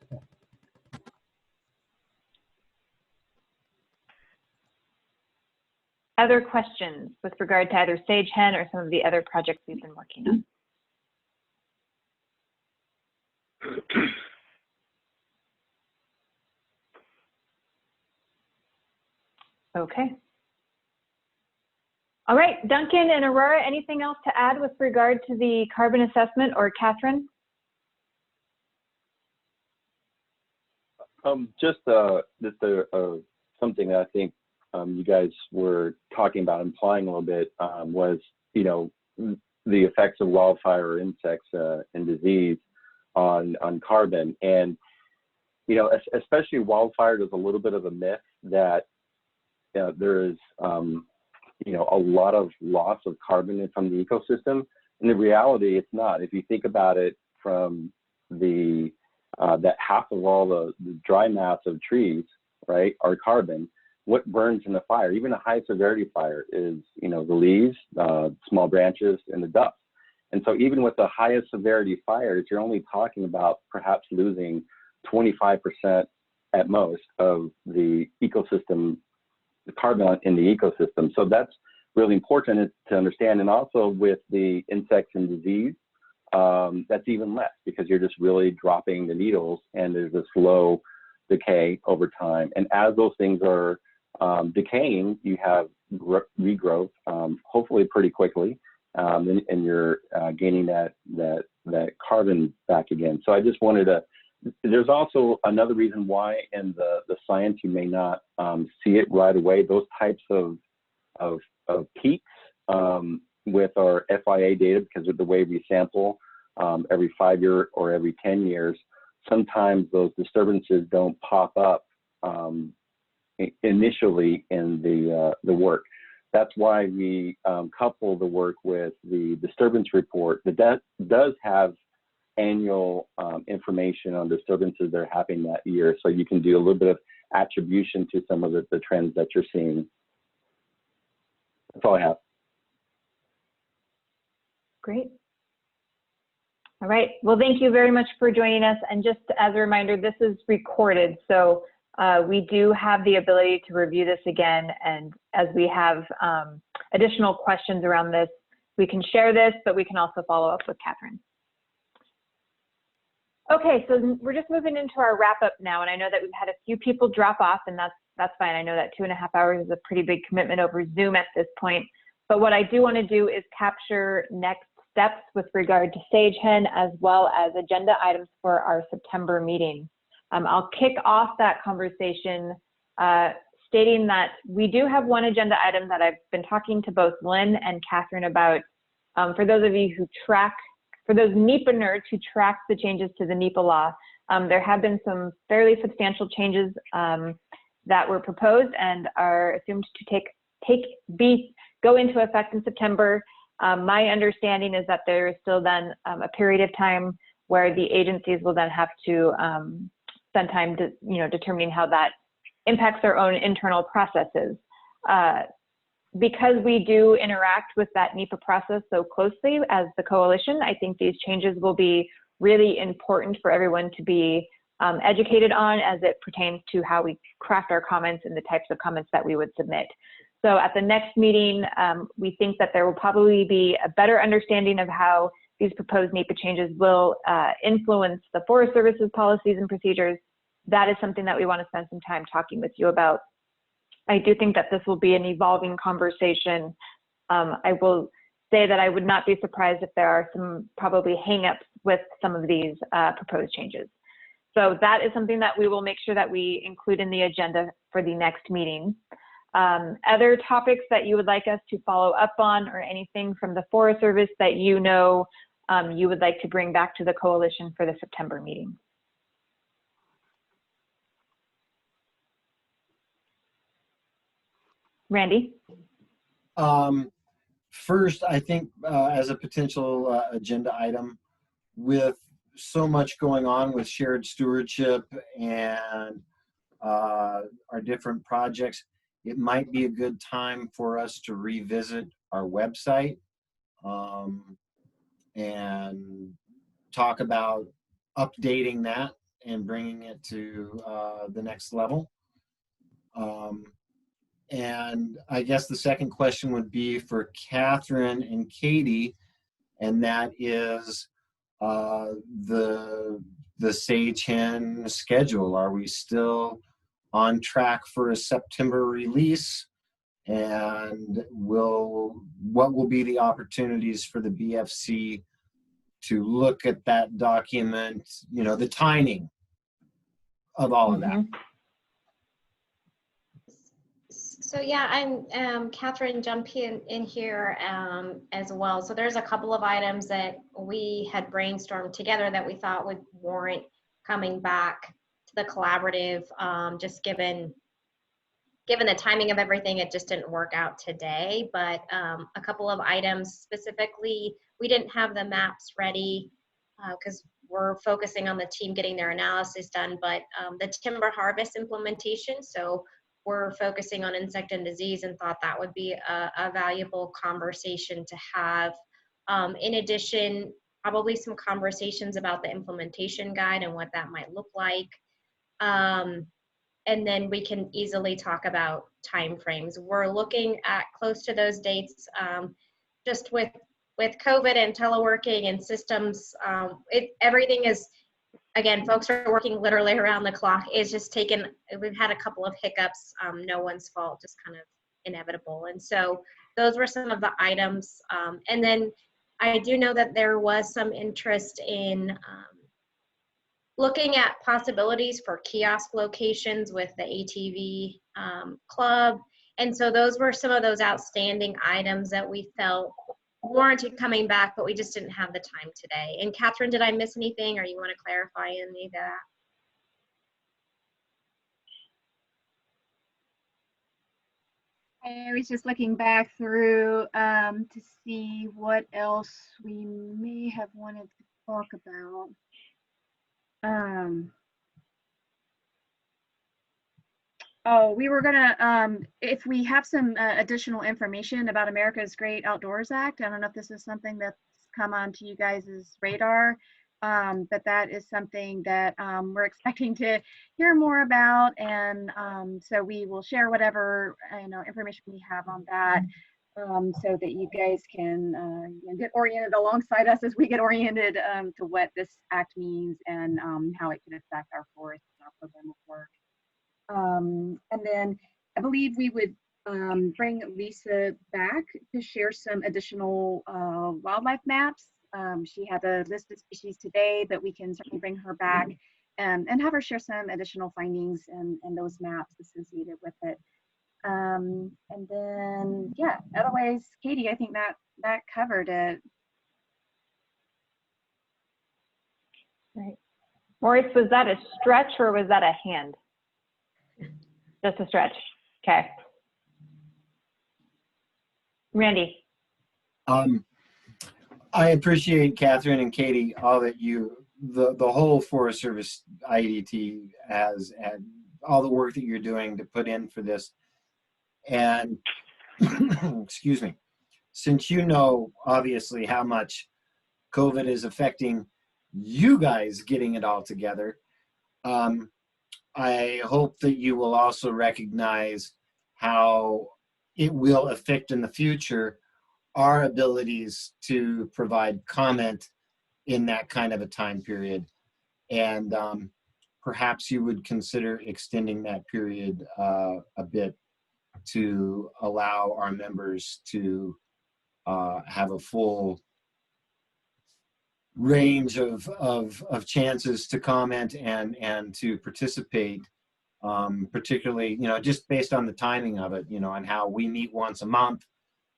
Speaker 1: Other questions with regard to either sagehen or some of the other projects we've been working on? Okay. All right, Duncan and Aurora, anything else to add with regard to the carbon assessment, or Catherine?
Speaker 17: Just something that I think you guys were talking about, implying a little bit, was, the effects of wildfire, insects, and disease on carbon. And, especially wildfire, there's a little bit of a myth that there is, a lot of loss of carbon from the ecosystem. And the reality, it's not. If you think about it from that half of all the dry mass of trees, right, are carbon. What burns in the fire, even a high severity fire, is, the leaves, small branches, and the dust. And so even with the highest severity fires, you're only talking about perhaps losing 25% at most of the ecosystem, the carbon in the ecosystem. So that's really important to understand. And also with the insects and disease, that's even less, because you're just really dropping the needles, and there's a slow decay over time. And as those things are decaying, you have regrowth, hopefully pretty quickly, and you're gaining that carbon back again. So I just wanted to. There's also another reason why in the science you may not see it right away. Those types of peaks with our FIA data, because of the way we sample every 5 year or every 10 years, sometimes those disturbances don't pop up initially in the work. That's why we couple the work with the disturbance report that does have annual information on disturbances that are happening that year, so you can do a little bit of attribution to some of the trends that you're seeing. That's all I have.
Speaker 1: Great. All right. Well, thank you very much for joining us. And just as a reminder, this is recorded, so we do have the ability to review this again. And as we have additional questions around this, we can share this, but we can also follow up with Catherine. Okay, so we're just moving into our wrap up now, and I know that we've had a few people drop off, and that's fine. I know that 2.5 hours is a pretty big commitment over Zoom at this point. But what I do want to do is capture next steps with regard to Sagehen, as well as agenda items for our September meeting. I'll kick off that conversation stating that we do have one agenda item that I've been talking to both Lynn and Catherine about. For those of you who track, for those NEPA nerds who track the changes to the NEPA law, there have been some fairly substantial changes that were proposed and are assumed to go into effect in September. My understanding is that there is still then a period of time where the agencies will then have to spend time determining how that impacts their own internal processes. Because we do interact with that NEPA process so closely as the coalition, I think these changes will be really important for everyone to be educated on as it pertains to how we craft our comments and the types of comments that we would submit. So at the next meeting, we think that there will probably be a better understanding of how these proposed NEPA changes will influence the Forest Service's policies and procedures. That is something that we want to spend some time talking with you about. I do think that this will be an evolving conversation. I will say that I would not be surprised if there are some probably hang-ups with some of these proposed changes. So that is something that we will make sure that we include in the agenda for the next meeting. Other topics that you would like us to follow up on, or anything from the Forest Service that you know you would like to bring back to the coalition for the September meeting? Randy?
Speaker 3: First, I think as a potential agenda item, with so much going on with shared stewardship and our different projects, it might be a good time for us to revisit our website and talk about updating that and bringing it to the next level. And I guess the second question would be for Catherine and Katie, and that is the Sagehen schedule. Are we still on track for a September release? And what will be the opportunities for the BFC to look at that document, the timing of all of that?
Speaker 5: So yeah, I'm Catherine, jump in here as well. So there's a couple of items that we had brainstormed together that we thought would warrant coming back to the collaborative. Just given the timing of everything, it just didn't work out today. But a couple of items specifically, we didn't have the maps ready because we're focusing on the team getting their analysis done. But the timber harvest implementation, so we're focusing on insect and disease, and thought that would be a valuable conversation to have. In addition, probably some conversations about the implementation guide and what that might look like. And then we can easily talk about timeframes. We're looking at close to those dates. Just with COVID and teleworking and systems, everything is, again, folks are working literally around the clock. It's just taken, we've had a couple of hiccups, no one's fault, just kind of inevitable. And so those were some of the items. And then I do know that there was some interest in looking at possibilities for kiosk locations with the ATV club. And so those were some of those outstanding items that we felt warranted coming back, but we just didn't have the time today. And Catherine, did I miss anything, or you want to clarify any of that?
Speaker 15: I was just looking back through to see what else we may have wanted to talk about. Oh, we were gonna, if we have some additional information about America's Great Outdoors Act, I don't know if this is something that's come onto you guys' radar, but that is something that we're expecting to hear more about, and so we will share whatever information we have on that, so that you guys can get oriented alongside us as we get oriented to what this act means and how it can affect our forests and our program of work. And then I believe we would bring Lisa back to share some additional wildlife maps. She had a list of species today, but we can certainly bring her back and have her share some additional findings and those maps associated with it. And then, yeah, otherwise, Katie, I think that covered it.
Speaker 1: Right. Maurice, was that a stretch or was that a hand? Just a stretch. Okay. Randy.
Speaker 3: I appreciate Catherine and Katie, all that the whole Forest Service IDT has, and all the work that you're doing to put in for this. And excuse me, since you know obviously how much COVID is affecting you guys getting it all together, I hope that you will also recognize how it will affect in the future our abilities to provide comment in that kind of a time period. And perhaps you would consider extending that period a bit to allow our members to have a full range of chances to comment and to participate, particularly, just based on the timing of it, and how we meet once a month,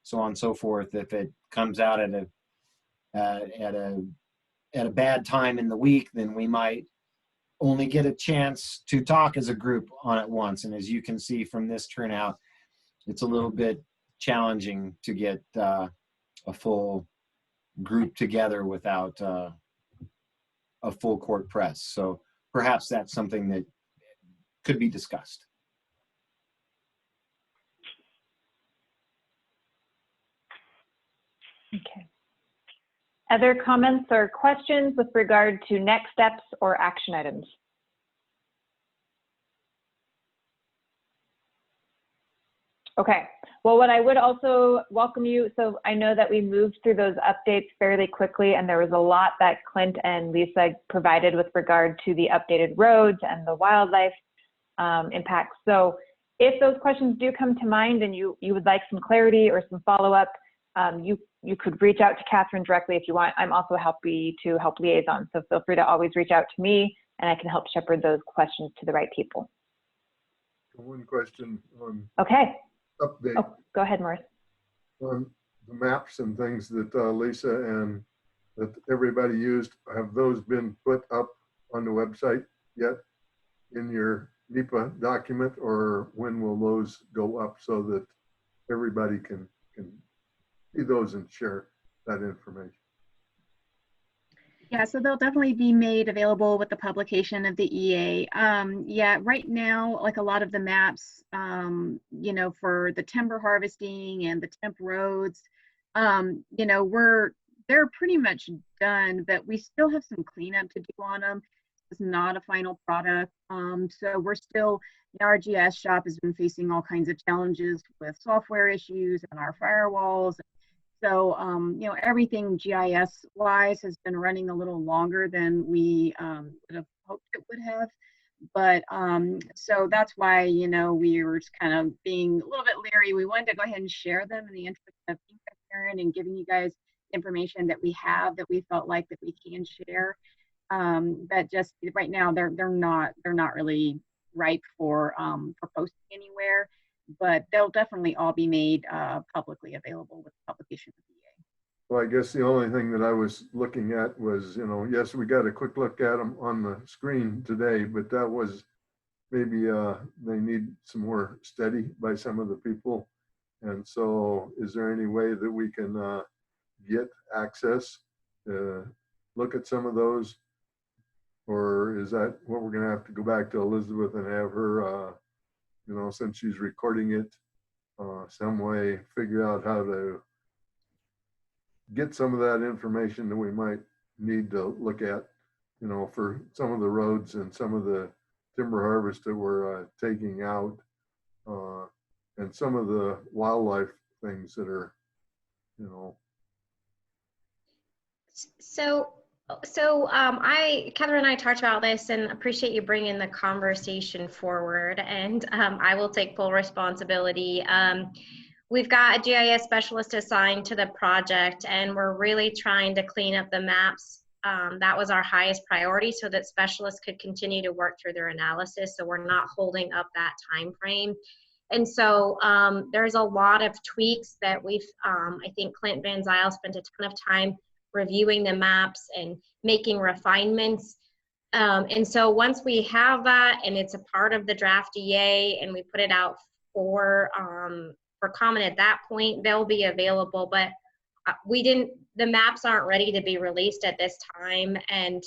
Speaker 3: so on and so forth. If it comes out at a bad time in the week, then we might only get a chance to talk as a group on it once. And as you can see from this turnout, it's a little bit challenging to get a full group together without a full court press. So perhaps that's something that could be discussed.
Speaker 1: Okay. Other comments or questions with regard to next steps or action items? Okay, well, what I would also welcome you, so I know that we moved through those updates fairly quickly, and there was a lot that Clint and Lisa provided with regard to the updated roads and the wildlife impacts. So if those questions do come to mind and you would like some clarity or some follow-up, you could reach out to Catherine directly if you want. I'm also happy to help liaison, so feel free to always reach out to me, and I can help shepherd those questions to the right people.
Speaker 12: One question on update.
Speaker 1: Oh, go ahead, Maurice.
Speaker 12: On the maps and things that Lisa and that everybody used, have those been put up on the website yet in your NEPA document, or when will those go up so that everybody can see those and share that information?
Speaker 15: Yeah, so they'll definitely be made available with the publication of the EA. Yeah, right now, like a lot of the maps, for the timber harvesting and the temp roads, they're pretty much done, but we still have some cleanup to do on them. It's not a final product. So we're still, our GIS shop has been facing all kinds of challenges with software issues and our firewalls. So, everything GIS wise has been running a little longer than we would have hoped it would have. But so that's why, we were just kind of being a little bit leery. We wanted to go ahead and share them in the interest of being transparent and giving you guys information that we have that we felt like that we can share. But just right now, they're not really ripe for posting anywhere. But they'll definitely all be made publicly available with the publication of the EA.
Speaker 12: Well, I guess the only thing that I was looking at was, yes, we got a quick look at them on the screen today, but that was maybe they need some more study by some of the people. And so is there any way that we can get access to look at some of those? Or is that what we're gonna have to go back to Elizabeth and have her since she's recording it, some way figure out how to get some of that information that we might need to look at, for some of the roads and some of the timber harvest that we're taking out, and some of the wildlife things that are,
Speaker 5: So So Catherine and I talked about this, and appreciate you bringing the conversation forward, and I will take full responsibility. We've got a GIS specialist assigned to the project, and we're really trying to clean up the maps. That was our highest priority, so that specialists could continue to work through their analysis, so we're not holding up that time frame. And so there's a lot of tweaks that we've, I think Clint Van Zyl spent a ton of time reviewing the maps and making refinements. And so once we have that and it's a part of the draft EA and we put it out for comment at that point, they'll be available. But the maps aren't ready to be released at this time. And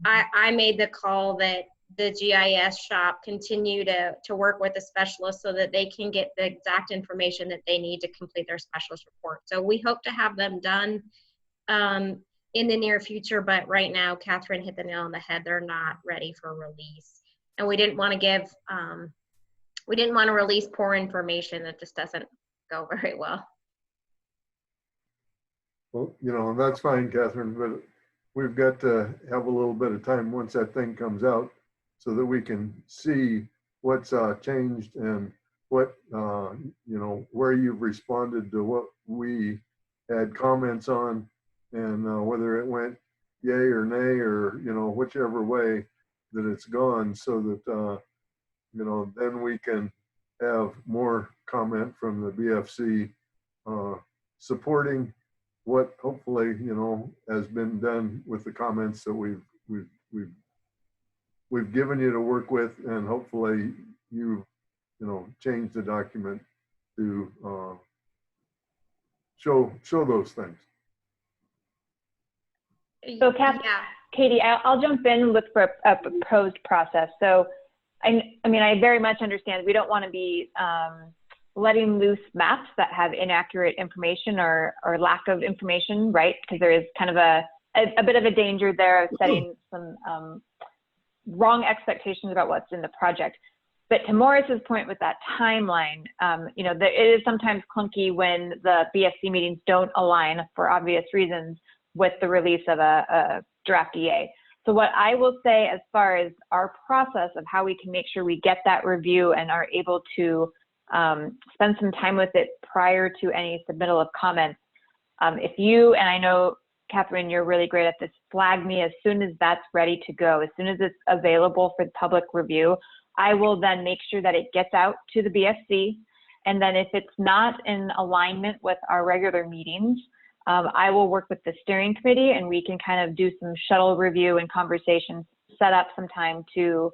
Speaker 5: I made the call that the GIS shop continue to work with the specialists so that they can get the exact information that they need to complete their specialist report. So we hope to have them done in the near future, but right now, Catherine hit the nail on the head. They're not ready for release. And we didn't want to give, we didn't want to release poor information. That just doesn't go very well.
Speaker 12: Well, you know, that's fine, Catherine, but we've got to have a little bit of time once that thing comes out so that we can see what's changed and what, you know, where you've responded to what we had comments on, and whether it went yay or nay, or, you know, whichever way that it's gone, so that, you know, then we can have more comment from the BFC supporting what hopefully, you know, has been done with the comments that we've given you to work with, and hopefully you know, change the document to show those things.
Speaker 1: So Katie, I'll jump in and look for a proposed process. So I mean, I very much understand we don't want to be letting loose maps that have inaccurate information or lack of information, right? Because there is kind of a bit of a danger there of setting some wrong expectations about what's in the project. But to Morris's point with that timeline, you know, it is sometimes clunky when the BFC meetings don't align for obvious reasons with the release of a draft EA. So what I will say as far as our process of how we can make sure we get that review and are able to spend some time with it prior to any submittal of comments, if you, and I know, Catherine, you're really great at this, flag me as soon as that's ready to go, as soon as it's available for public review, I will then make sure that it gets out to the BFC. And then if it's not in alignment with our regular meetings, I will work with the steering committee and we can kind of do some shuttle review and conversations, set up some time to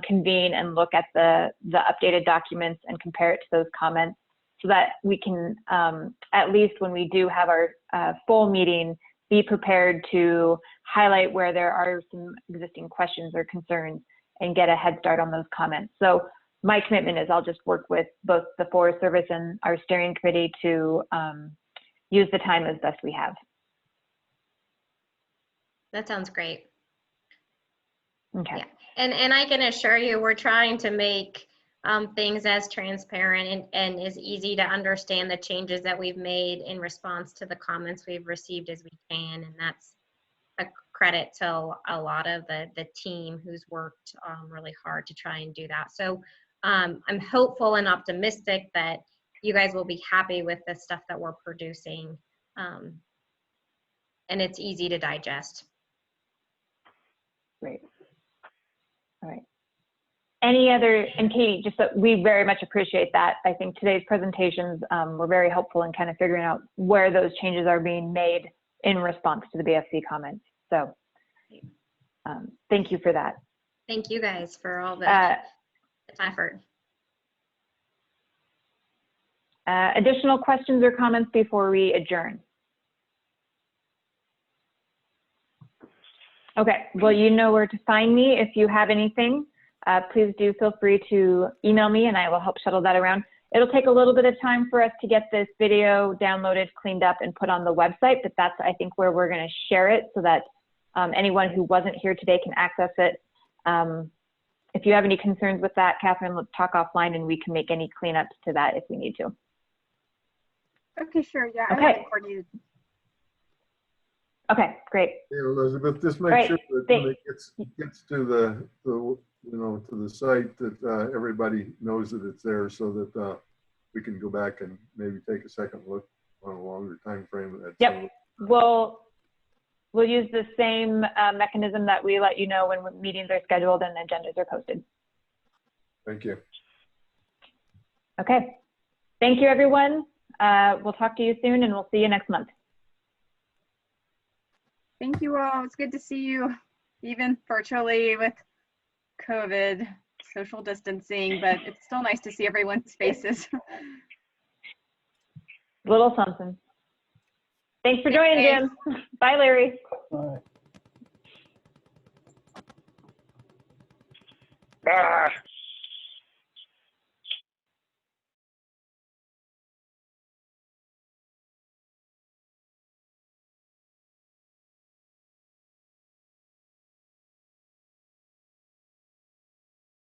Speaker 1: convene and look at the updated documents and compare it to those comments, so that we can, at least when we do have our full meeting, be prepared to highlight where there are some existing questions or concerns and get a head start on those comments. So my commitment is I'll just work with both the Forest Service and our steering committee to use the time as best we have.
Speaker 5: That sounds great.
Speaker 1: Okay.
Speaker 5: Yeah. And I can assure you, we're trying to make things as transparent and as easy to understand the changes that we've made in response to the comments we've received as we can. And that's a credit to a lot of the team who's worked really hard to try and do that. So I'm hopeful and optimistic that you guys will be happy with the stuff that we're producing. And it's easy to digest.
Speaker 1: Great. All right. Any other, and Katie, just that we very much appreciate that. I think today's presentations were very helpful in kind of figuring out where those changes are being made in response to the BFC comments. So thank you for that.
Speaker 5: Thank you guys for all the effort.
Speaker 1: Additional questions or comments before we adjourn? Okay, well, you know where to find me if you have anything. Please do feel free to email me and I will help shuttle that around. It'll take a little bit of time for us to get this video downloaded, cleaned up, and put on the website, but that's, I think, where we're going to share it so that anyone who wasn't here today can access it. If you have any concerns with that, Catherine, let's talk offline and we can make any cleanups to that if we need to.
Speaker 15: Okay, sure. Yeah,
Speaker 1: Okay.
Speaker 15: I have it coordinated.
Speaker 1: Okay, great.
Speaker 12: Hey, Elizabeth, just make
Speaker 1: Right.
Speaker 12: sure that when it gets to the to the site that everybody knows that it's there, so that we can go back and maybe take a second look on a longer time frame.
Speaker 1: Yep. We'll use the same mechanism that we let you know when meetings are scheduled and agendas are posted.
Speaker 12: Thank you.
Speaker 1: Okay. Thank you, everyone. We'll talk to you soon, and we'll see you next month.
Speaker 19: Thank you all. It's good to see you, even virtually with COVID, social distancing, but it's still nice to see everyone's faces.
Speaker 1: Little something. Thanks for joining, Jim. Bye, Larry.
Speaker 13: Bye.
Speaker 14: Bye.